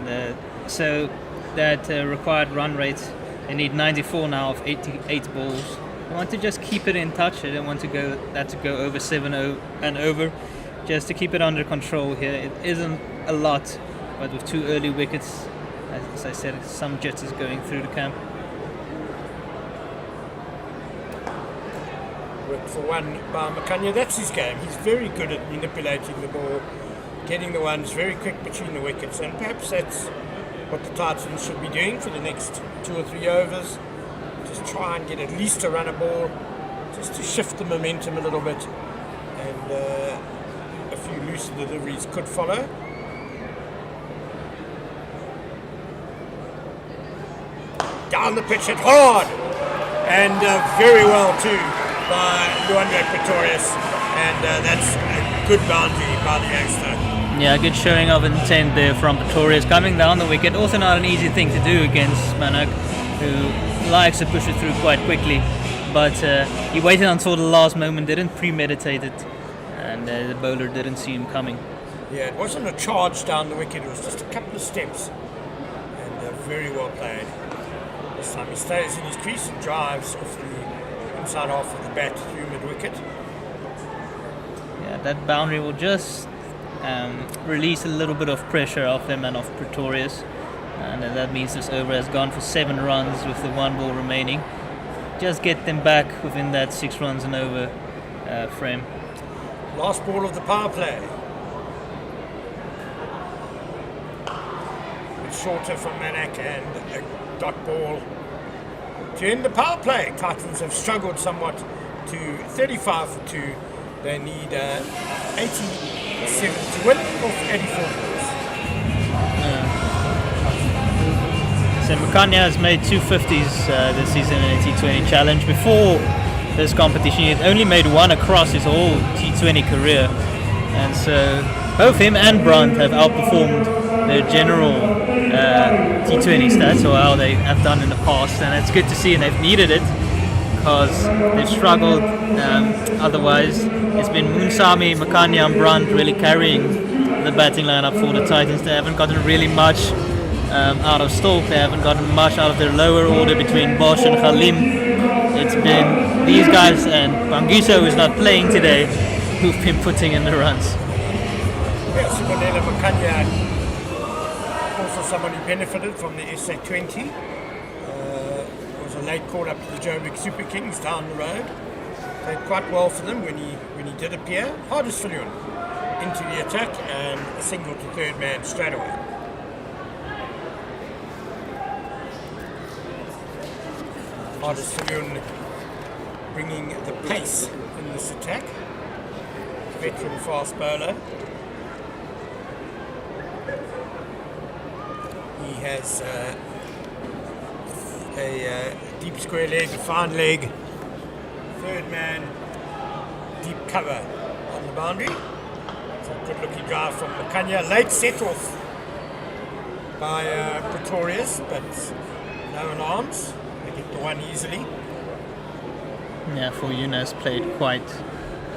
and so that required run rate, they need 94 now of 88 balls. They want to just keep it in touch. They don't want to go over 7 and over, just to keep it under control here. It isn't a lot, but with 2 early wickets, as I said, some jitters going through the camp. Worked for 1 by Makanya. That's his game. He's very good at manipulating the ball, getting the ones very quick between the wickets, and perhaps that's what the Titans should be doing for the next 2 or 3 overs. Just try and get at least a run a ball, just to shift the momentum a little bit, and a few loose deliveries could follow. down the pitch hit hard, and very well too by Luandre Pretorius, and that's a good boundary by the youngster. Yeah, good showing of intent there from Pretorius coming down the wicket. Also not an easy thing to do against Manak, who likes to push it through quite quickly. But he waited until the last moment, didn't premeditate it, and the bowler didn't see him coming. Yeah, it wasn't a charge down the wicket, it was just a couple of steps, and very well played. This time he stays in his crease and drives off the inside half of the bat through mid-wicket. Yeah, that boundary will just release a little bit of pressure off him and off Pretorius, and that means this over has gone for 7 runs with the 1 ball remaining. Just get them back within that 6 runs and over frame. Last ball of the power play. It's shorter from Manak and a dot ball to end the power play. Titans have struggled somewhat to 35 for 2. They need 87 to win off 84 balls. So Makanya has made 2 50s this season in a T20 challenge. Before this competition, he had only made 1 across his whole T20 career. And so both him and Brandt have outperformed their general T20 stats, or how they have done in the past. And it's good to see, and they've needed it because they've struggled. Otherwise, it's been Moonsami, Makanya and Brandt really carrying the batting lineup for the Titans. They haven't gotten really much out of Stoke. They haven't gotten much out of their lower order between Bosch and Khalim. It's been these guys and Bangiso, who's not playing today, who've been putting in the runs. Yes, Simonela Makanya, also someone who benefited from the SA T20. Was a late call up to the Joburg Super Kings down the road. Played quite well for them when he did appear. Hardest Viljoen into the attack and a single to third man straight away. Hardest Viljoen bringing the pace in this attack. Veteran fast bowler. He has a deep square leg, a fine leg, third man, deep cover on the boundary. It's a good looking drive from Makanya. Late set off by Pretorius, but no alarms. They get the one easily. Yeah, for Yunus played quite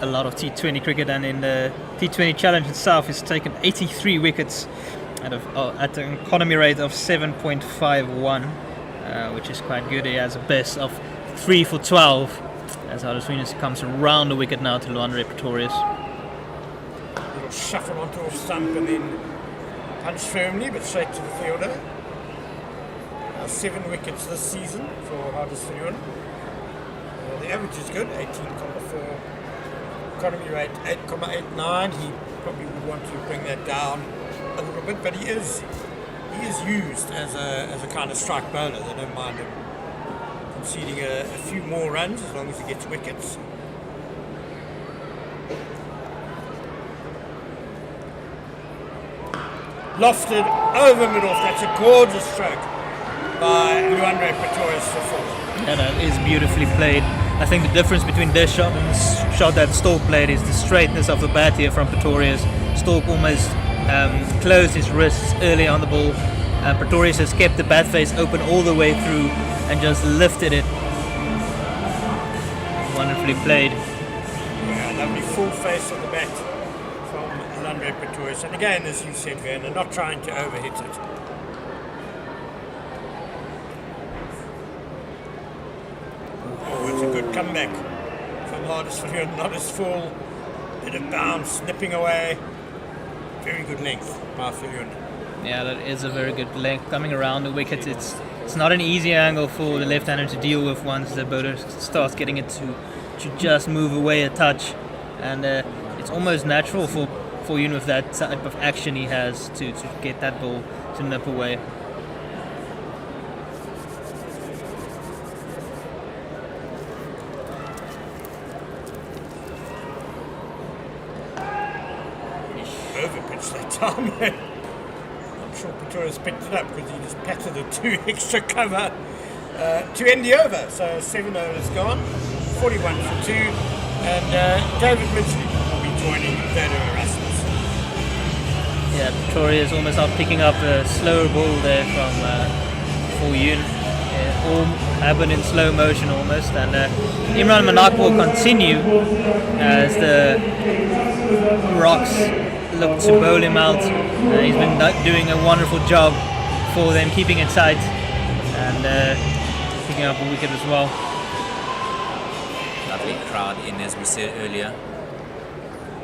a lot of T20 cricket, and in the T20 challenge itself, he's taken 83 wickets at an economy rate of 7.51, which is quite good. He has a best of 3 for 12 as Huddersfield comes around the wicket now to Luandre Pretorius. Little shuffle onto off stump and then punch firmly but straight to the fielder. 7 wickets this season for Huddersfield. The average is good, 18.4. Economy rate 8.89. He probably would want to bring that down a little bit, but he is used as a kind of strike bowler. They don't mind him conceding a few more runs as long as he gets wickets. Lofted over mid-off. That's a gorgeous stroke by Luandre Pretorius for 4. And that is beautifully played. I think the difference between this shot and the shot that Stork played is the straightness of the bat here from Pretorius. Stork almost closed his wrists early on the ball. Pretorius has kept the bat face open all the way through and just lifted it. Wonderfully played. Yeah, lovely full face of the bat from Luandre Pretorius. And again, as you said, Werner, not trying to overhit it. Oh, it's a good comeback from Huddersfield. Not as full, bit of bounce, nipping away. Very good length by Viljoen. Yeah, that is a very good length coming around the wicket. It's not an easy angle for the left-hander to deal with once the bowler starts getting it to just move away a touch, and it's almost natural for Viljoen with that type of action he has to get that ball to nip away. Overpitched that time. I'm sure Pretorius picked it up because he just patted the 2 extra cover to end the over. So 7 overs gone, 41 for 2, and David Midgley will be joining third over Rasmus. Yeah, Pretoria's almost out picking up a slower ball there from Foyun. All happened in slow motion almost, and Imran Manak will continue as the Rocks look to bowl him out. He's been doing a wonderful job for them, keeping it tight and picking up a wicket as well. Lovely crowd in, as we said earlier,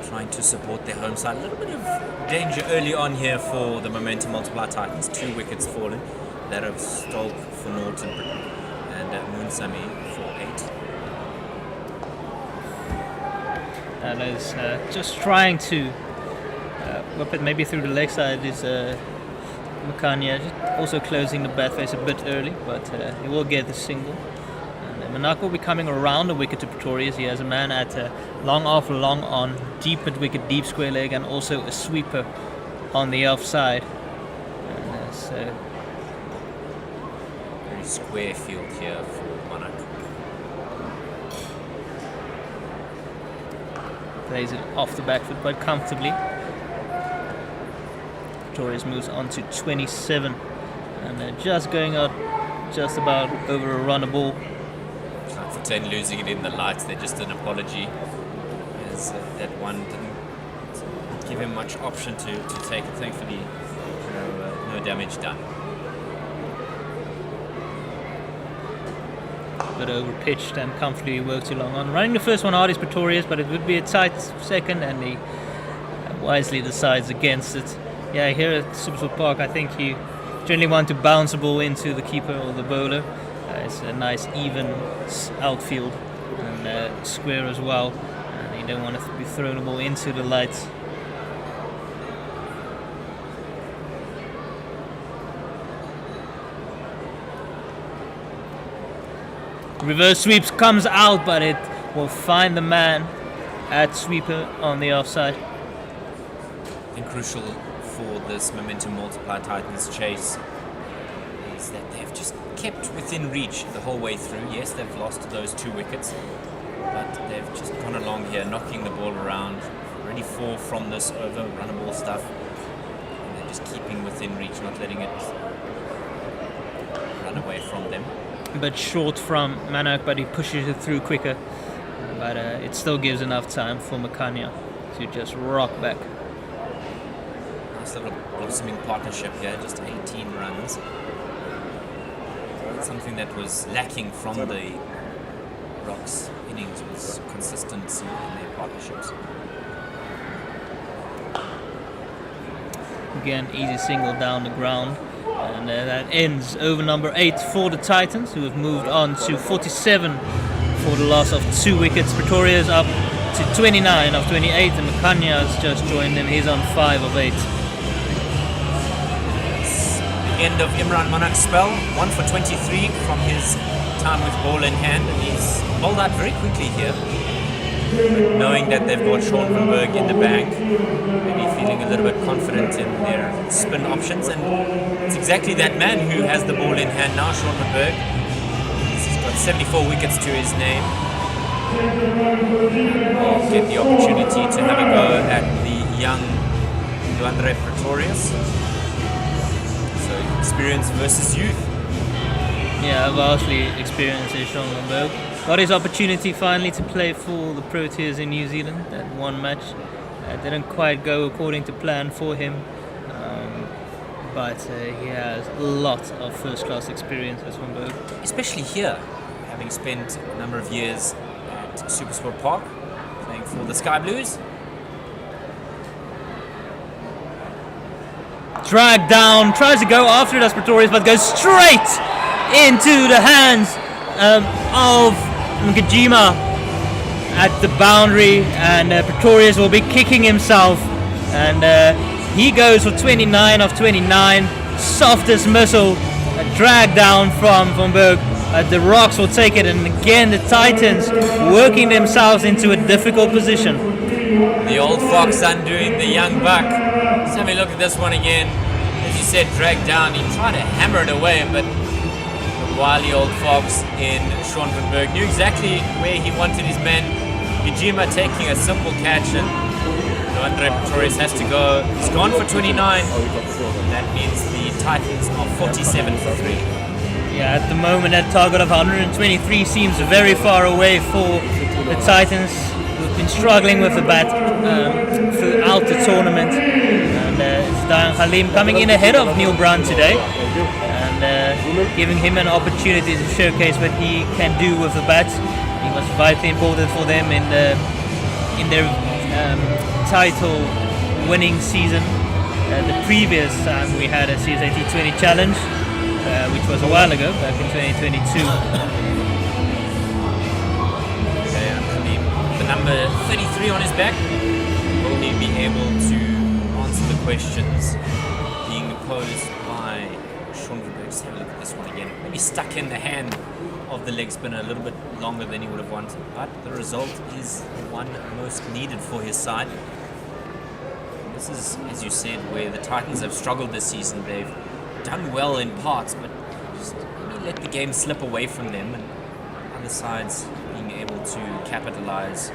trying to support their home side. A little bit of danger early on here for the Momentum Multiplier Titans. 2 wickets fallen. That of Stolk for Norton and Moonsami for 8. And is just trying to whip it maybe through the leg side is Makanya, also closing the bat face a bit early, but he will get the single. And Manak will be coming around the wicket to Pretorius. He has a man at long off, long on, deep mid wicket, deep square leg, and also a sweeper on the offside. And so very square field here for Manak. Plays it off the back foot quite comfortably. Pretorius moves on to 27, and they're just going out just about over a runner ball. For 10 losing it in the lights, they're just an apology, as that one didn't give him much option to take it. Thankfully, no damage done. But over pitched and comfortably worked too long on. Running the first one hard is Pretorius, but it would be a tight second, and he wisely decides against it. Yeah, here at SuperSport Park, I think you generally want to bounce a ball into the keeper or the bowler. It's a nice even outfield and square as well, and you don't want to be throwing the ball into the lights. Reverse sweeps comes out, but it will find the man at sweeper on the offside. And crucial for this Momentum Multiplier Titans chase is that they've just kept within reach the whole way through. Yes, they've lost those 2 wickets, but they've just gone along here, knocking the ball around, ready for from this over runnable stuff, and they're just keeping within reach, not letting it run away from them. A bit short from Manak, but he pushes it through quicker, but it still gives enough time for Makanya to just rock back. Nice little blossoming partnership here, just 18 runs. Something that was lacking from the Rocks innings was consistency in their partnerships. Again, easy single down the ground, and that ends over number 8 for the Titans, who have moved on to 47 for the loss of 2 wickets. Pretoria's up to 29 of 28, and Makanya has just joined them. He's on 5 of 8. End of Imran Manak's spell, 1 for 23 from his time with ball in hand, and he's bowled out very quickly here, knowing that they've got Sean van Berg in the bank, maybe feeling a little bit confident in their spin options, and it's exactly that man who has the ball in hand now, Sean van Berg. He's got 74 wickets to his name. We'll get the opportunity to have a go at the young Luandre Pretorius. Experience versus youth. Yeah, vastly experienced is Sean van Berg. Got his opportunity finally to play for the Proteas in New Zealand. That one match didn't quite go according to plan for him, but he has a lot of first-class experience as Van Berg. Especially here, having spent a number of years at SuperSport Park, playing for the Sky Blues. Dragged down, tries to go after it as Pretorius, but goes straight into the hands of Ngajima at the boundary, and Pretorius will be kicking himself, and he goes for 29 of 29, softest missile, dragged down from Van Berg. The Rocks will take it, and again the Titans working themselves into a difficult position. The old fox undoing the young buck. Let's have a look at this one again. As you said, dragged down. He tried to hammer it away, but the wily old fox in Sean van Berg knew exactly where he wanted his men. Ujima taking a simple catch, and Andre Pretorius has to go. He's gone for 29. That means the Titans are 47 for 3. Yeah, at the moment that target of 123 seems very far away for the Titans, who've been struggling with the bat throughout the tournament. And it's Dayan Halim coming in ahead of Neil Brown today, and giving him an opportunity to showcase what he can do with the bat. He was vitally important for them in their title winning season. The previous time we had a CSA T20 challenge, which was a while ago, back in 2022. The number 33 on his back, will he be able to answer the questions being posed by Sean van Berg? Let's have a look at this one again. Maybe stuck in the hand of the leg spinner a little bit longer than he would have wanted, but the result is the one most needed for his side. This is, as you said, where the Titans have struggled this season. They've done well in parts, but just let the game slip away from them, and other sides being able to capitalize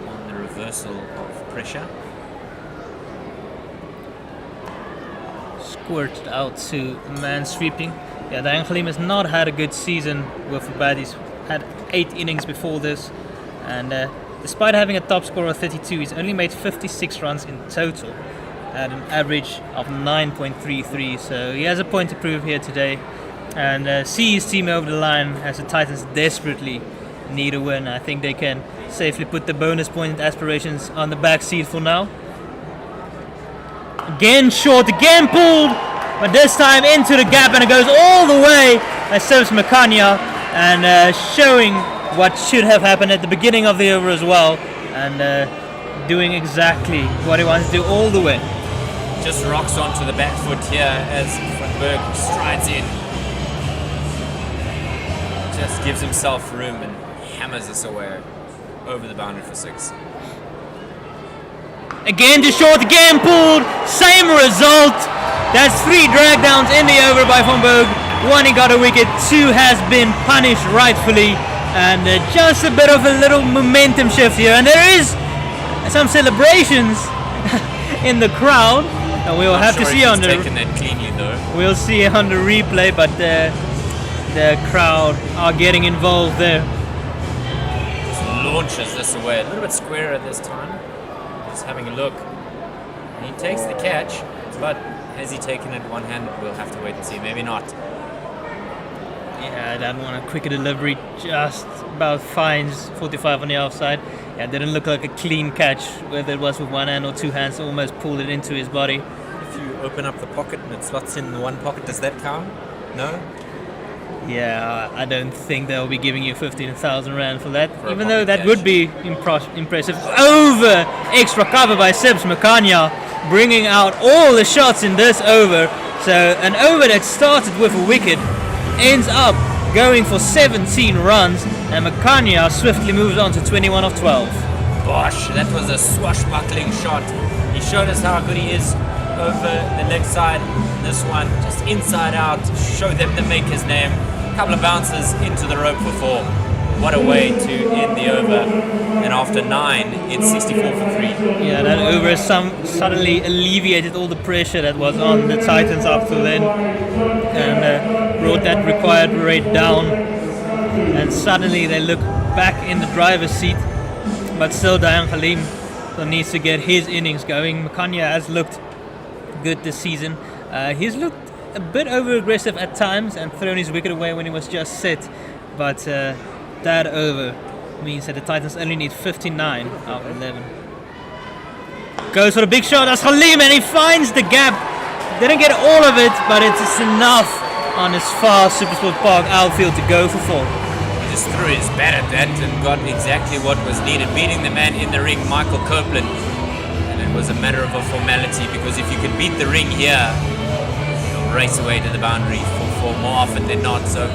on the reversal of pressure. Squirted out to man sweeping. Yeah, Dayan Halim has not had a good season with the bat. He's had 8 innings before this, and despite having a top score of 32, he's only made 56 runs in total at an average of 9.33, so he has a point to prove here today, and see his team over the line as the Titans desperately need a win. I think they can safely put the bonus point aspirations on the back seat for now. Again short, again pulled, but this time into the gap, and it goes all the way by Sebs Makanya, and showing what should have happened at the beginning of the over as well, and doing exactly what he wants to do all the way. Just rocks onto the back foot here as Van Berg strides in. Just gives himself room and hammers this away over the boundary for 6. Again to short, again pulled, same result. That's 3 drag downs in the over by Van Berg. 1 he got a wicket, 2 has been punished rightfully, and just a bit of a little momentum shift here, and there is some celebrations in the crowd. And we'll have to see on the taken that cleanly though. We'll see on the replay, but the crowd are getting involved there. Just launches this away, a little bit squarer this time. Just having a look. He takes the catch, but has he taken it one-handed? We'll have to wait and see. Maybe not. Yeah, that one a quicker delivery, just about finds 45 on the outside. Yeah, it didn't look like a clean catch, whether it was with one hand or 2 hands, almost pulled it into his body. If you open up the pocket and it slots in the one pocket, does that count? No? Yeah, I don't think they'll be giving you 15,000 rand for that, For even though that catch. would be impressive. Over extra cover by Sebs Makanya, bringing out all the shots in this over. So an over that started with a wicket ends up going for 17 runs, and Makanya swiftly moves on to 21 of 12. Gosh, that was a swashbuckling shot. He showed us how good he is over the leg side. This one just inside out, showed them the maker's name. A couple of bounces into the rope for 4. What a way to end the over. And after 9, it's 64 for 3. Yeah, that over suddenly alleviated all the pressure that was on the Titans up to then, and brought that required rate down. And suddenly they look back in the driver's seat, but still Dayan Halim still needs to get his innings going. Makanya has looked good this season. He's looked a bit over-aggressive at times and thrown his wicket away when he was just set, but that over means that the Titans only need 59 out of 11. Goes for the big shot, that's Halim, and he finds the gap. Didn't get all of it, but it's enough on his far SuperSport Park outfield to go for 4. He just threw his bat at that and got exactly what was needed, beating the man in the ring, Michael Copeland. And it was a matter of a formality, because if you can beat the ring here, you'll race away to the boundary for 4 more often than not. So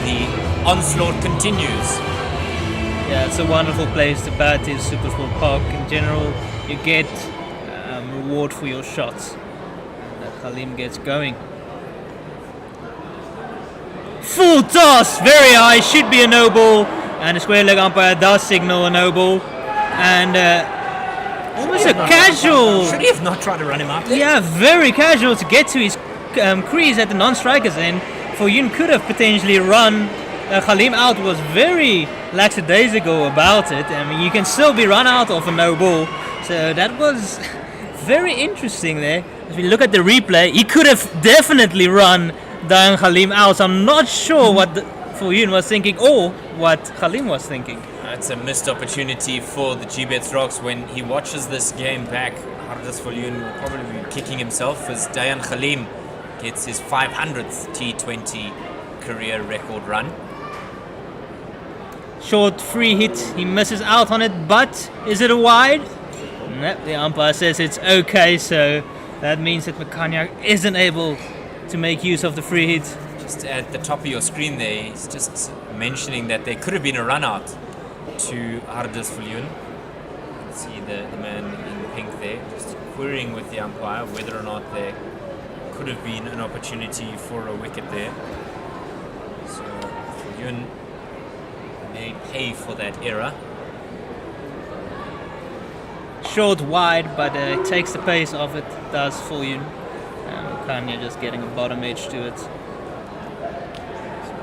the onslaught continues. Yeah, it's a wonderful place to bat in SuperSport Park. In general, you get reward for your shots. And Halim gets going. Full toss, very high, should be a no ball. And the square leg umpire does signal a no ball. And almost a casual. Should he have not tried to run him out there? Yeah, very casual to get to his crease at the non-strikers end. Fortune could have potentially run Halim out, was very lackadaisical about it. I mean, you can still be run out of a no ball. So that was very interesting there. If you look at the replay, he could have definitely run Dayan Halim out. So I'm not sure what Fortune was thinking or what Halim was thinking. It's a missed opportunity for the Gbets Rocks. When he watches this game back, Hardas Fortune will probably be kicking himself as Dayan Halim gets his 500th T20 career record run. Short free hit, he misses out on it, but is it a wide? No, the umpire says it's okay, so that means that Makanya isn't able to make use of the free hit. Just at the top of your screen there, he's just mentioning that there could have been a run out to Hardas Fortune. You can see the man in pink there, just querying with the umpire whether or not there could have been an opportunity for a wicket there. So Fortune may pay for that error. Short wide, but it takes the pace off it, does Fortune. Kanye just getting a bottom edge to it. So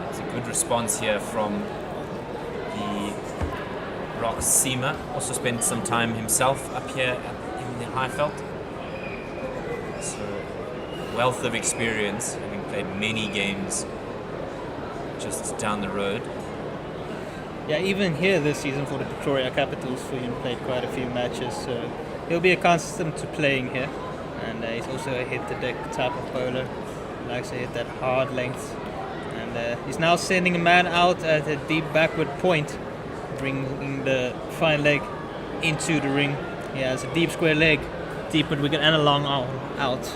it's a good response here from the Rocks seamer. Also spent some time himself up here in the Highveld. So wealth of experience, having played many games just down the road. Yeah, even here this season for the Pretoria Capitals, Fortune played quite a few matches, so he'll be accustomed to playing here. And he's also a hit the deck type of bowler. He likes to hit that hard length. And he's now sending a man out at a deep backward point, bringing the fine leg into the ring. He has a deep square leg, deep mid wicket and a long arm out.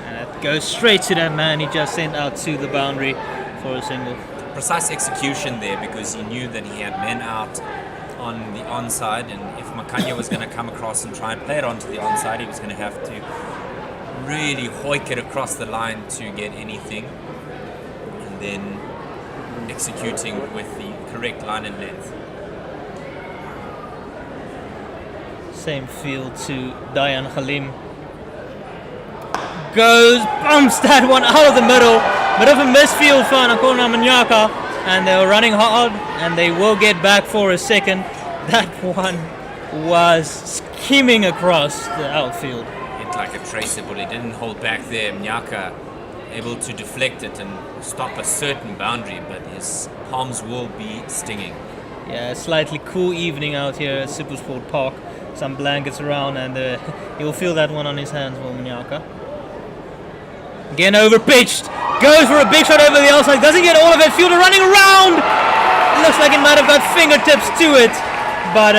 And it goes straight to that man he just sent out to the boundary for a single. Precise execution there, because he knew that he had men out on the onside, and if Makanya was going to come across and try and play it onto the onside, he was going to have to really hoik it across the line to get anything, and then executing with the correct line and length. Same field to Dayan Halim. Goes, bumps that one out of the middle. Bit of a misfield for Nakona Manyaka, and they were running hard, and they will get back for a second. That one was skimming across the outfield. Hit like a traceable. He didn't hold back there. Mnyaka able to deflect it and stop a certain boundary, but his palms will be stinging. Yeah, a slightly cool evening out here at SuperSport Park. Some blankets around, and he'll feel that one on his hands, will Manyaka. Again overpitched, goes for a big shot over the outside, doesn't get all of it, fielder running around! Looks like it might have got fingertips to it, but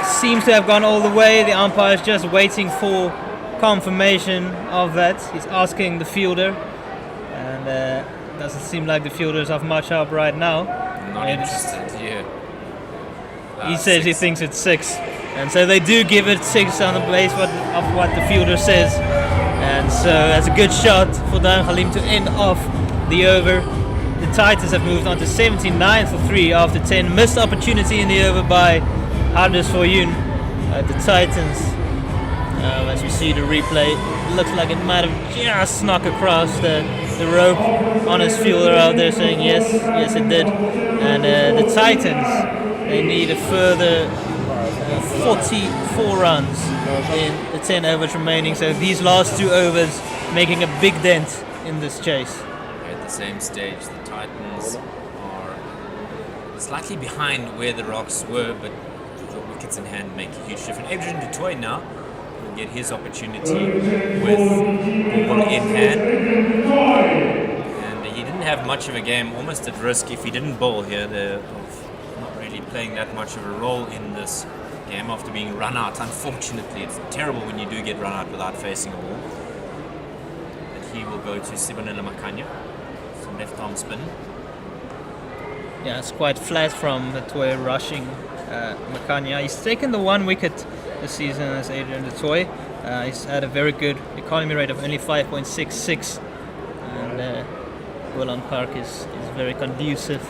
seems to have gone all the way. The umpire is just waiting for confirmation of that. He's asking the fielder, and doesn't seem like the fielders have much help right now. Not interested here. He says 6. He thinks it's 6, and so they do give it 6 on the base of what the fielder says. And so that's a good shot for Dayan Halim to end off the over. The Titans have moved on to 79 for 3 after 10. Missed opportunity in the over by Hardas Fortune. The Titans, as we see the replay, looks like it might have just snuck across the rope. Honest fielder out there saying yes it did. And the Titans, they need a further 44 runs in the 10 overs remaining, so these last 2 overs making a big dent in this chase. At the same stage, the Titans are slightly behind where the Rocks were, but the wickets in hand make a huge difference. Adrian du Toit now will get his opportunity with ball in hand, and he didn't have much of a game, almost at risk if he didn't bowl here. They're not really playing that much of a role in this game after being run out. Unfortunately, it's terrible when you do get run out without facing a ball. And he will go to Sibonela Makanya, some left arm spin. Yeah, it's quite flat from the Toy rushing Makanya. He's taken the 1 wicket this season as Adrian du Toit, He's had a very good economy rate of only 5.66, and Willem Park is very conducive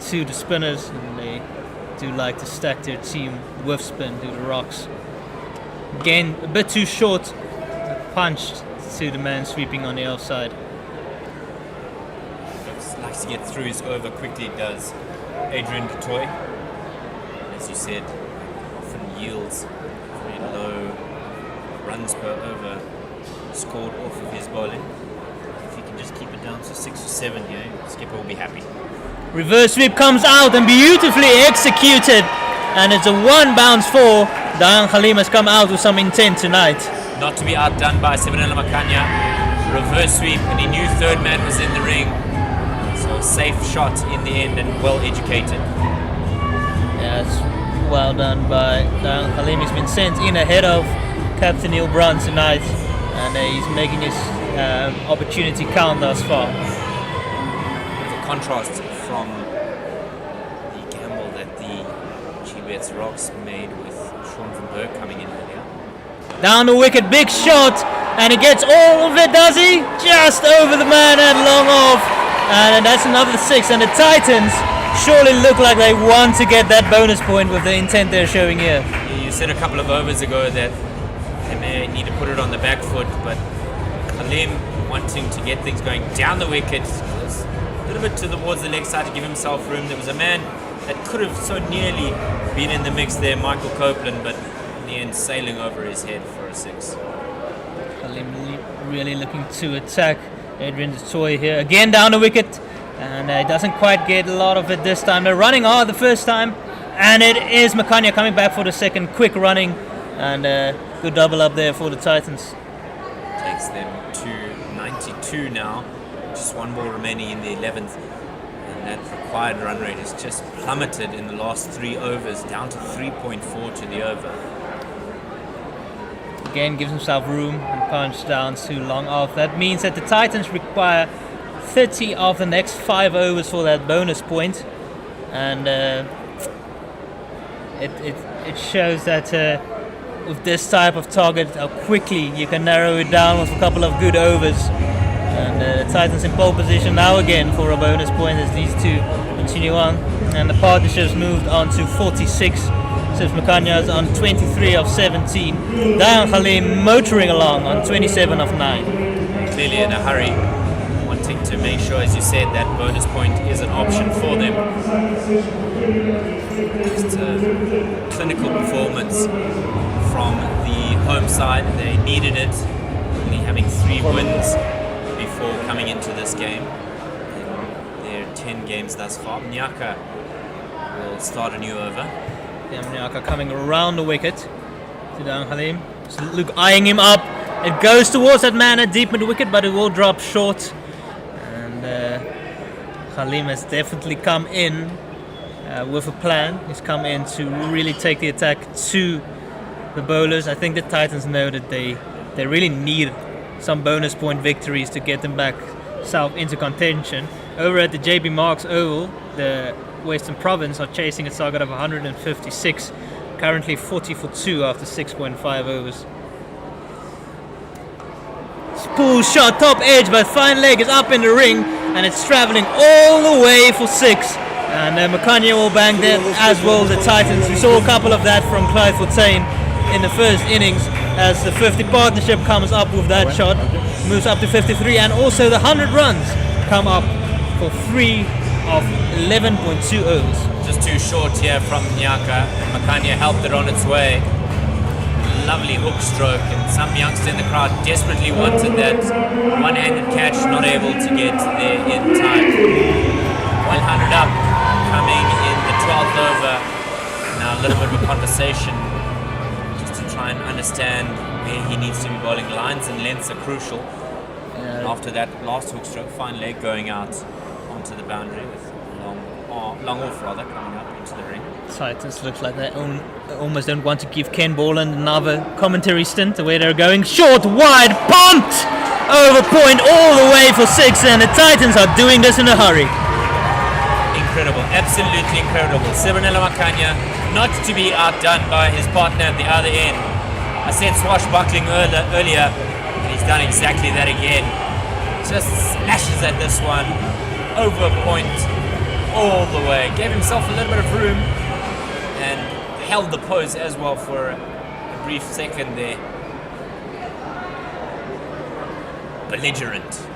to the spinners, and they do like to stack their team with spin to the rocks. Again, a bit too short, punched to the man sweeping on the offside. Likes to get through his over quickly, does Adrian du Toit. As you said, often yields very low runs per over scored off of his bowling. If he can just keep it down to 6 or 7 here, skipper will be happy. Reverse sweep comes out and beautifully executed, and it's a 1 bounce 4. Dayang Halim has come out with some intent tonight. Not to be outdone by Sivanela Makanya. Reverse sweep, and he knew third man was in the ring. So safe shot in the end and well educated. Yeah, it's well done by Dayang Halim. He's been sent in ahead of Captain Neil Brunt tonight, and he's making his opportunity count thus far. The contrast from the gamble that the Gbets Rocks made with Sean van Berg coming in earlier. Down the wicket, big shot, and he gets all of it, does he? Just over the man and long off, and that's another 6. And the Titans surely look like they want to get that bonus point with the intent they're showing here. You said a couple of overs ago that they may need to put it on the back foot, but Halim wanting to get things going down the wicket, a little bit towards the leg side to give himself room. There was a man that could have so nearly been in the mix there, Michael Copeland, but in the end sailing over his head for a 6. Halim really looking to attack Adrian du Toit here. Again down the wicket, and he doesn't quite get a lot of it this time. They're running hard the first time, and it is Makanya coming back for the second. Quick running, and good double up there for the Titans. Takes them to 92 now. Just 1 ball remaining in the 11th. And that required run rate has just plummeted in the last 3 overs, down to 3.4 to the over. Again gives himself room and punch down too long off. That means that the Titans require 30 of the next 5 overs for that bonus point. And it shows that with this type of target, how quickly you can narrow it down with a couple of good overs. And the Titans in pole position now again for a bonus point as these two continue on. And the partnerships moved on to 46. Sif Makanya is on 23 of 17. Dayang Halim motoring along on 27 of 9. Clearly in a hurry, wanting to make sure, as you said, that bonus point is an option for them. Just a clinical performance from the home side. They needed it, only having 3 wins before coming into this game. In their 10 games thus far. Mnyaka will start a new over. Yeah, Mnyaka coming around the wicket to Dayang Halim. So Luke eyeing him up. It goes towards that man at deep mid wicket, but it will drop short. And Halim has definitely come in with a plan. He's come in to really take the attack to the bowlers. I think the Titans know that they really need some bonus point victories to get them back south into contention. Over at the JB Marks Oval, the Western Province are chasing a target of 156, currently 40 for 2 after 6.5 overs. Spool shot, top edge, but fine leg is up in the ring, and it's travelling all the way for 6. And Makanya will bang that, as well the Titans. We saw a couple of that from Clive Fontaine in the first innings, as the 50 partnership comes up with that shot, moves up to 53, and also the 100 runs come up for 3 of 11.2 overs. Just too short here from Nyaka. Makanya helped it on its way. Lovely hook stroke, and some youngster in the crowd desperately wanted that one-handed catch, not able to get there in time. 100 up, coming in the 12th over. Now a little bit of a conversation just to try and understand where he needs to be bowling. Lines and lengths are crucial. After that last hook stroke, fine leg going out onto the boundary with long off rather coming up into the ring. Titans looks like they almost don't want to give Ken Borland another commentary stint the way they're going. Short, wide, pumped over point all the way for 6, and the Titans are doing this in a hurry. Incredible, absolutely incredible. Sivanela Makanya not to be outdone by his partner at the other end. I said swashbuckling earlier, and he's done exactly that again. Just slashes at this one, over point, all the way. Gave himself a little bit of room, and held the pose as well for a brief second there. Belligerent.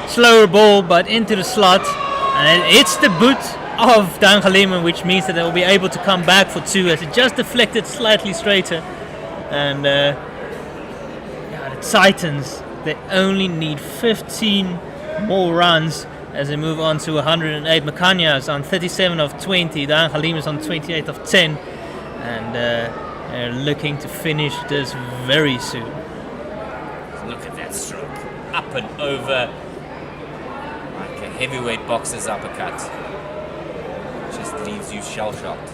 Slower ball, but into the slot, and it's the boot of Dan Khaliman, which means that they will be able to come back for 2 as it just deflected slightly straighter. And the Titans, they only need 15 more runs as they move on to 108. Makanya is on 37 of 20, Dan Khaliman is on 28 of 10, and they're looking to finish this very soon. Look at that stroke. Up and over. Like a heavyweight boxer's uppercut. Just leaves you shell-shocked.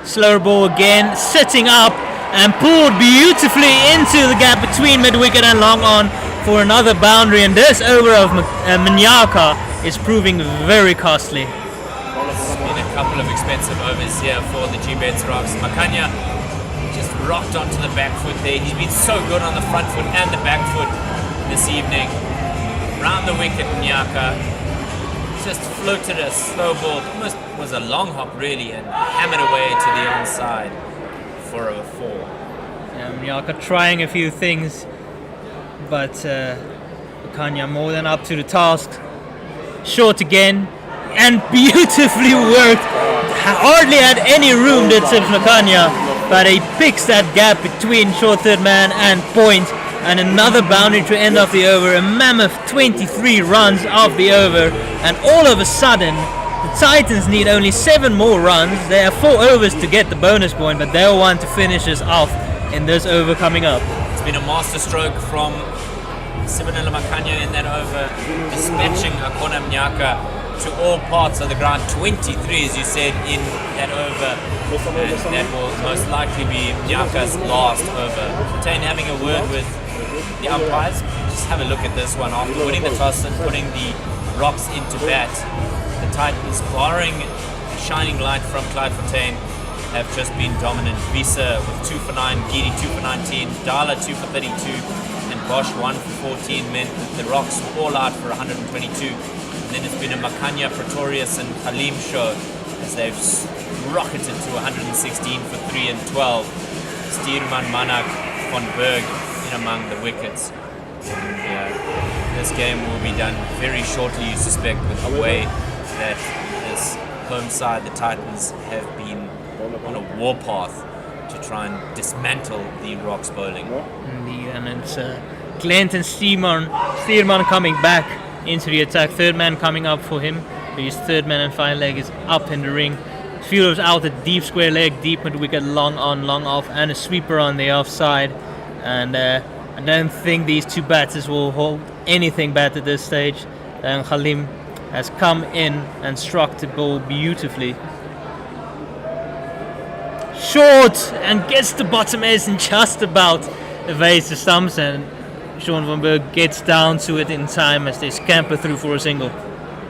Slower ball again, sitting up and pulled beautifully into the gap between mid-wicket and long on for another boundary. And this over of Manyaka is proving very costly. It's been a couple of expensive overs here for the Gbets Rocks. Makanya just rocked onto the back foot there. He's been so good on the front foot and the back foot this evening. Round the wicket, Manyaka just floated a slow ball, almost was a long hop really, and hammered away to the onside for over 4. Manyaka trying a few things, but Makanya more than up to the task. Short again, and beautifully worked. Hardly had any room, did Sims Makanya, but he picks that gap between short third man and point, and another boundary to end off the over. A mammoth 23 runs off the over, and all of a sudden the Titans need only 7 more runs. They have 4 overs to get the bonus point, but they'll want to finish this off in this over coming up. It's been a master stroke from Sibanela Makanya in that over, dispatching Akona Mnyaka to all parts of the ground. 23, as you said, in that over, and that will most likely be Mnyaka's last over. Tane having a word with the umpires. Just have a look at this one. After winning the toss and putting the Rocks into bat, the Titans, barring a shining light from Clyde Fontaine, have just been dominant. Visa with 2 for 9, Giri 2 for 19, Dala 2 for 32, and Bosch 1 for 14 meant that the Rocks were all out for 122. And then it's been a Makanya, Pretorius and Halim show as they've rocketed to 116 for 3 and 12. Stierman, Manak, von Berg in among the wickets. This game will be done very shortly, you suspect, with the way that this home side, the Titans, have been on a warpath to try and dismantle the Rocks bowling. Indeed, and it's Clinton Stierman coming back into the attack. Third man coming up for him. His third man and final leg is up in the ring. Fielders out at deep square leg, deep mid wicket, long on, long off, and a sweeper on the offside. And I don't think these two batters will hold anything back at this stage. And Halim has come in and struck the ball beautifully. Short, and gets the bottom edge and just about evades the stumps, and Sean van Berg gets down to it in time as they scamper through for a single.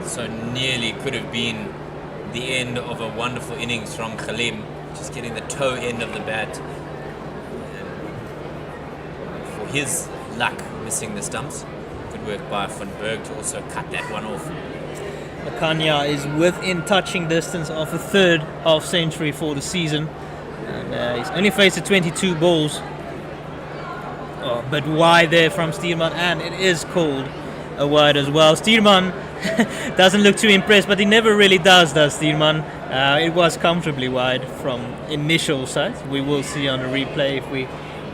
So nearly could have been the end of a wonderful innings from Halim, just getting the toe end of the bat. And for his luck, missing the stumps. Good work by Van Berg to also cut that one off. Makanya is within touching distance of a third half century for the season. And he's only faced 22 balls. Oh, but wide there from Stierman, and it is called a wide as well. Stierman doesn't look too impressed, but he never really does Stierman? It was comfortably wide from initial sight. We will see on the replay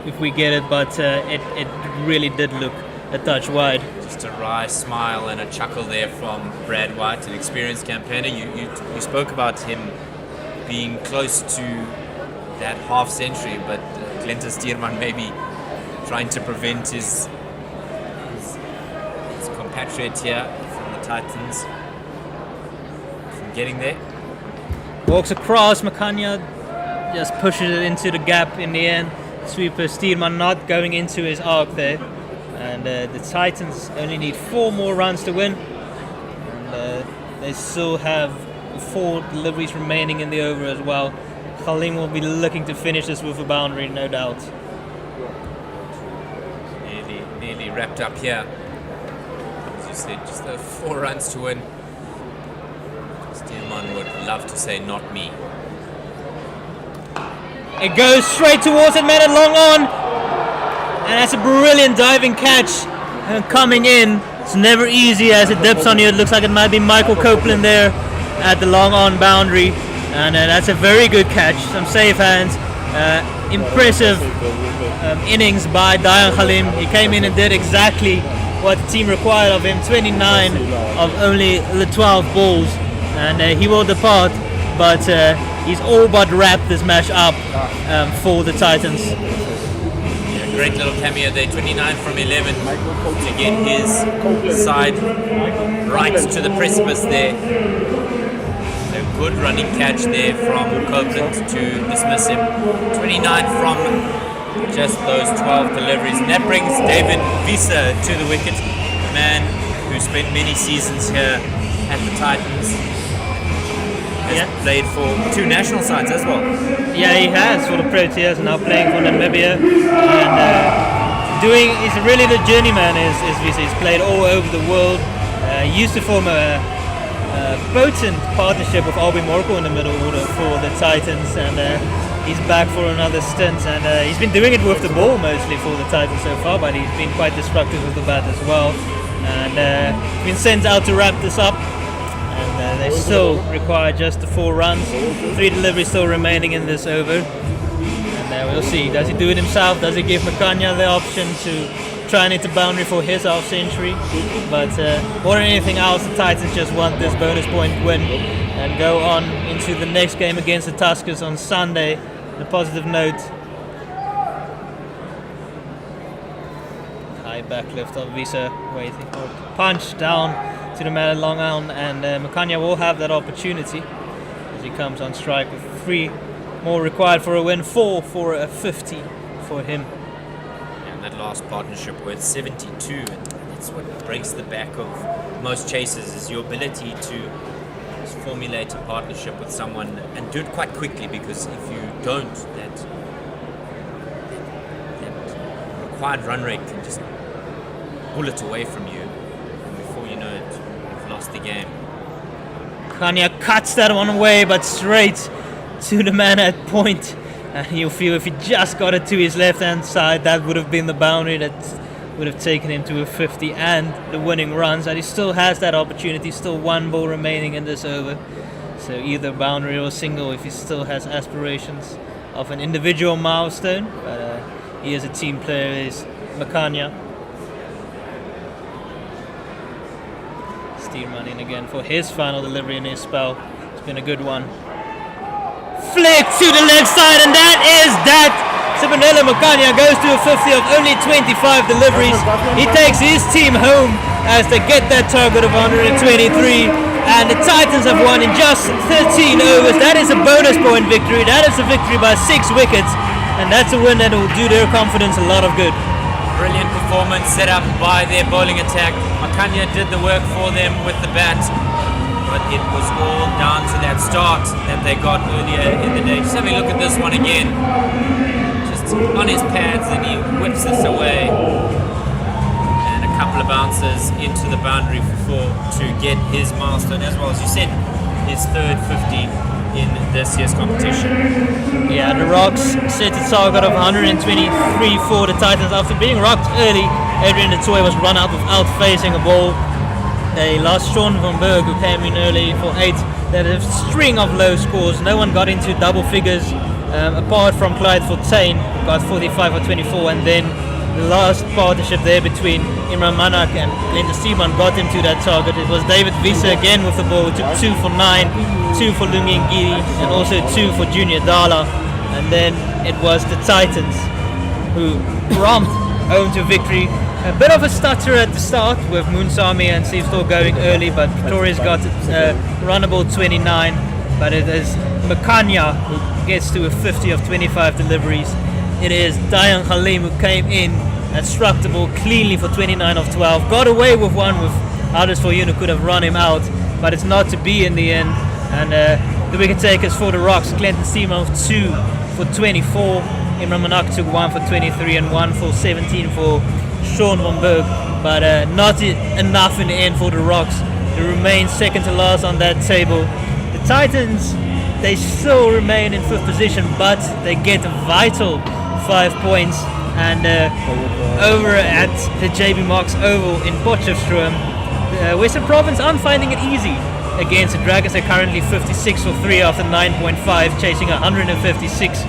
if we get it, but it really did look a touch wide. Just a wry smile and a chuckle there from Brad White, an experienced campaigner. You spoke about him being close to that half century, but Clinton Stierman maybe trying to prevent his compatriot here from the Titans from getting there. Walks across, Makanya just pushes it into the gap in the end. Sweeper Stierman not going into his arc there. And the Titans only need 4 more runs to win. And they still have 4 deliveries remaining in the over as well. Halim will be looking to finish this with a boundary, no doubt. Nearly wrapped up here. As you said, just those 4 runs to win. Steelman would love to say, not me. It goes straight towards it, man, and long on. And that's a brilliant diving catch. And coming in, it's never easy as it dips on you. It looks like it might be Michael Copeland there at the long on boundary. And that's a very good catch. Some safe hands. Impressive innings by Dayan Halim. He came in and did exactly what the team required of him. 29 of only the 12 balls. And he will depart. But he's all but wrapped this match up for the Titans. Yeah, great little cameo there, 29 from 11 to get his side right to the precipice there. A good running catch there from Copeland to dismiss him. 29 from just those 12 deliveries. And that brings David Visa to the wicket, a man who spent many seasons here at the Titans. Played for 2 national sides as well. Yeah, he has, for the Proteas, and now playing for Namibia. And he's really the journeyman, is Visa. He's played all over the world. He used to form a potent partnership with Albie Morkel in the middle order for the Titans, and he's back for another stint. And he's been doing it with the ball mostly for the Titans so far, but he's been quite destructive with the bat as well. And been sent out to wrap this up. And they still require just the 4 runs. 3 deliveries still remaining in this over. And we'll see. Does he do it himself? Does he give Makanya the option to try and hit the boundary for his half century? But more than anything else, the Titans just want this bonus point win and go on into the next game against the Tuskers on Sunday. On a positive note. High backlift of Visa waiting for it. Punch down to the man long on, and Makanya will have that opportunity as he comes on strike with 3 more required for a win, 4 for a 50 for him. And that last partnership with 72, and that's what breaks the back of most chasers, is your ability to formulate a partnership with someone and do it quite quickly, because if you don't, that required run rate can just bullet away from you, and before you know it, you've lost the game. Kanya cuts that one away, but straight to the man at point. And you'll feel if he just got it to his left-hand side, that would have been the boundary that would have taken him to a 50 and the winning runs. And he still has that opportunity, still 1 ball remaining in this over. So either boundary or single if he still has aspirations of an individual milestone. But he is a team player, is Makanya. Steelman in again for his final delivery in his spell. It's been a good one. Flick to the left side, and that is that. Sibanela Makanya goes to a 50 of only 25 deliveries. He takes his team home as they get that target of 123. And the Titans have won in just 13 overs. That is a bonus point victory. That is a victory by 6 wickets. And that's a win that will do their confidence a lot of good. Brilliant performance set up by their bowling attack. Makanya did the work for them with the bat, but it was all down to that start that they got earlier in the day. Just have a look at this one again. Just on his pads, and he whips this away. And a couple of bounces into the boundary for 4 to get his milestone, as well as you said, his third 50 in this year's competition. Yeah, the Rocks set a target of 123 for the Titans. After being rocked early, Adrian de Toy was run out without facing a ball. They lost Sean van Berg, who came in early for 8. They had a string of low scores. No one got into double figures apart from Clyde Fontaine, who got 45 or 24, and then the last partnership there between Imran Manak and Glenda Steeman got him to that target. It was David Visa again with the ball, took 2 for 9, 2 for Lungi Ngidi, and also 2 for Junior Dala. And then it was the Titans who romped home to victory. A bit of a stutter at the start with Moonsami and Steve Storr going early, but Pretoria's got runnable 29. But it is Makanya who gets to a 50 of 25 deliveries. It is Dayan Halim who came in and struck the ball cleanly for 29 of 12. Got away with one with Hardest for You, who could have run him out, but it's not to be in the end. And The wicket takers for the Rocks, Clinton Steeman 2 for 24, Imran Manak took 1 for 23 and 1 for 17 for Sean van Berg, but not enough in the end for the Rocks. They remain second to last on that table. The Titans, they still remain in 5th position, but they get a vital 5 points. And over at the JB Marks Oval in Potchefstroom, Western Province aren't finding it easy against the Dragons. They're currently 56 for 3 after 9.5, chasing 156.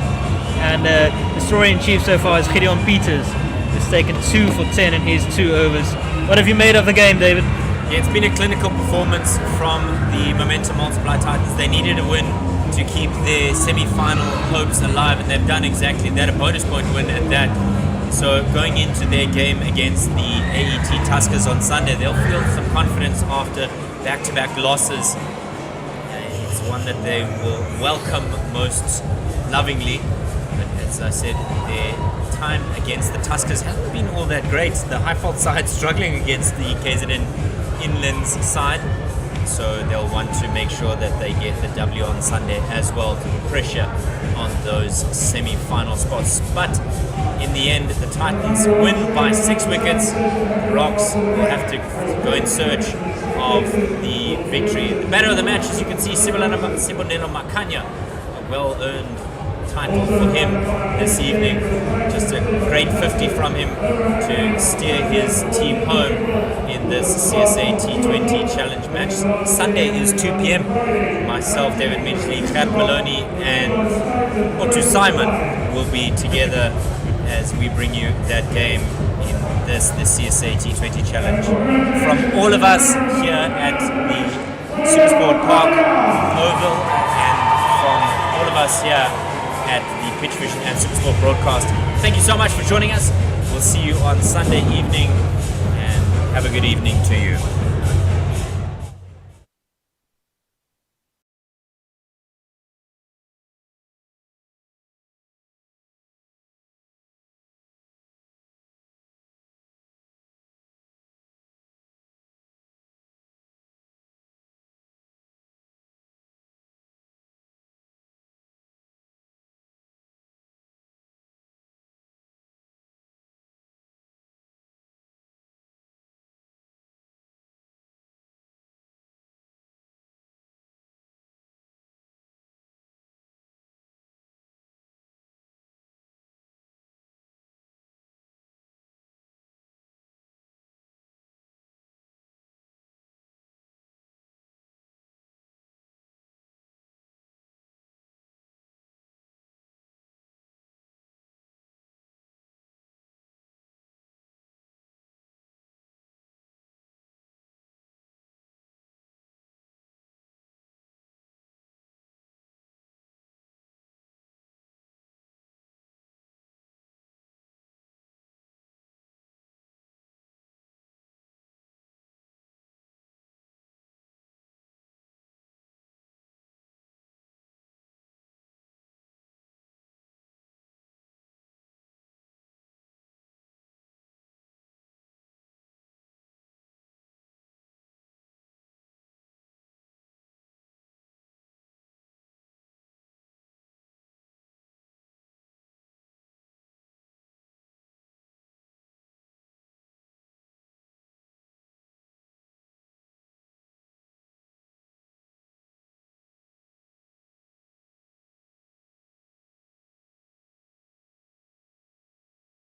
And the story in chief so far is Gideon Peters, who's taken 2 for 10 in his 2 overs. What have you made of the game, David? Yeah, it's been a clinical performance from the Momentum Multiply Titans. They needed a win to keep their semi-final hopes alive, and they've done exactly that, a bonus point win at that. So going into their game against the AET Tuskers on Sunday, they'll feel some confidence after back-to-back losses. It's one that they will welcome most lovingly. But as I said, their time against the Tuskers hasn't been all that great. The Highveld side struggling against the KZN Inlands side. So they'll want to make sure that they get the W on Sunday as well to put pressure on those semi-final spots. But in the end, the Titans win by 6 wickets. The Rocks will have to go in search of the victory. The batter of the match, as you can see, Sibonelo Makanya, a well-earned title for him this evening. Just a great 50 from him to steer his team home in this CSA T20 challenge match. Sunday is 2 p.m. Myself, David Mitchley, Gert Maloney and Otto Simon will be together as we bring you that game in the CSA T20 challenge. From all of us here at the SuperSport Park Oval and from all of us here at the Pitch Vision and SuperSport broadcast, thank you so much for joining us. We'll see you on Sunday evening, and have a good evening to you.